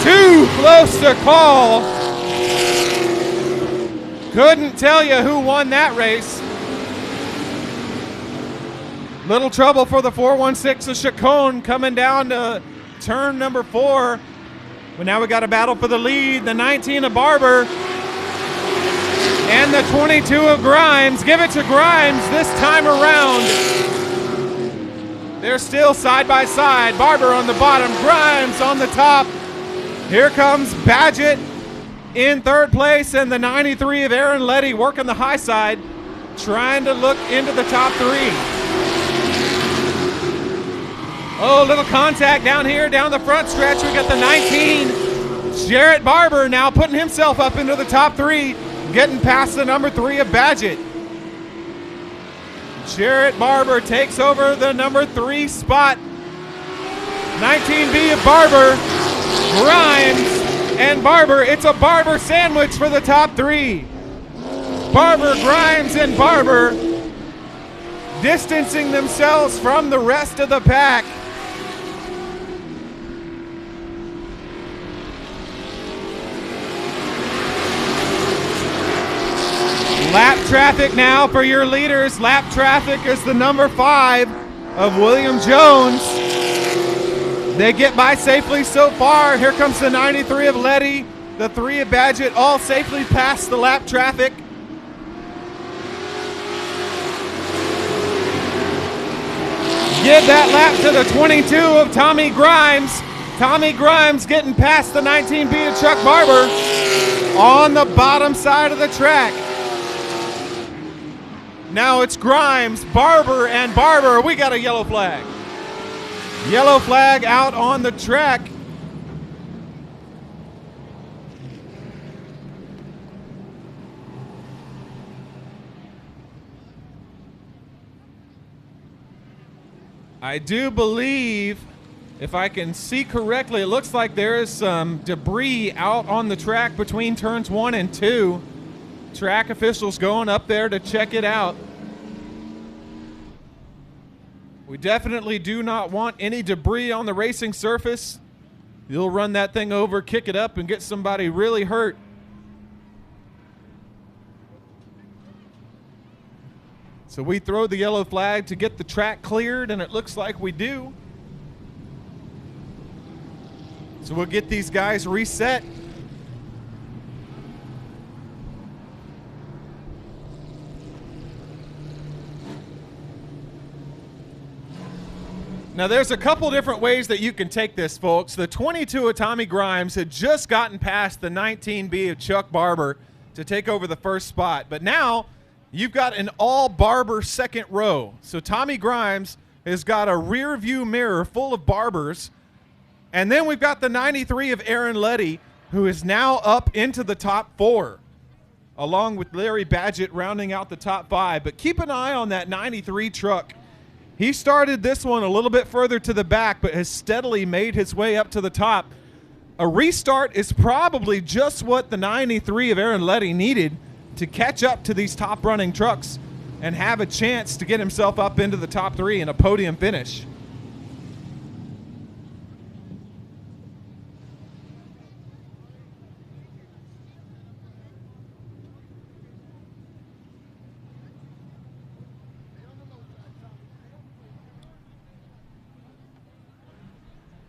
Too close to call. Couldn't tell you who won that race. Little trouble for the 416 of Chacon coming down to turn number 4. But now we got a battle for the lead. The 19 of Barber and the 22 of Grimes. Give it to Grimes this time around. They're still side by side. Barber on the bottom, Grimes on the top. Here comes Badgett in third place, and the 93 of Aaron Letty working the high side, trying to look into the top 3. Oh, little contact down here, down the front stretch. We got the 19, Jarrett Barber, now putting himself up into the top 3, getting past the number 3 of Badgett. Jarrett Barber takes over the number 3 spot. 19B of Barber, Grimes, and Barber. It's a Barber sandwich for the top 3. Barber, Grimes, and Barber distancing themselves from the rest of the pack. Lap traffic now for your leaders. Lap traffic is the number 5 of William Jones. They get by safely so far. Here comes the 93 of Letty, the 3 of Badgett, all safely past the lap traffic. Give that lap to the 22 of Tommy Grimes. Tommy Grimes getting past the 19B of Chuck Barber on the bottom side of the track. Now it's Grimes, Barber, and Barber. We got a yellow flag. Yellow flag out on the track. I do believe, if I can see correctly, it looks like there is some debris out on the track between turns 1 and 2. Track officials going up there to check it out. We definitely do not want any debris on the racing surface. You'll run that thing over, kick it up, and get somebody really hurt. So we throw the yellow flag to get the track cleared, and it looks like we do. So we'll get these guys reset. Now, there's a couple different ways that you can take this, folks. The 22 of Tommy Grimes had just gotten past the 19B of Chuck Barber to take over the first spot. But now you've got an all Barber second row. So Tommy Grimes has got a rear view mirror full of Barbers. And then we've got the 93 of Aaron Letty, who is now up into the top 4, along with Larry Badgett rounding out the top 5. But keep an eye on that 93 truck. He started this one a little bit further to the back, but has steadily made his way up to the top. A restart is probably just what the 93 of Aaron Letty needed to catch up to these top running trucks and have a chance to get himself up into the top 3 in a podium finish.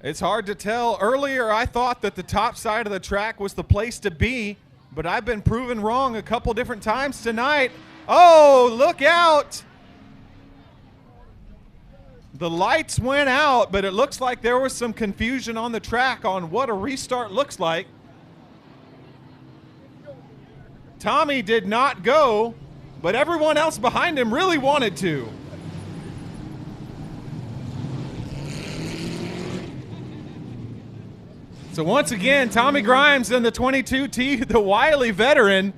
It's hard to tell. Earlier, I thought that the top side of the track was the place to be, but I've been proven wrong a couple different times tonight. Oh, look out! The lights went out, but it looks like there was some confusion on the track on what a restart looks like. Tommy did not go, but everyone else behind him really wanted to. So once again, Tommy Grimes in the 22T, the wily veteran,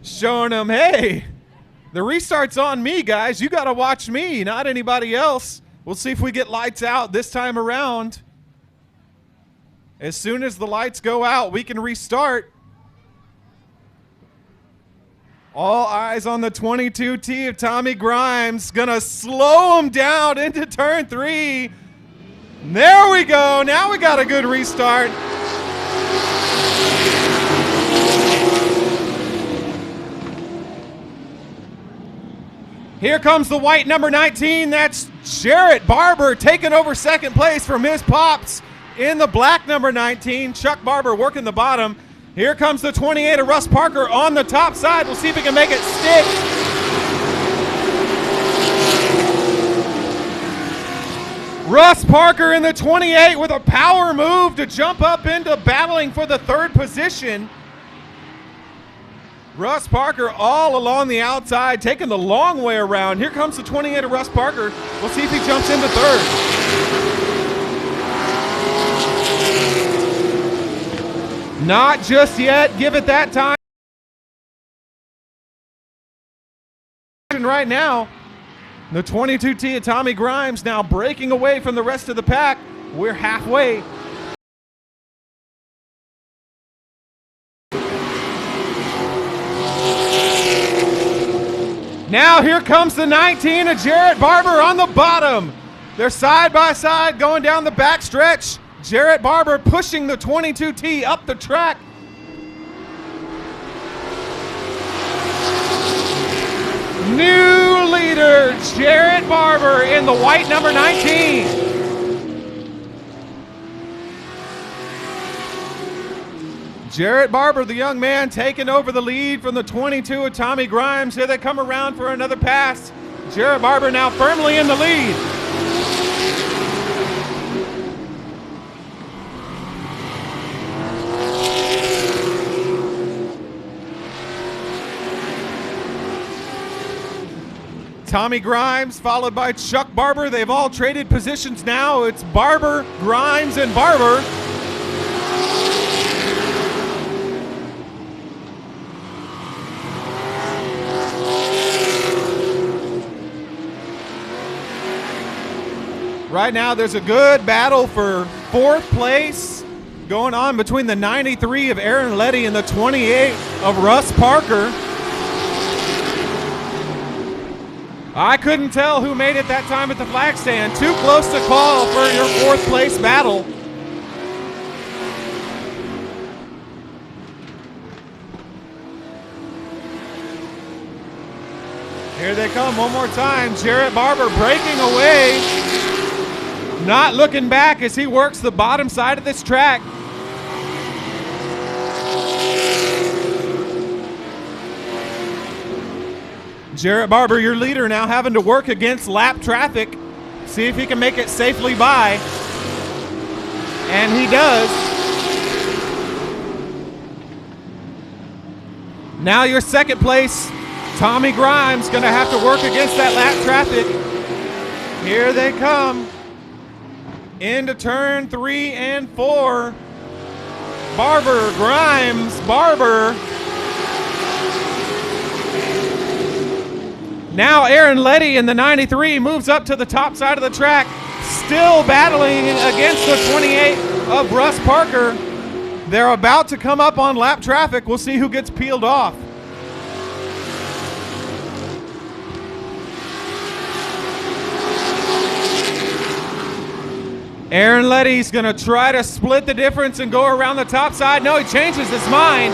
showing him, hey, the restart's on me, guys. You got to watch me, not anybody else. We'll see if we get lights out this time around. As soon as the lights go out, we can restart. All eyes on the 22T of Tommy Grimes. Gonna slow him down into turn 3. There we go. Now we got a good restart. Here comes the white number 19. That's Jarrett Barber taking over second place for Ms. Pops in the black number 19. Chuck Barber working the bottom. Here comes the 28 of Russ Parker on the top side. We'll see if he can make it stick. Russ Parker in the 28 with a power move to jump up into battling for the third position. Russ Parker all along the outside, taking the long way around. Here comes the 28 of Russ Parker. We'll see if he jumps into third. Not just yet. Give it that time. Right now, the 22T of Tommy Grimes now breaking away from the rest of the pack. We're halfway. Now here comes the 19 of Jarrett Barber on the bottom. They're side by side going down the back stretch. Jarrett Barber pushing the 22T up the track. New leader, Jarrett Barber in the white number 19. Jarrett Barber, the young man, taking over the lead from the 22 of Tommy Grimes. Here they come around for another pass. Jarrett Barber now firmly in the lead. Tommy Grimes followed by Chuck Barber. They've all traded positions now. It's Barber, Grimes, and Barber. Right now there's a good battle for fourth place going on between the 93 of Aaron Letty and the 28 of Russ Parker. I couldn't tell who made it that time at the flag stand. Too close to call for your fourth place battle. Here they come one more time. Jarrett Barber breaking away. Not looking back as he works the bottom side of this track. Jarrett Barber, your leader, now having to work against lap traffic. See if he can make it safely by. And he does. Now your second place, Tommy Grimes, going to have to work against that lap traffic. Here they come. Into turn 3 and 4. Barber, Grimes, Barber. Now Aaron Letty in the 93 moves up to the top side of the track, still battling against the 28 of Russ Parker. They're about to come up on lap traffic. We'll see who gets peeled off. Aaron Letty's gonna try to split the difference and go around the top side. No, he changes his mind.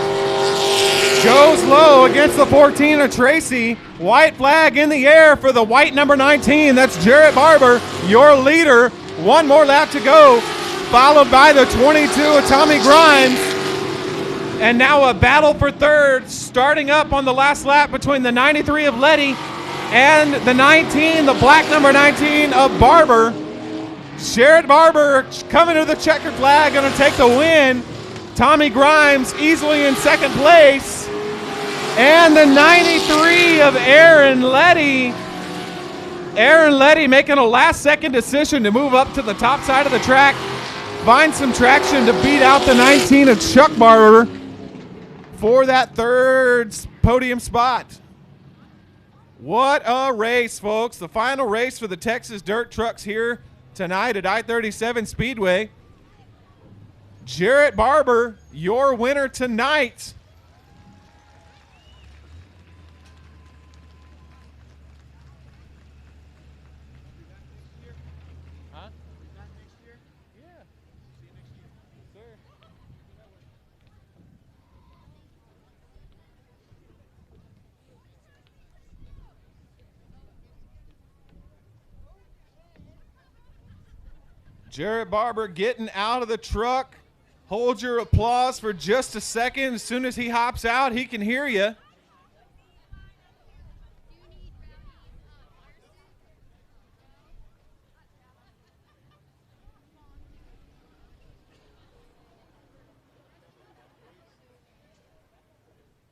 Goes low against the 14 of Tracy. White flag in the air for the white number 19. That's Jarrett Barber, your leader. One more lap to go. followed by the 22 of Tommy Grimes. And now a battle for third, starting up on the last lap between the 93 of Letty and the 19, the black number 19 of Barber. Sherrod Barber coming to the checkered flag, going to take the win. Tommy Grimes easily in second place. And the 93 of Aaron Letty. Aaron Letty making a last-second decision to move up to the top side of the track, find some traction to beat out the 19 of Chuck Barber for that third podium spot. What a race, folks. The final race for the Texas Dirt Trucks here tonight at I-37 Speedway. Jarrett Barber, your winner tonight. Jarrett Barber getting out of the truck. Hold your applause for just a second. As soon as he hops out, he can hear you.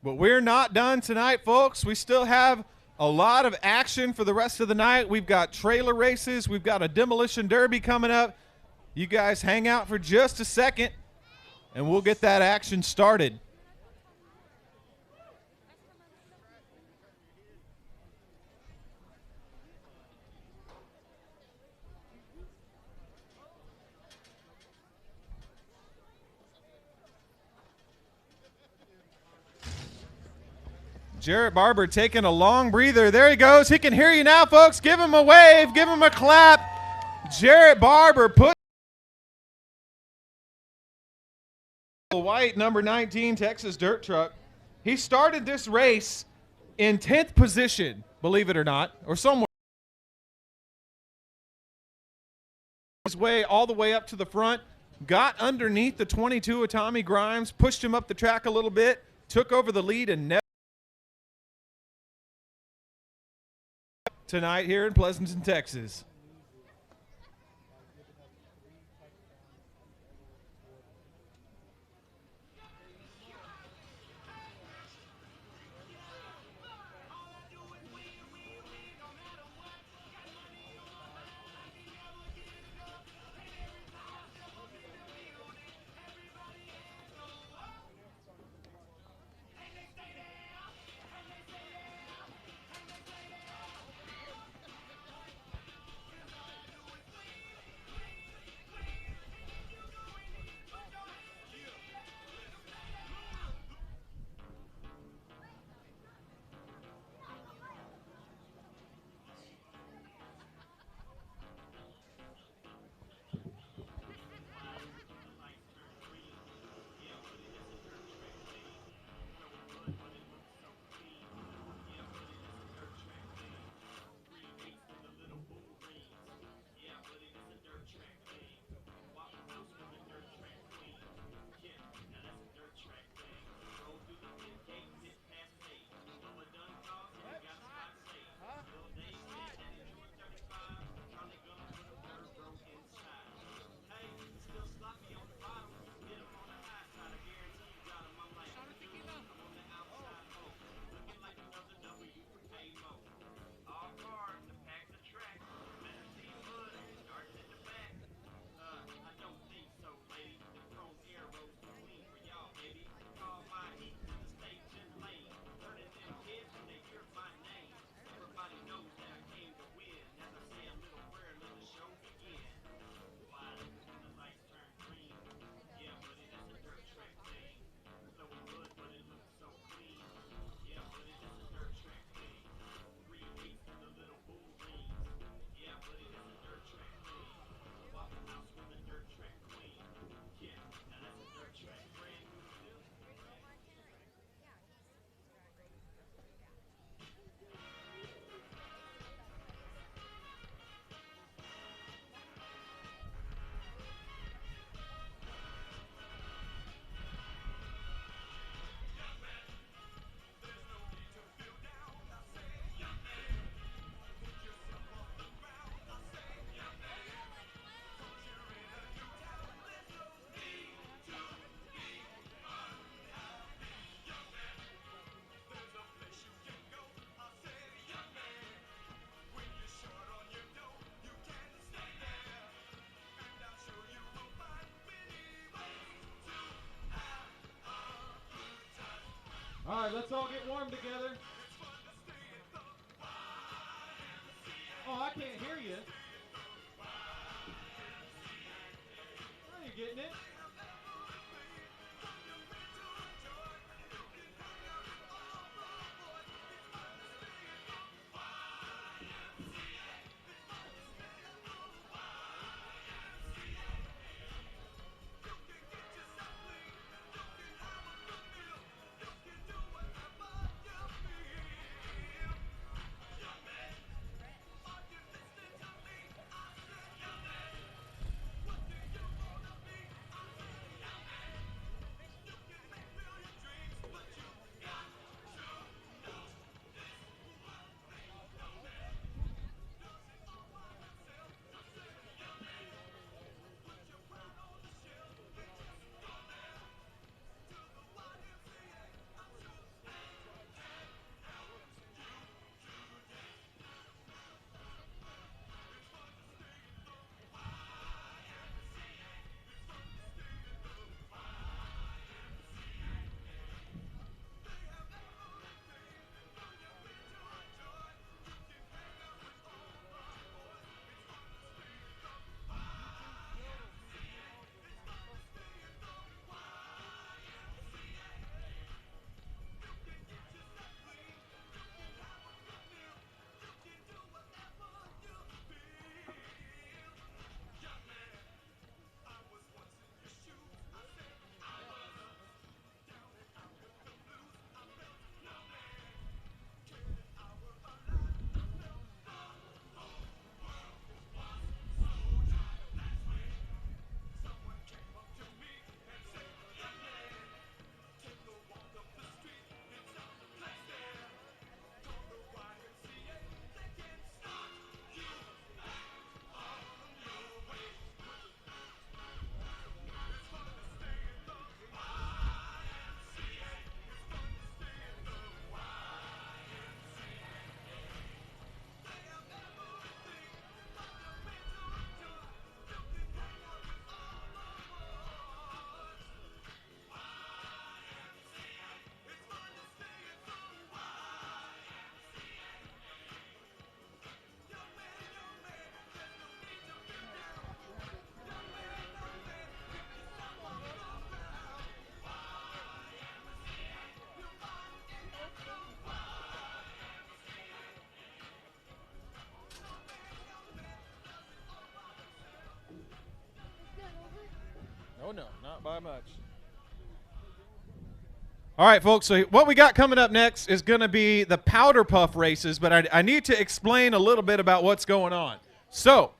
But we're not done tonight, folks. We still have a lot of action for the rest of the night. We've got trailer races. We've got a demolition derby coming up. You guys hang out for just a second, and we'll get that action started. Jarrett Barber taking a long breather. There he goes. He can hear you now, folks. Give him a wave. Give him a clap. Jarrett Barber put the white number 19 Texas Dirt Truck. He started this race in 10th position, believe it or not, or somewhere. His way all the way up to the front, got underneath the 22 of Tommy Grimes, pushed him up the track a little bit, took over the lead, and never tonight here in Pleasanton, Texas. all get warm together. Oh, I can't hear you. Are you getting it? Oh no, not by much. All right, folks, so what we got coming up next is going to be the powder puff races, but I need to explain a little bit about what's going on. So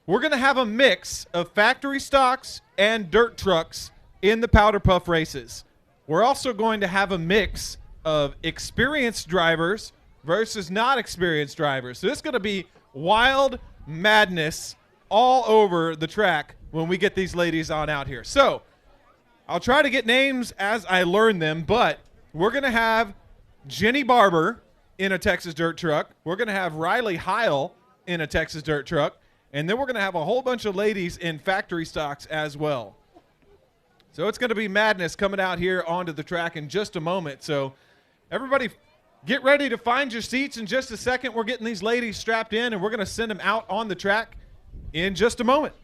we're going to have a mix of factory stocks and dirt trucks in the powder puff races. We're also going to have a mix of experienced drivers versus not experienced drivers. So this is going to be wild madness all over the track when we get these ladies on out here. So I'll try to get names as I learn them, but we're going to have Jenny Barber in a Texas dirt truck. We're going to have Riley Heil in a Texas dirt truck. And then we're going to have a whole bunch of ladies in factory stocks as well. So it's going to be madness coming out here onto the track in just a moment. So everybody get ready to find your seats in just a second. We're getting these ladies strapped in, and we're going to send them out on the track in just a moment.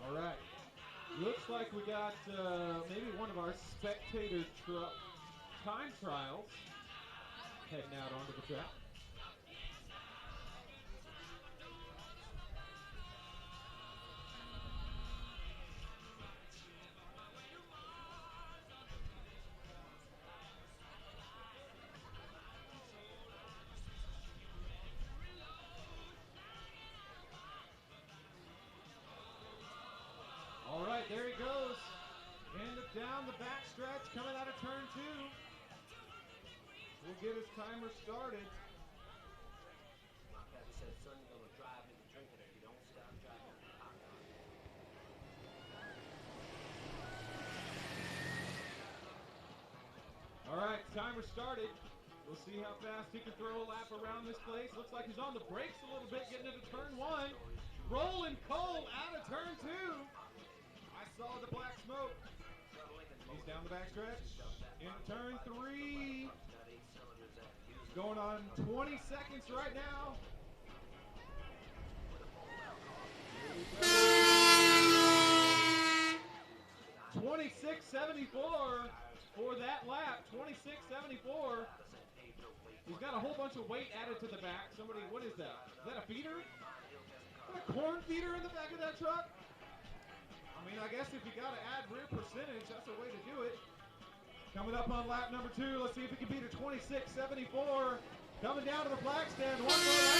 All right. Looks like we got maybe one of our spectator time trials heading out onto the track. All right, there he goes. And down the backstretch, coming out of turn 2. We'll get his timer started. My daddy said, son, you're going to drive me to drinking if you don't stop driving. All right, timer started. We'll see how fast he can throw a lap around this place. Looks like he's on the brakes a little bit, getting into turn 1. Rolling Cole out of turn 2. I saw the black smoke. He's down the backstretch. Into turn 3. Going on 20 seconds right now. 26.74 for that lap. 26.74. He's got a whole bunch of weight added to the back. Somebody, what is that? Is that a feeder? A corn feeder in the back of that truck? I mean, I guess if you got to add rear percentage, that's a way to do it. Coming up on lap number 2, let's see if he can beat a 26.74. Coming down to the flag stand, one more lap.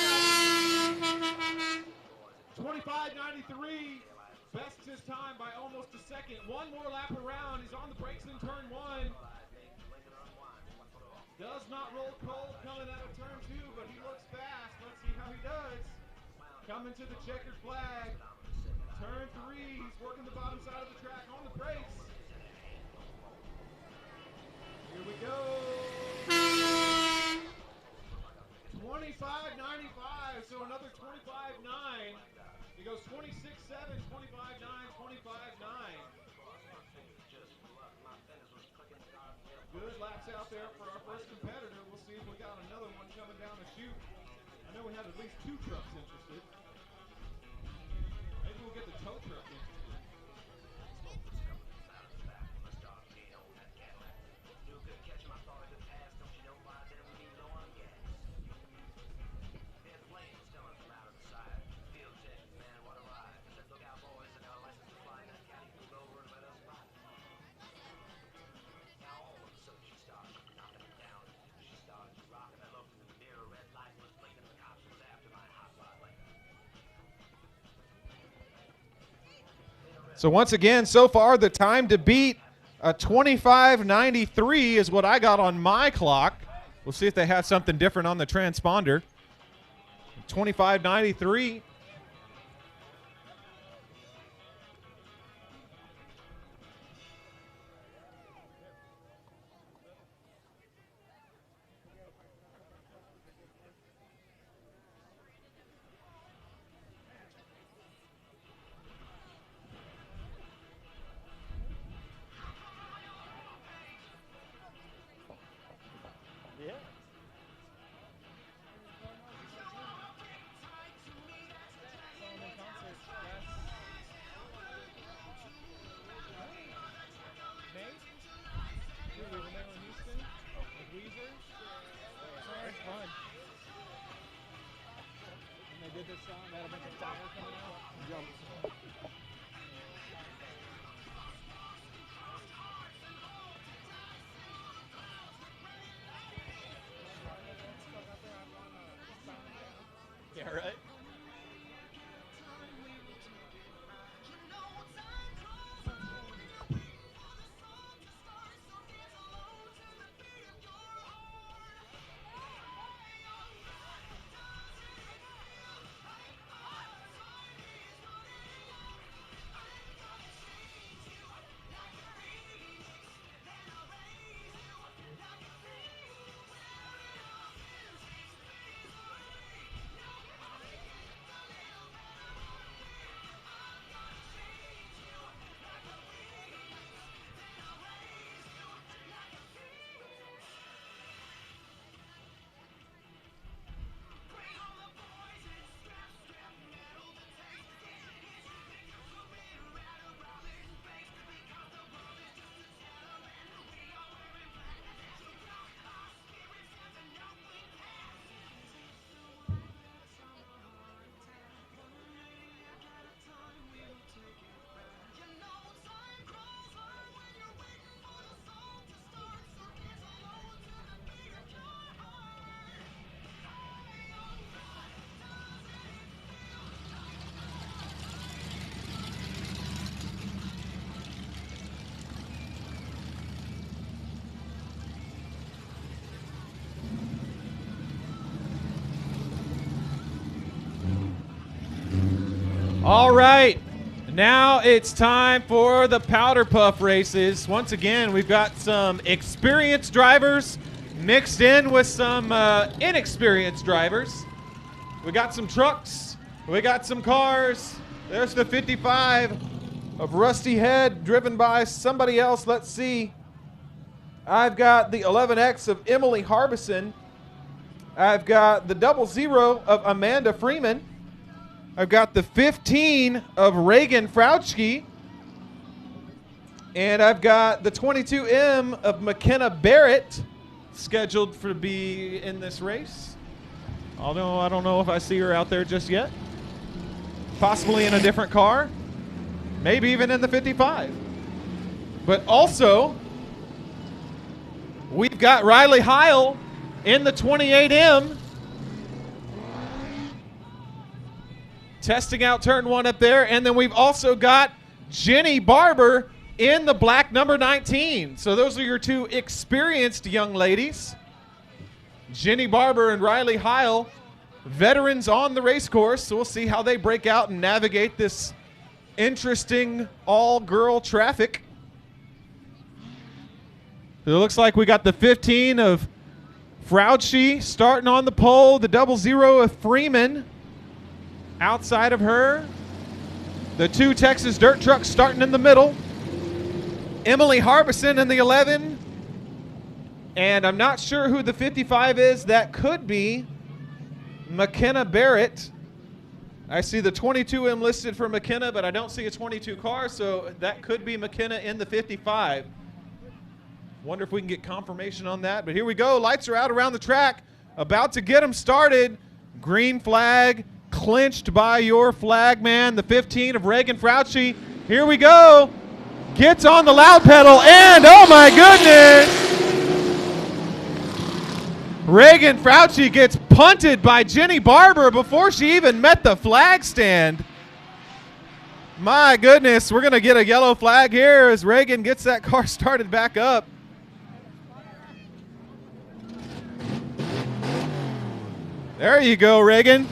25.93, bests his time by almost a second. One more lap around, he's on the brakes in turn 1. Does not roll cold coming out of turn 2, but he looks fast. Let's see how he does. Coming to the checkered flag. Turn 3, he's working the bottom side of the track on the brakes. Here we go. 25.95, so another 25.9. He goes 26.7, 25.9, 25.9. Good laps out there for our first competitor. We'll see if we got another one coming down the chute. I know we had at least 2 trucks interested. Maybe we'll get the tow truck interested. So once again, so far the time to beat a 25.93 is what I got on my clock. We'll see if they have something different on the transponder. 25.93. Yeah, right? All right, now it's time for the powder puff races. Once again, we've got some experienced drivers mixed in with some inexperienced drivers. We got some trucks, we got some cars. There's the 55 of Rusty Head driven by somebody else. Let's see. I've got the 11X of Emily Harbison. I've got the 00 of Amanda Freeman. I've got the 15 of Reagan Frautsky. And I've got the 22M of McKenna Barrett scheduled for to be in this race. Although I don't know if I see her out there just yet. possibly in a different car, maybe even in the 55. But also, we've got Riley Heil in the 28M. Testing out turn 1 up there. And then we've also got Jenny Barber in the black number 19. So those are your two experienced young ladies. Jenny Barber and Riley Heil, veterans on the race course. So we'll see how they break out and navigate this interesting all-girl traffic. It looks like we got the 15 of Frautschi starting on the pole, the 00 of Freeman outside of her. The 2 Texas dirt trucks starting in the middle. Emily Harbison in the 11. And I'm not sure who the 55 is. That could be McKenna Barrett. I see the 22M listed for McKenna, but I don't see a 22 car, so that could be McKenna in the 55. Wonder if we can get confirmation on that. But here we go. Lights are out around the track. About to get them started. Green flag clinched by your flag man, the 15 of Reagan Frautschi. Here we go. Gets on the loud pedal, and oh my goodness! Reagan Frautschi gets punted by Jenny Barber before she even met the flag stand. My goodness, we're going to get a yellow flag here as Reagan gets that car started back up. There you go, Reagan.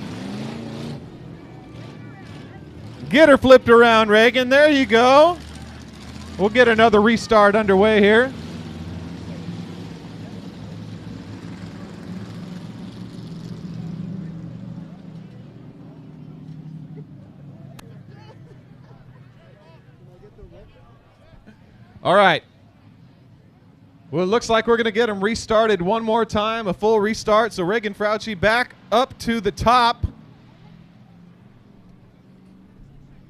Get her flipped around, Reagan. There you go. We'll get another restart underway here. All right. Well, it looks like we're going to get them restarted one more time, a full restart. So Reagan Frautschi back up to the top.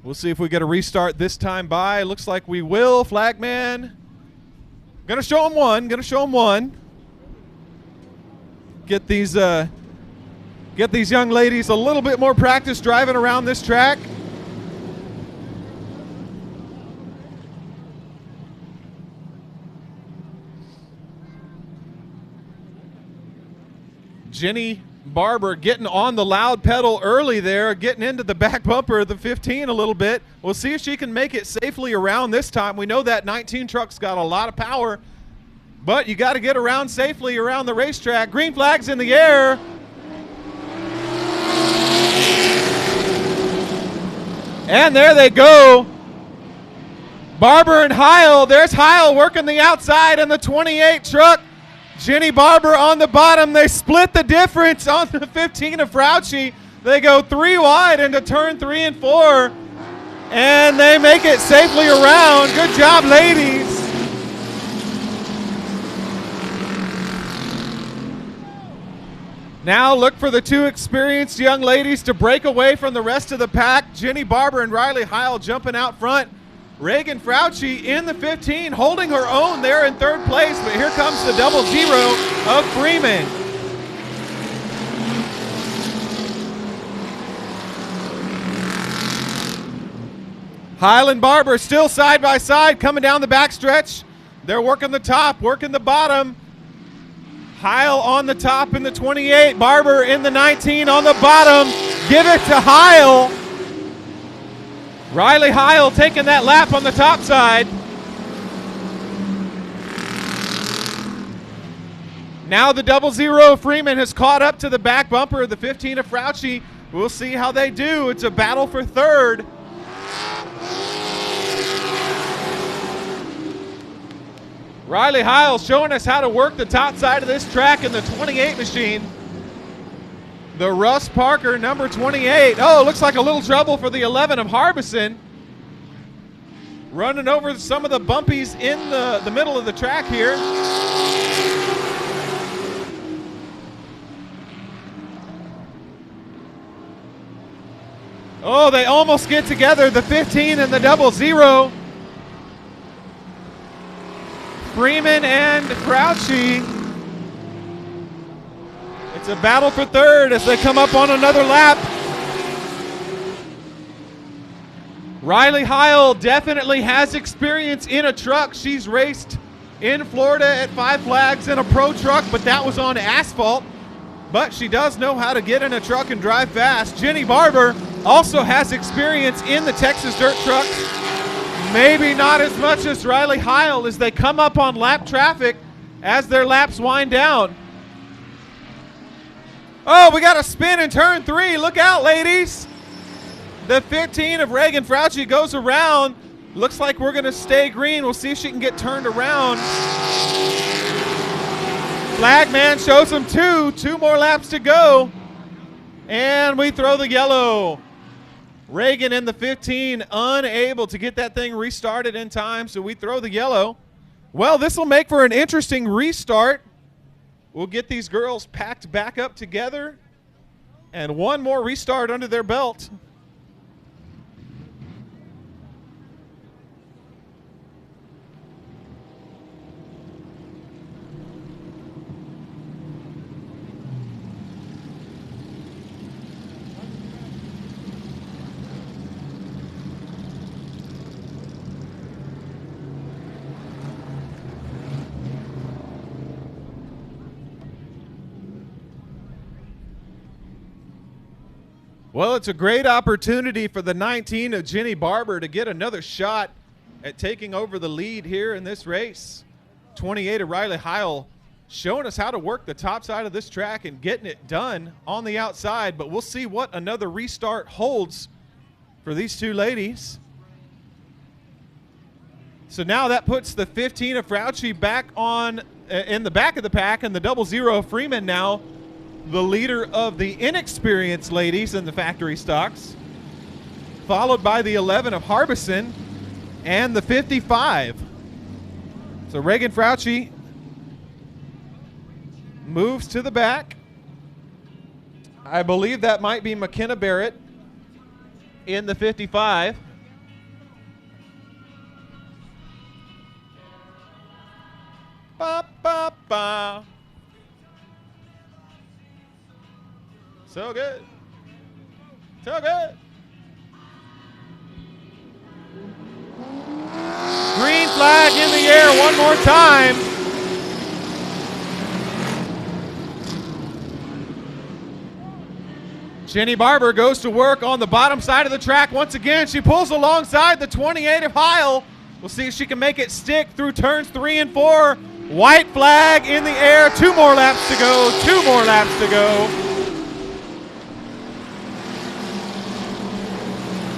We'll see if we get a restart this time by. Looks like we will. Flagman. Going to show him one. Going to show him one. Get these young ladies a little bit more practice driving around this track. Jenny Barber getting on the loud pedal early there, getting into the back bumper of the 15 a little bit. We'll see if she can make it safely around this time. We know that 19 truck's got a lot of power, but you got to get around safely around the racetrack. Green flag's in the air. And there they go. Barber and Heil. There's Heil working the outside in the 28 truck. Jenny Barber on the bottom. They split the difference on the 15 of Frautschi. They go 3 wide into turn 3 and 4. And they make it safely around. Good job, ladies. Now look for the 2 experienced young ladies to break away from the rest of the pack. Jenny Barber and Riley Heil jumping out front. Reagan Frautschi in the 15, holding her own there in 3rd place, but here comes the 00 of Freeman. Heil and Barber still side by side, coming down the backstretch. They're working the top, working the bottom. Heil on the top in the 28, Barber in the 19 on the bottom. Give it to Heil. Riley Heil taking that lap on the top side. Now the 00 Freeman has caught up to the back bumper of the 15 of Frautschi. We'll see how they do. It's a battle for 3rd. Riley Heil showing us how to work the top side of this track in the 28 machine. The Russ Parker, number 28. Oh, looks like a little trouble for the 11 of Harbison. Running over some of the bumpies in the middle of the track here. Oh, they almost get together, the 15 and the 00. Freeman and Frautschi. It's a battle for 3rd as they come up on another lap. Riley Heil definitely has experience in a truck. She's raced in Florida at Five Flags in a pro truck, but that was on asphalt. But she does know how to get in a truck and drive fast. Jenny Barber also has experience in the Texas dirt trucks. Maybe not as much as Riley Heil as they come up on lap traffic as their laps wind down. Oh, we got a spin in turn 3. Look out, ladies. The 15 of Reagan Frauchi goes around. Looks like we're going to stay green. We'll see if she can get turned around. Flagman shows them 2 more laps to go. And we throw the yellow. Reagan in the 15 unable to get that thing restarted in time, so we throw the yellow. Well, this will make for an interesting restart. We'll get these girls packed back up together and one more restart under their belt. Well, it's a great opportunity for the 19 of Jenny Barber to get another shot at taking over the lead here in this race. 28 of Riley Heil showing us how to work the top side of this track and getting it done on the outside, but we'll see what another restart holds for these two ladies. So now that puts the 15 of Frauchi back on in the back of the pack, and the 00 of Freeman now the leader of the inexperienced ladies in the factory stocks, followed by the 11 of Harbison and the 55. So Reagan Frauchi moves to the back. I believe that might be McKenna Barrett in the 55. Ba, ba, ba. So good. So good. Green flag in the air one more time. Jenny Barber goes to work on the bottom side of the track once again. She pulls alongside the 28 of Heil. We'll see if she can make it stick through turns 3 and 4. White flag in the air. 2 more laps to go. 2 more laps to go.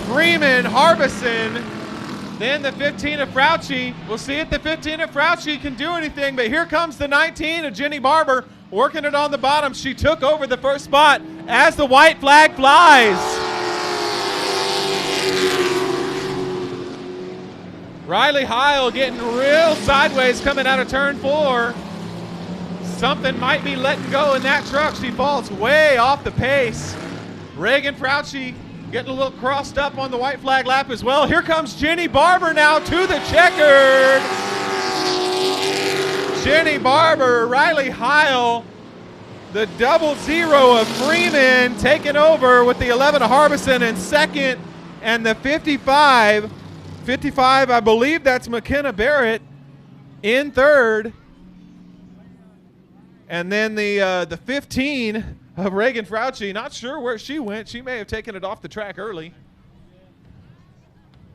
Freeman, Harbison, then the 15 of Frauchi. We'll see if the 15 of Frauchi can do anything, but here comes the 19 of Jenny Barber working it on the bottom. She took over the first spot as the white flag flies. Riley Heil getting real sideways coming out of turn 4. Something might be letting go in that truck. She falls way off the pace. Reagan Frauchi getting a little crossed up on the white flag lap as well. Here comes Jenny Barber now to the checkered. Jenny Barber, Riley Heil, the 00 of Freeman taking over with the 11 of Harbison in second, and the 55, I believe that's McKenna Barrett in third. And then the 15 of Reagan Frauchi, not sure where she went. She may have taken it off the track early.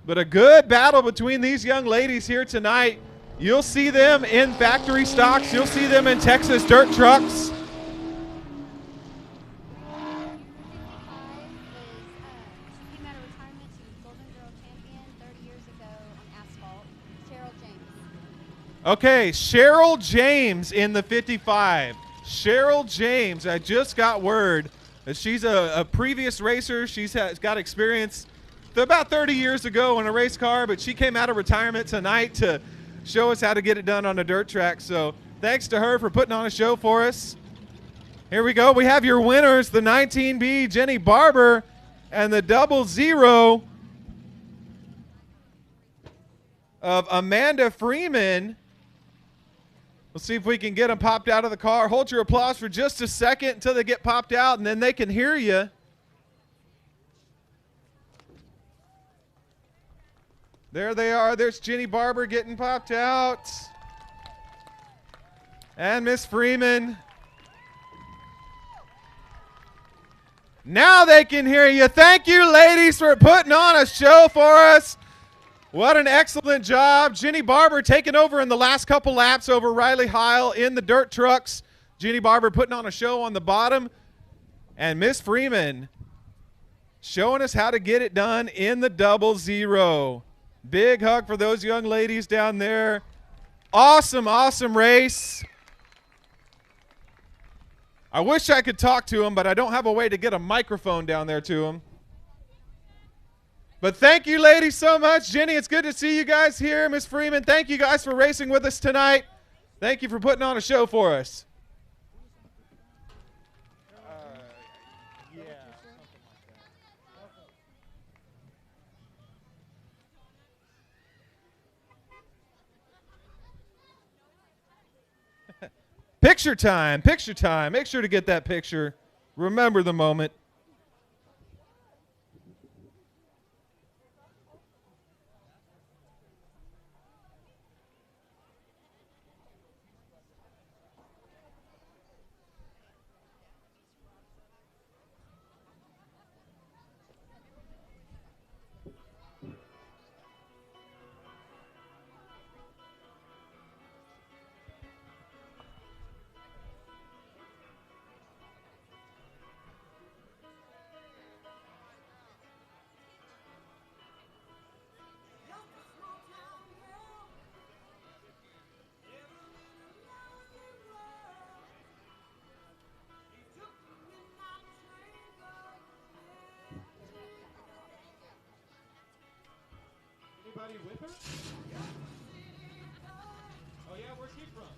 But a good battle between these young ladies here tonight. You'll see them in factory stocks. You'll see them in Texas dirt trucks. Okay, Cheryl James in the 55. Cheryl James, I just got word that she's a previous racer. She's got experience about 30 years ago in a race car, but she came out of retirement tonight to show us how to get it done on a dirt track. So thanks to her for putting on a show for us. Here we go. We have your winners, the 19B Jenny Barber and the 00 of Amanda Freeman. We'll see if we can get them popped out of the car. Hold your applause for just a second until they get popped out, and then they can hear you. There they are. There's Jenny Barber getting popped out. And Miss Freeman. Now they can hear you. Thank you, ladies, for putting on a show for us. What an excellent job. Jenny Barber taking over in the last couple laps over Riley Heil in the dirt trucks. Jenny Barber putting on a show on the bottom. And Miss Freeman showing us how to get it done in the 00. Big hug for those young ladies down there. Awesome, awesome race. I wish I could talk to them, but I don't have a way to get a microphone down there to them. But thank you, ladies, so much. Jenny, it's good to see you guys here. Miss Freeman, thank you guys for racing with us tonight. Thank you for putting on a show for us. Yeah, something like that. Picture time, picture time. Make sure to get that picture. Remember the moment. Anybody with her? Oh yeah, where's he from?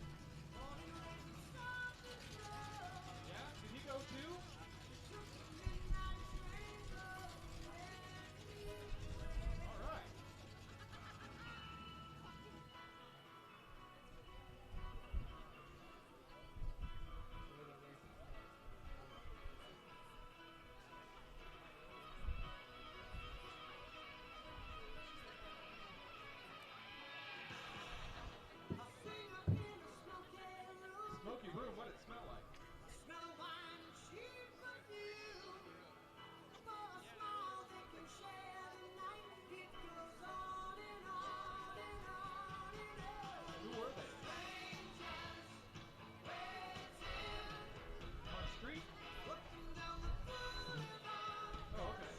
Yeah, did he go too? All right. Smoky room, what it smell like? Who were they? On the street? Oh, okay.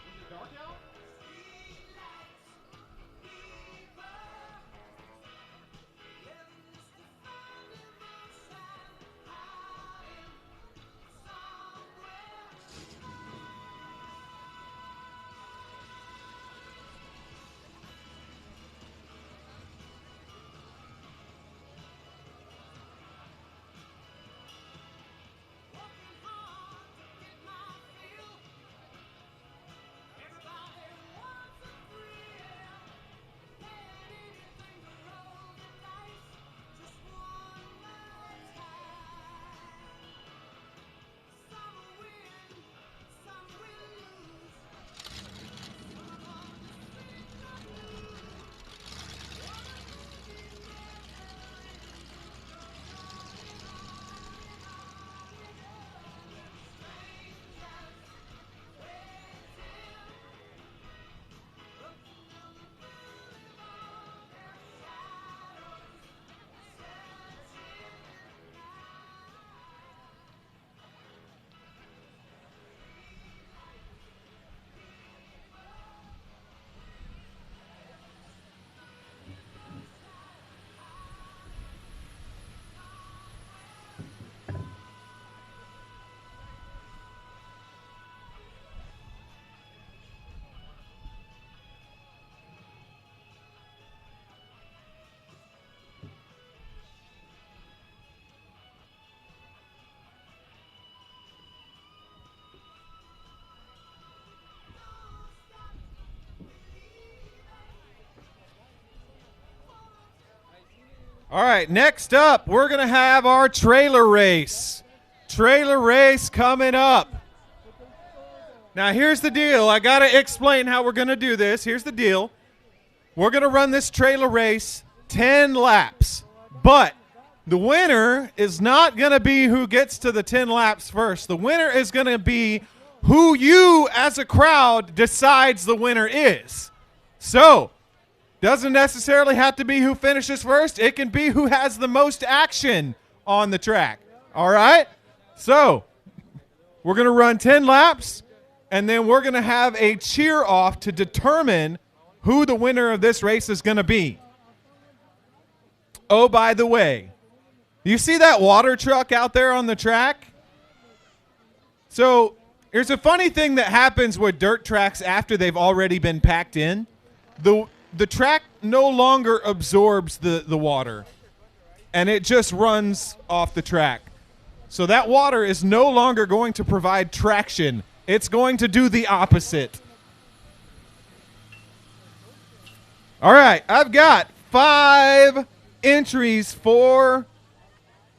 Was it dark out? All right, next up, we're going to have our trailer race. Trailer race coming up. Now, here's the deal. I got to explain how we're going to do this. Here's the deal. We're going to run this trailer race 10 laps. But the winner is not going to be who gets to the 10 laps first. The winner is going to be who you, as a crowd, decides the winner is. So, doesn't necessarily have to be who finishes first. It can be who has the most action on the track. All right? So, we're going to run 10 laps, and then we're going to have a cheer-off to determine who the winner of this race is going to be. Oh, by the way, you see that water truck out there on the track? So, there's a funny thing that happens with dirt tracks after they've already been packed in. The track no longer absorbs the water, and it just runs off the track. So that water is no longer going to provide traction. It's going to do the opposite. All right, I've got 5 entries for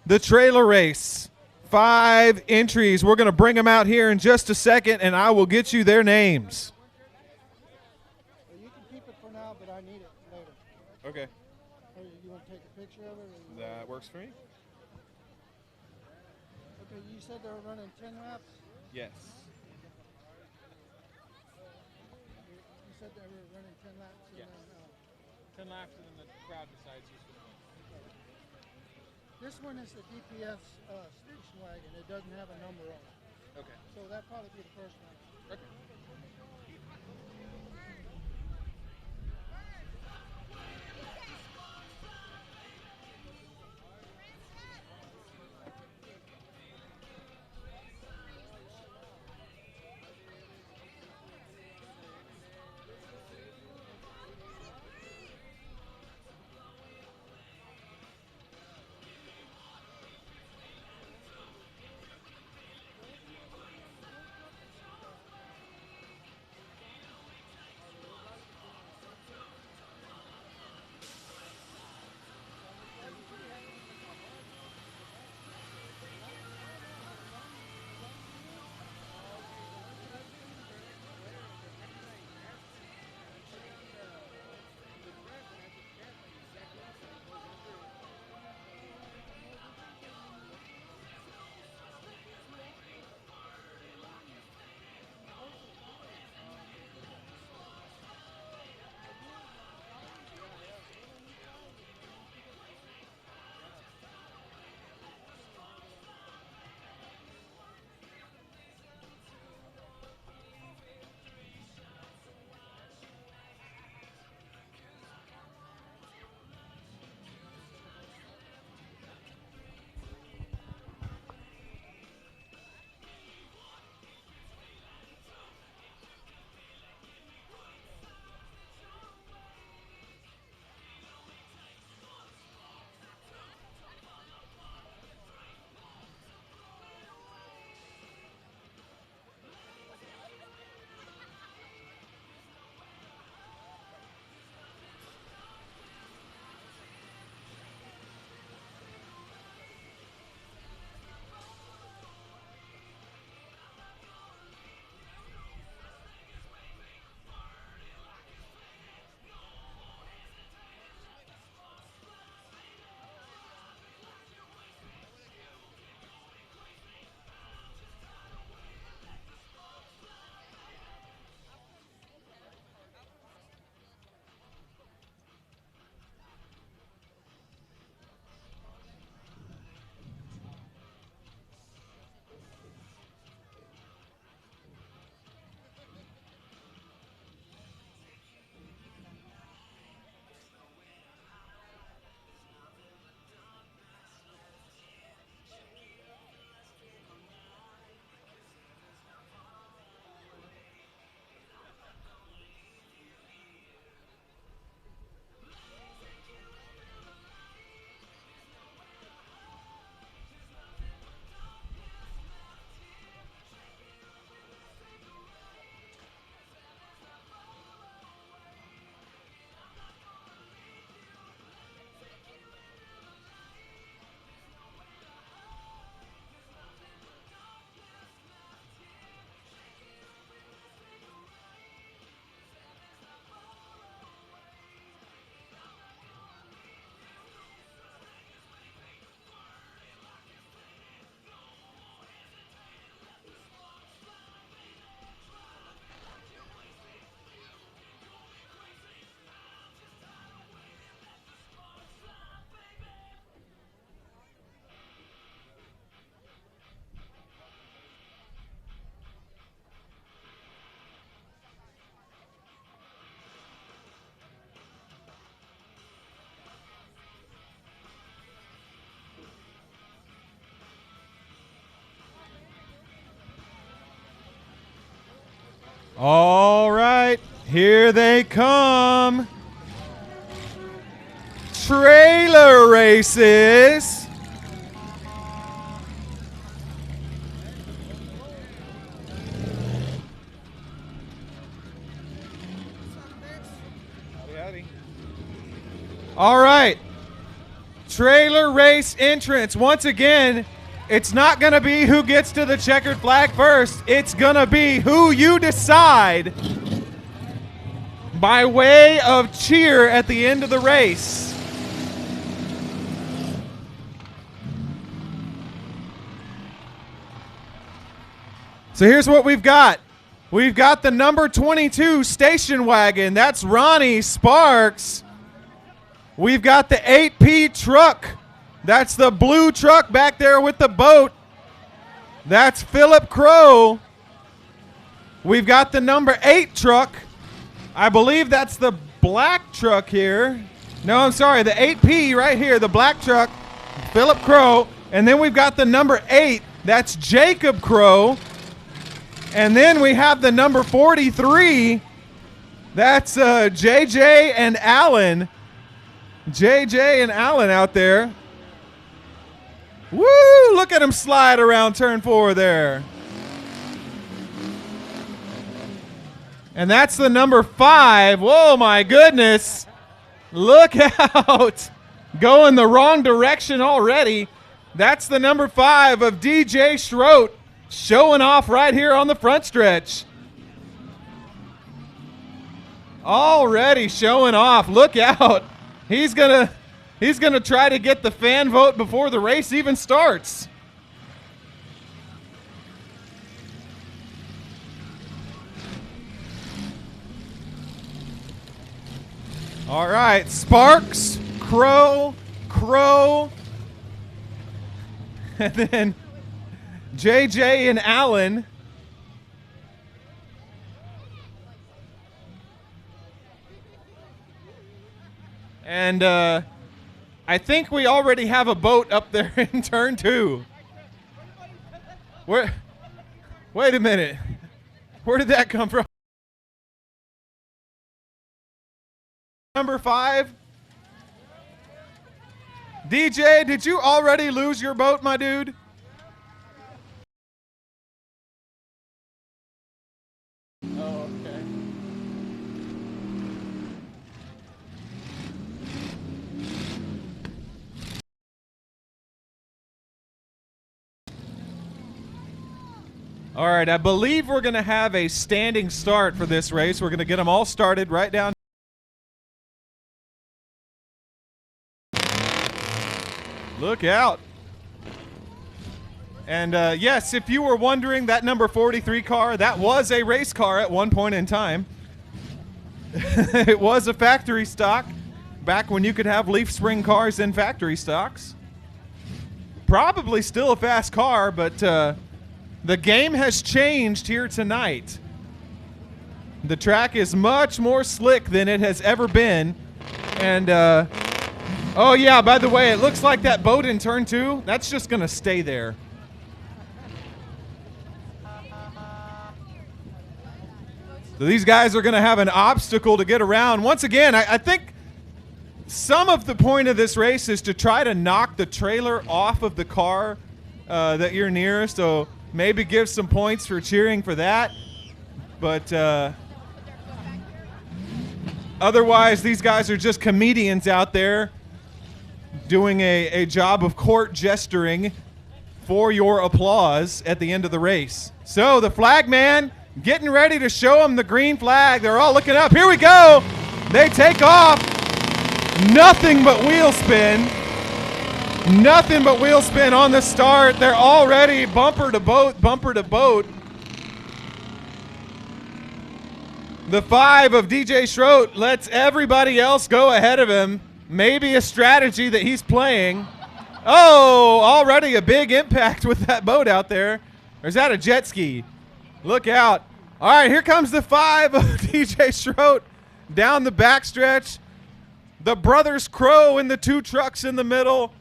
the trailer race. 5 entries. We're going to bring them out here in just a second, and I will get you their names. You can keep it for now, but I need it later. Okay. You want to take a picture of it? That works for me. Okay, you said they were running 10 laps? Yes. You said they were running 10 laps? Yeah. And then, 10 laps and then the crowd decides who's going to win. this one is the DPS station wagon. It doesn't have a number on it. Okay. So that'd probably be the first one. Okay. All right, here they come. Trailer races. All right. Trailer race entrance. Once again, it's not going to be who gets to the checkered flag first. It's going to be who you decide by way of cheer at the end of the race. So here's what we've got. We've got the number 22 station wagon. That's Ronnie Sparks. We've got the 8P truck. That's the blue truck back there with the boat. That's Philip Crow. We've got the number 8 truck. I believe that's the black truck here. No, I'm sorry, the 8P right here, the black truck, Philip Crow. And then we've got the number 8. That's Jacob Crow. And then we have the number 43. That's JJ and Allen. JJ and Allen out there. Woo! Look at him slide around turn 4 there. And that's the number 5. Whoa, my goodness. Look out. Going the wrong direction already. That's the number 5 of DJ Schroet. Showing off right here on the front stretch. Already showing off. Look out. He's gonna try to get the fan vote before the race even starts. All right, Sparks, Crow, and then JJ and Allen. And I think we already have a boat up there in turn 2. Wait a minute. Where did that come from? Number 5. DJ, did you already lose your boat, my dude? Oh, okay. All right, I believe we're going to have a standing start for this race. We're going to get them all started right down. Look out. And yes, if you were wondering, that number 43 car, that was a race car at one point in time. It was a factory stock back when you could have leaf spring cars in factory stocks. Probably still a fast car, but the game has changed here tonight. The track is much more slick than it has ever been. And, oh yeah, by the way, it looks like that boat in turn 2, that's just going to stay there. So these guys are going to have an obstacle to get around. Once again, I think some of the point of this race is to try to knock the trailer off of the car that you're near. So maybe give some points for cheering for that. But otherwise, these guys are just comedians out there doing a job of court gesturing for your applause at the end of the race. So the flag man getting ready to show them the green flag. They're all looking up. Here we go. They take off. Nothing but wheel spin. Nothing but wheel spin on the start. They're already bumper to boat, bumper to boat. The 5 of DJ Schroet lets everybody else go ahead of him. Maybe a strategy that he's playing. Oh, already a big impact with that boat out there. Or is that a jet ski? Look out. All right, here comes the 5 of DJ Schroet down the backstretch. The brothers Crow in the 2 trucks in the middle.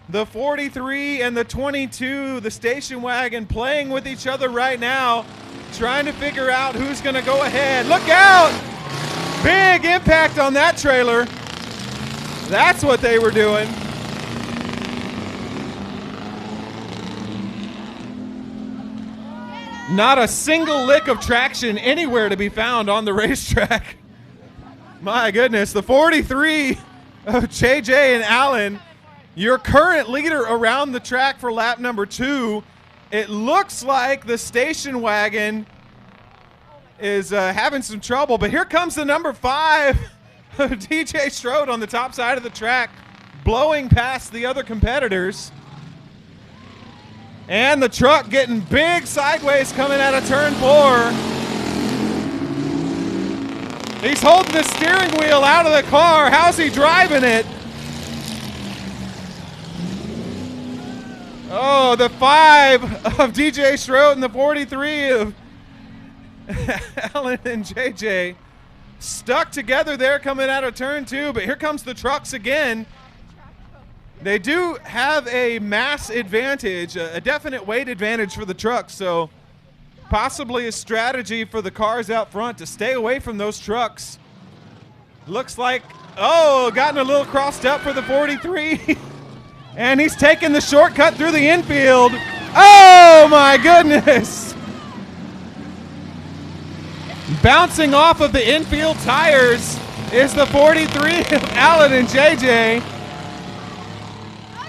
The 43 and the 22, the station wagon playing with each other right now, trying to figure out who's going to go ahead. Look out! Big impact on that trailer. That's what they were doing. Not a single lick of traction anywhere to be found on the racetrack. My goodness, the 43 of JJ and Allen, your current leader around the track for lap number 2. It looks like the station wagon is having some trouble, but here comes the number 5 of DJ Strode on the top side of the track, blowing past the other competitors. And the truck getting big sideways coming out of turn 4. He's holding the steering wheel out of the car. How's he driving it? Oh, the 5 of DJ Strode and the 43 of Alan and JJ stuck together there coming out of turn 2, but here comes the trucks again. They do have a mass advantage, a definite weight advantage for the trucks, so possibly a strategy for the cars out front to stay away from those trucks. Looks like, oh, gotten a little crossed up for the 43. And he's taking the shortcut through the infield. Oh, my goodness. Bouncing off of the infield tires is the 43 of Allen and JJ.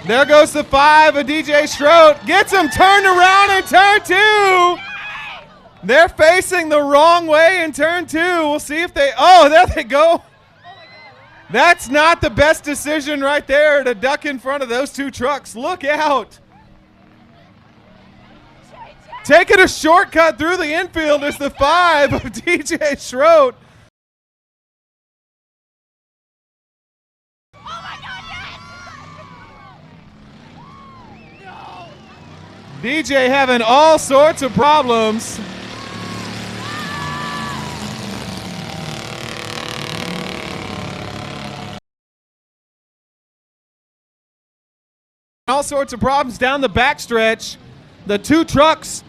There goes the 5 of DJ Strode. Gets him turned around in turn 2. They're facing the wrong way in turn 2. We'll see if they, oh, there they go. That's not the best decision right there to duck in front of those 2 trucks. Look out. Taking a shortcut through the infield is the 5 of DJ Strode. DJ having all sorts of problems. All sorts of problems down the backstretch. The 2 trucks.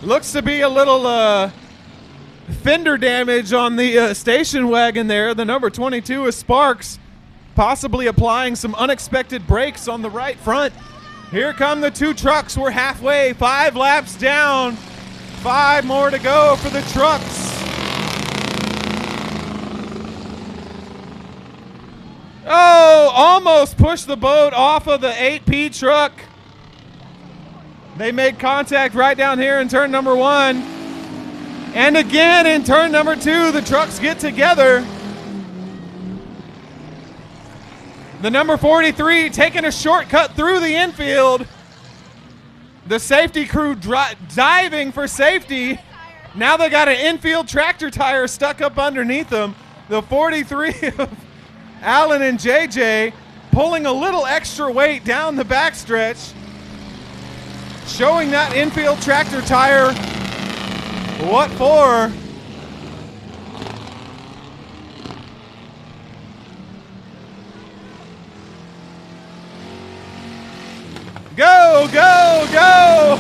Looks to be a little fender damage on the station wagon there. The number 22 is Sparks, possibly applying some unexpected brakes on the right front. Here come the 2 trucks. We're halfway, 5 laps down. 5 more to go for the trucks. Oh, almost pushed the boat off of the 8P truck. They made contact right down here in turn number 1. And again in turn number 2, the trucks get together. The number 43 taking a shortcut through the infield. The safety crew diving for safety. Now they got an infield tractor tire stuck up underneath them. The 43 of Allen and JJ pulling a little extra weight down the backstretch, showing that infield tractor tire what for. Go, go, go!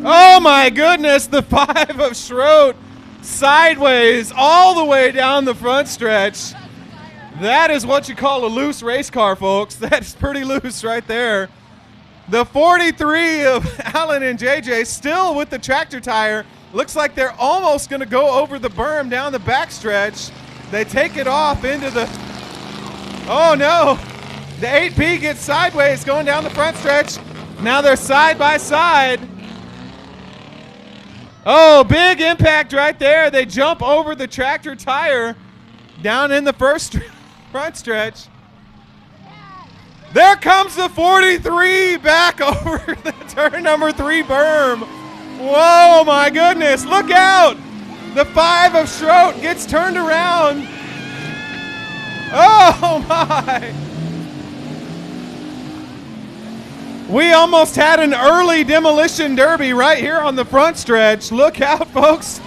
Oh my goodness, the 5 of Strode sideways all the way down the front stretch. That is what you call a loose race car, folks. That's pretty loose right there. The 43 of Allen and JJ still with the tractor tire. Looks like they're almost going to go over the berm down the backstretch. They take it off into the... Oh, no. The 8P gets sideways going down the front stretch. Now they're side by side. Oh, big impact right there. They jump over the tractor tire down in the front stretch. There comes the 43 back over the turn number 3 berm. Whoa, my goodness. Look out. The 5 of Strode gets turned around. Oh, my. We almost had an early demolition derby right here on the front stretch. Look out, folks.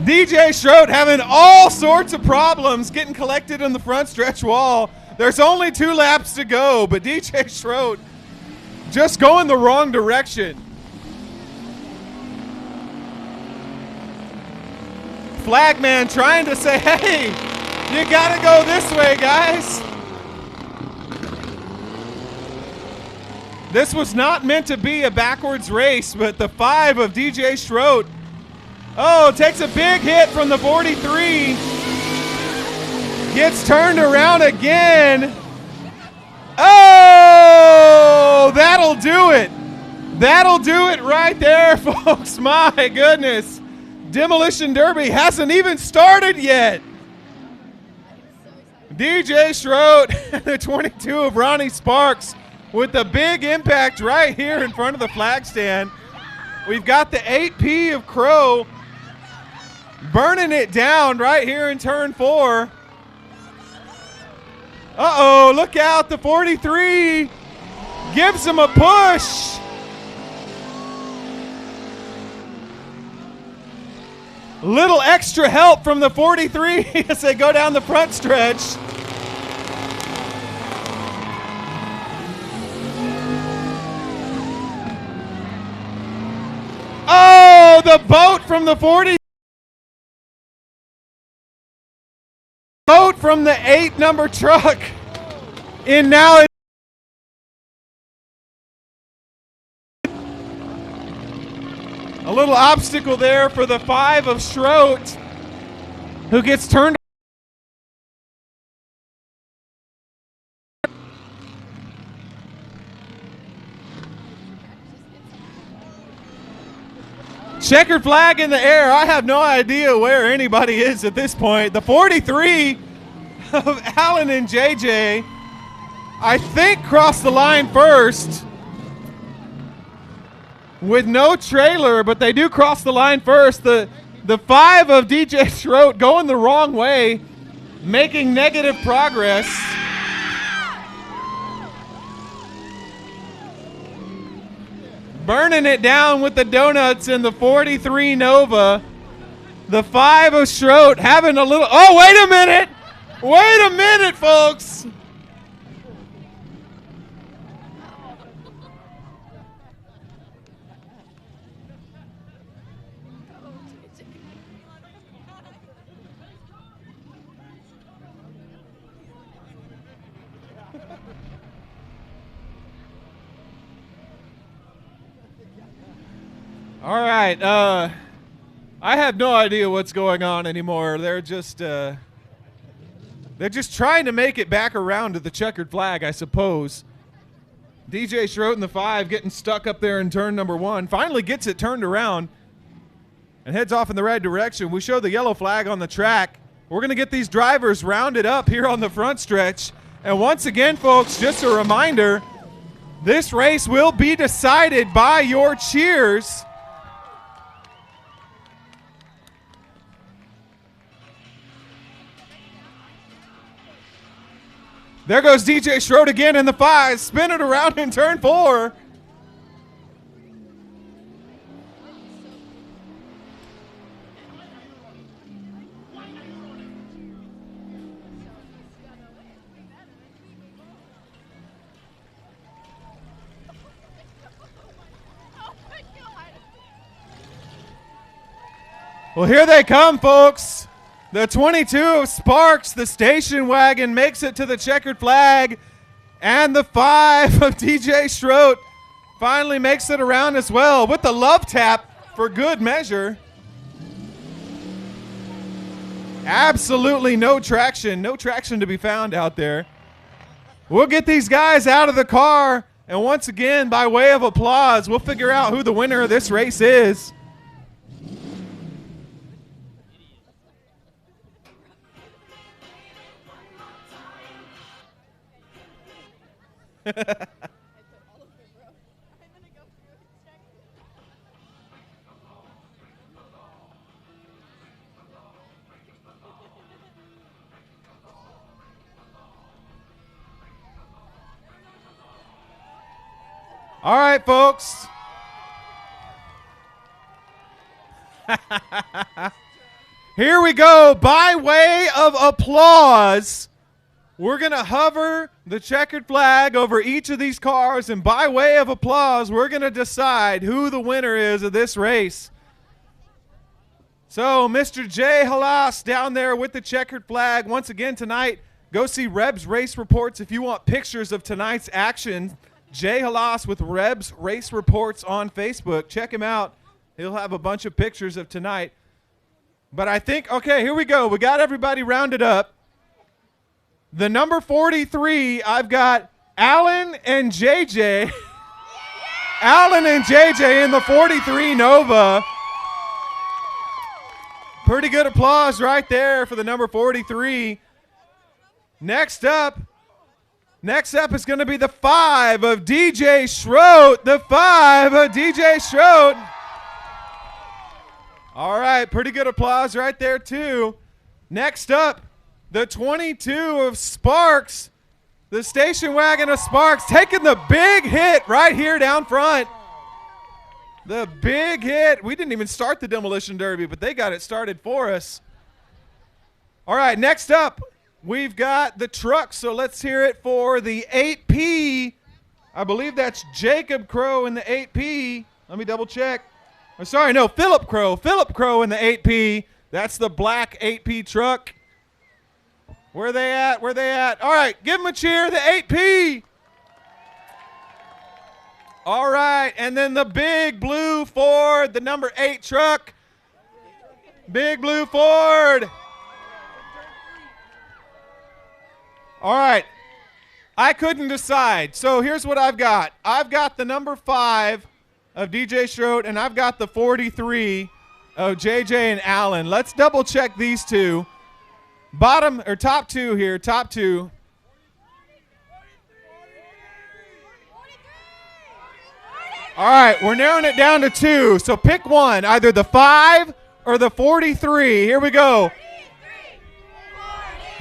DJ Schroet having all sorts of problems getting collected on the front stretch wall. There's only 2 laps to go, but DJ Schroet just going the wrong direction. Flagman trying to say, hey, you gotta go this way, guys. This was not meant to be a backwards race, but the 5 of DJ Schroet, takes a big hit from the 43. Gets turned around again. Oh, that'll do it. That'll do it right there, folks. My goodness. Demolition Derby hasn't even started yet. DJ Schroet, the 22 of Ronnie Sparks, with the big impact right here in front of the flag stand. We've got the 8P of Crow burning it down right here in turn 4. Uh-oh, look out, the 43 gives him a push. Little extra help from the 43 as they go down the front stretch. Oh, the boat from the 40. Boat from the 8 number truck. And now it. A little obstacle there for the 5 of Schroet, who gets turned. Checkered flag in the air. I have no idea where anybody is at this point. The 43 of Allen and JJ, I think, crossed the line first with no trailer, but they do cross the line first. The 5 of DJ Schroet going the wrong way, making negative progress. Burning it down with the donuts in the 43 Nova. The 5 of Schroet having a little. Oh, wait a minute. Wait a minute, folks. All right, I have no idea what's going on anymore. They're just trying to make it back around to the checkered flag, I suppose. DJ Schroet in the 5 getting stuck up there in turn number 1. Finally gets it turned around and heads off in the right direction. We show the yellow flag on the track. We're going to get these drivers rounded up here on the front stretch. And once again, folks, just a reminder, this race will be decided by your cheers. There goes DJ Schroet again in the 5, spin it around in turn 4. Well, here they come, folks. The 22 of Sparks, the station wagon, makes it to the checkered flag. And the 5 of DJ Schroet finally makes it around as well with the love tap for good measure. Absolutely no traction to be found out there. We'll get these guys out of the car, and once again, by way of applause, we'll figure out who the winner of this race is. All right, folks. Here we go. By way of applause, we're going to hover the checkered flag over each of these cars, and by way of applause, we're going to decide who the winner is of this race. So, Mr. Jay Halas down there with the checkered flag. Once again tonight, go see Reb's Race Reports if you want pictures of tonight's action. Jay Halas with Reb's Race Reports on Facebook. Check him out. He'll have a bunch of pictures of tonight. But I think, okay, here we go. We got everybody rounded up. The number 43, I've got Alan and JJ. Alan and JJ in the 43 Nova. Pretty good applause right there for the number 43. Next up is going to be the 5 of DJ Schroet. The 5 of DJ Schroet. All right, pretty good applause right there too. Next up, the 22 of Sparks. The station wagon of Sparks taking the big hit right here down front. The big hit. We didn't even start the Demolition Derby, but they got it started for us. All right, next up, we've got the truck. So let's hear it for the 8P. I believe that's Jacob Crow in the 8P. Let me double check. Oh, sorry, no, Philip Crow. Philip Crow in the 8P. That's the black 8P truck. Where they at? Where they at? All right, give them a cheer, the 8P. All right, and then the big blue Ford, the number 8 truck. Big blue Ford. All right, I couldn't decide. So here's what I've got. I've got the number 5 of DJ Schroet, and I've got the 43 of JJ and Allen. Let's double check these two. Bottom or top two here, top two. All right, we're narrowing it down to 2. So pick one, either the 5 or the 43. Here we go.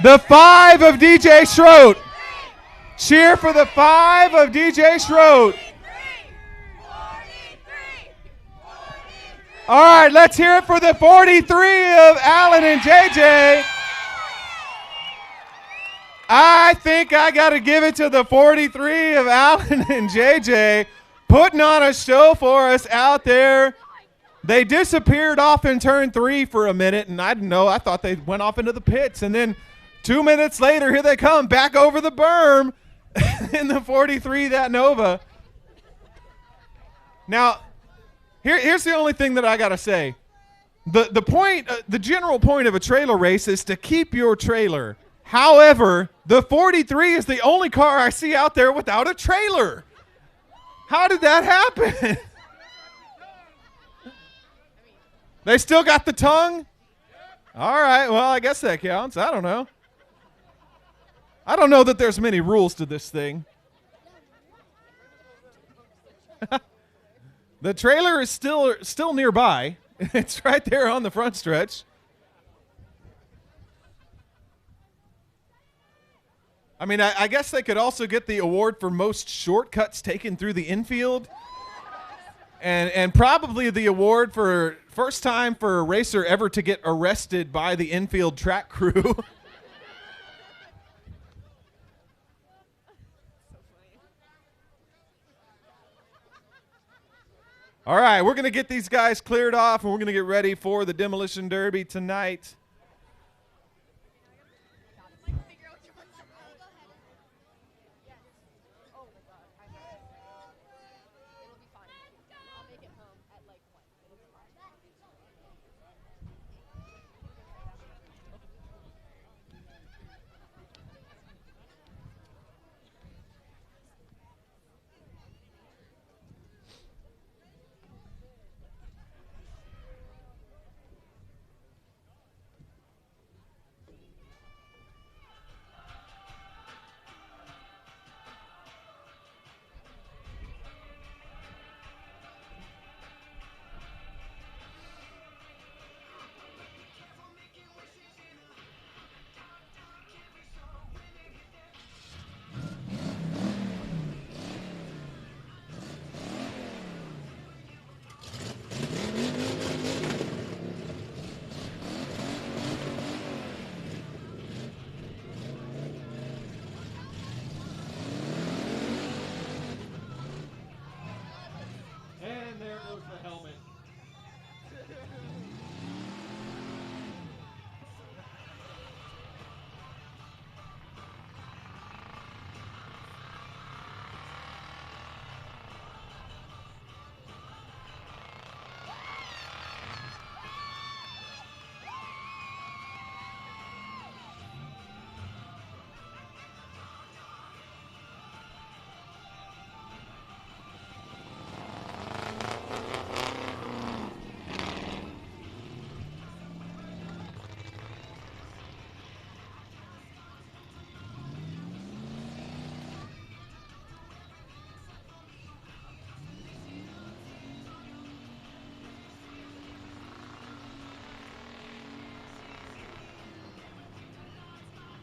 The 5 of DJ Schroet. Cheer for the 5 of DJ Schroet. All right, let's hear it for the 43 of Allen and JJ. I think I got to give it to the 43 of Allen and JJ, putting on a show for us out there. They disappeared off in turn 3 for a minute, and I didn't know. I thought they went off into the pits. And then 2 minutes later, here they come back over the berm in the 43, that Nova. Now, here's the only thing that I got to say. The point, the general point of a trailer race is to keep your trailer. However, the 43 is the only car I see out there without a trailer. How did that happen? They still got the tongue? All right, well, I guess that counts. I don't know. I don't know that there's many rules to this thing. The trailer is still nearby. It's right there on the front stretch. I mean, I guess they could also get the award for most shortcuts taken through the infield. And probably the award for first time for a racer ever to get arrested by the infield track crew. All right, we're going to get these guys cleared off, and we're going to get ready for the Demolition Derby tonight.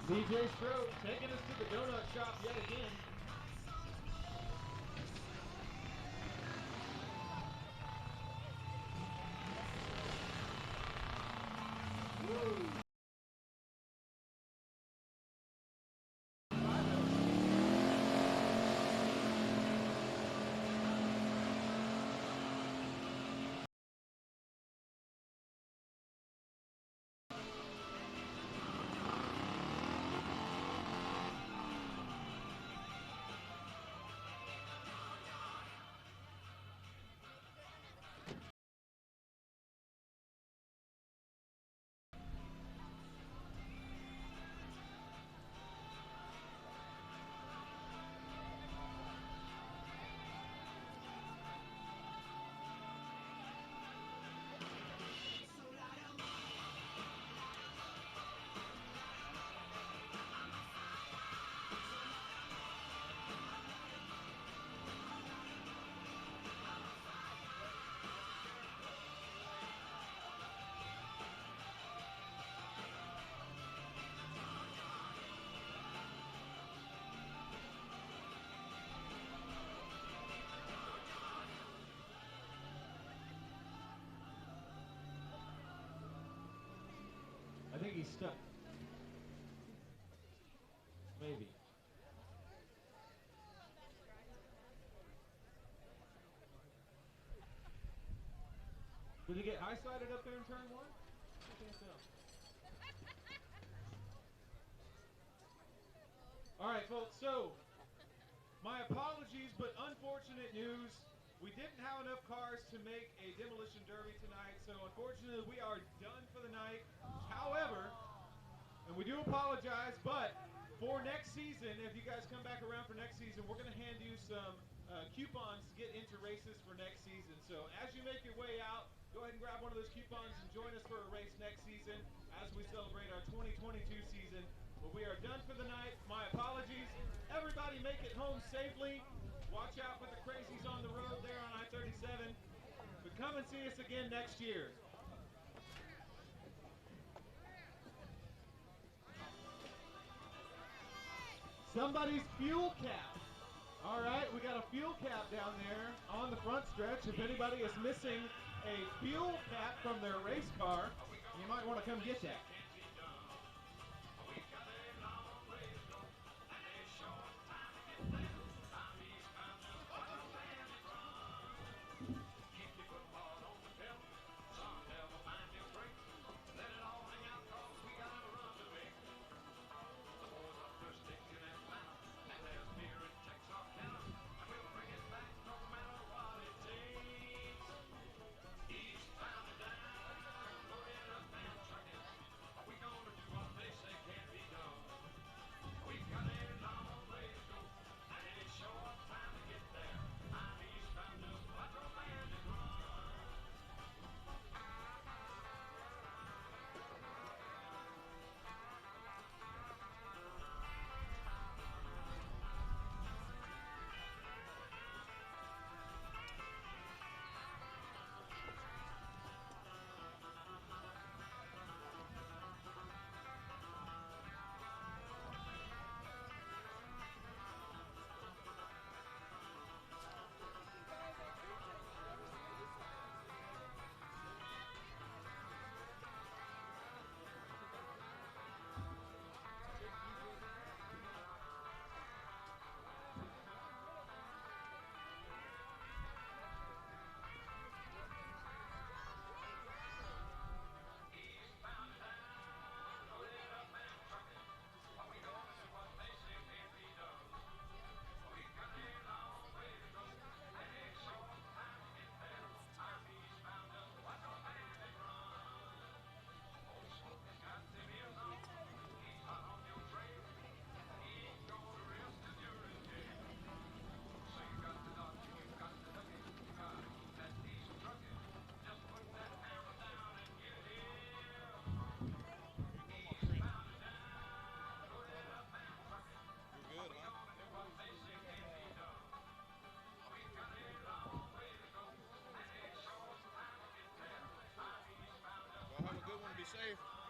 CJ Stroh taking us to the donut shop yet again. I think he's stuck. Maybe. Did he get high-sided up there in turn one? I can't tell. All right, folks, so my apologies, but unfortunate news. We didn't have enough cars to make a demolition derby tonight, so unfortunately we are done for the night. However, and we do apologize, but for next season, if you guys come back around for next season, we're going to hand you some coupons to get into races for next season. So as you make your way out, go ahead and grab one of those coupons and join us for a race next season as we celebrate our 2022 season. But we are done for the night. My apologies. Everybody make it home safely. Watch out for the crazies on the road there on I-37. But come and see us again next year. Somebody's fuel cap. All right, we got a fuel cap down there on the front stretch. If anybody is missing a fuel cap from their race car, you might want to come get that. Be safe.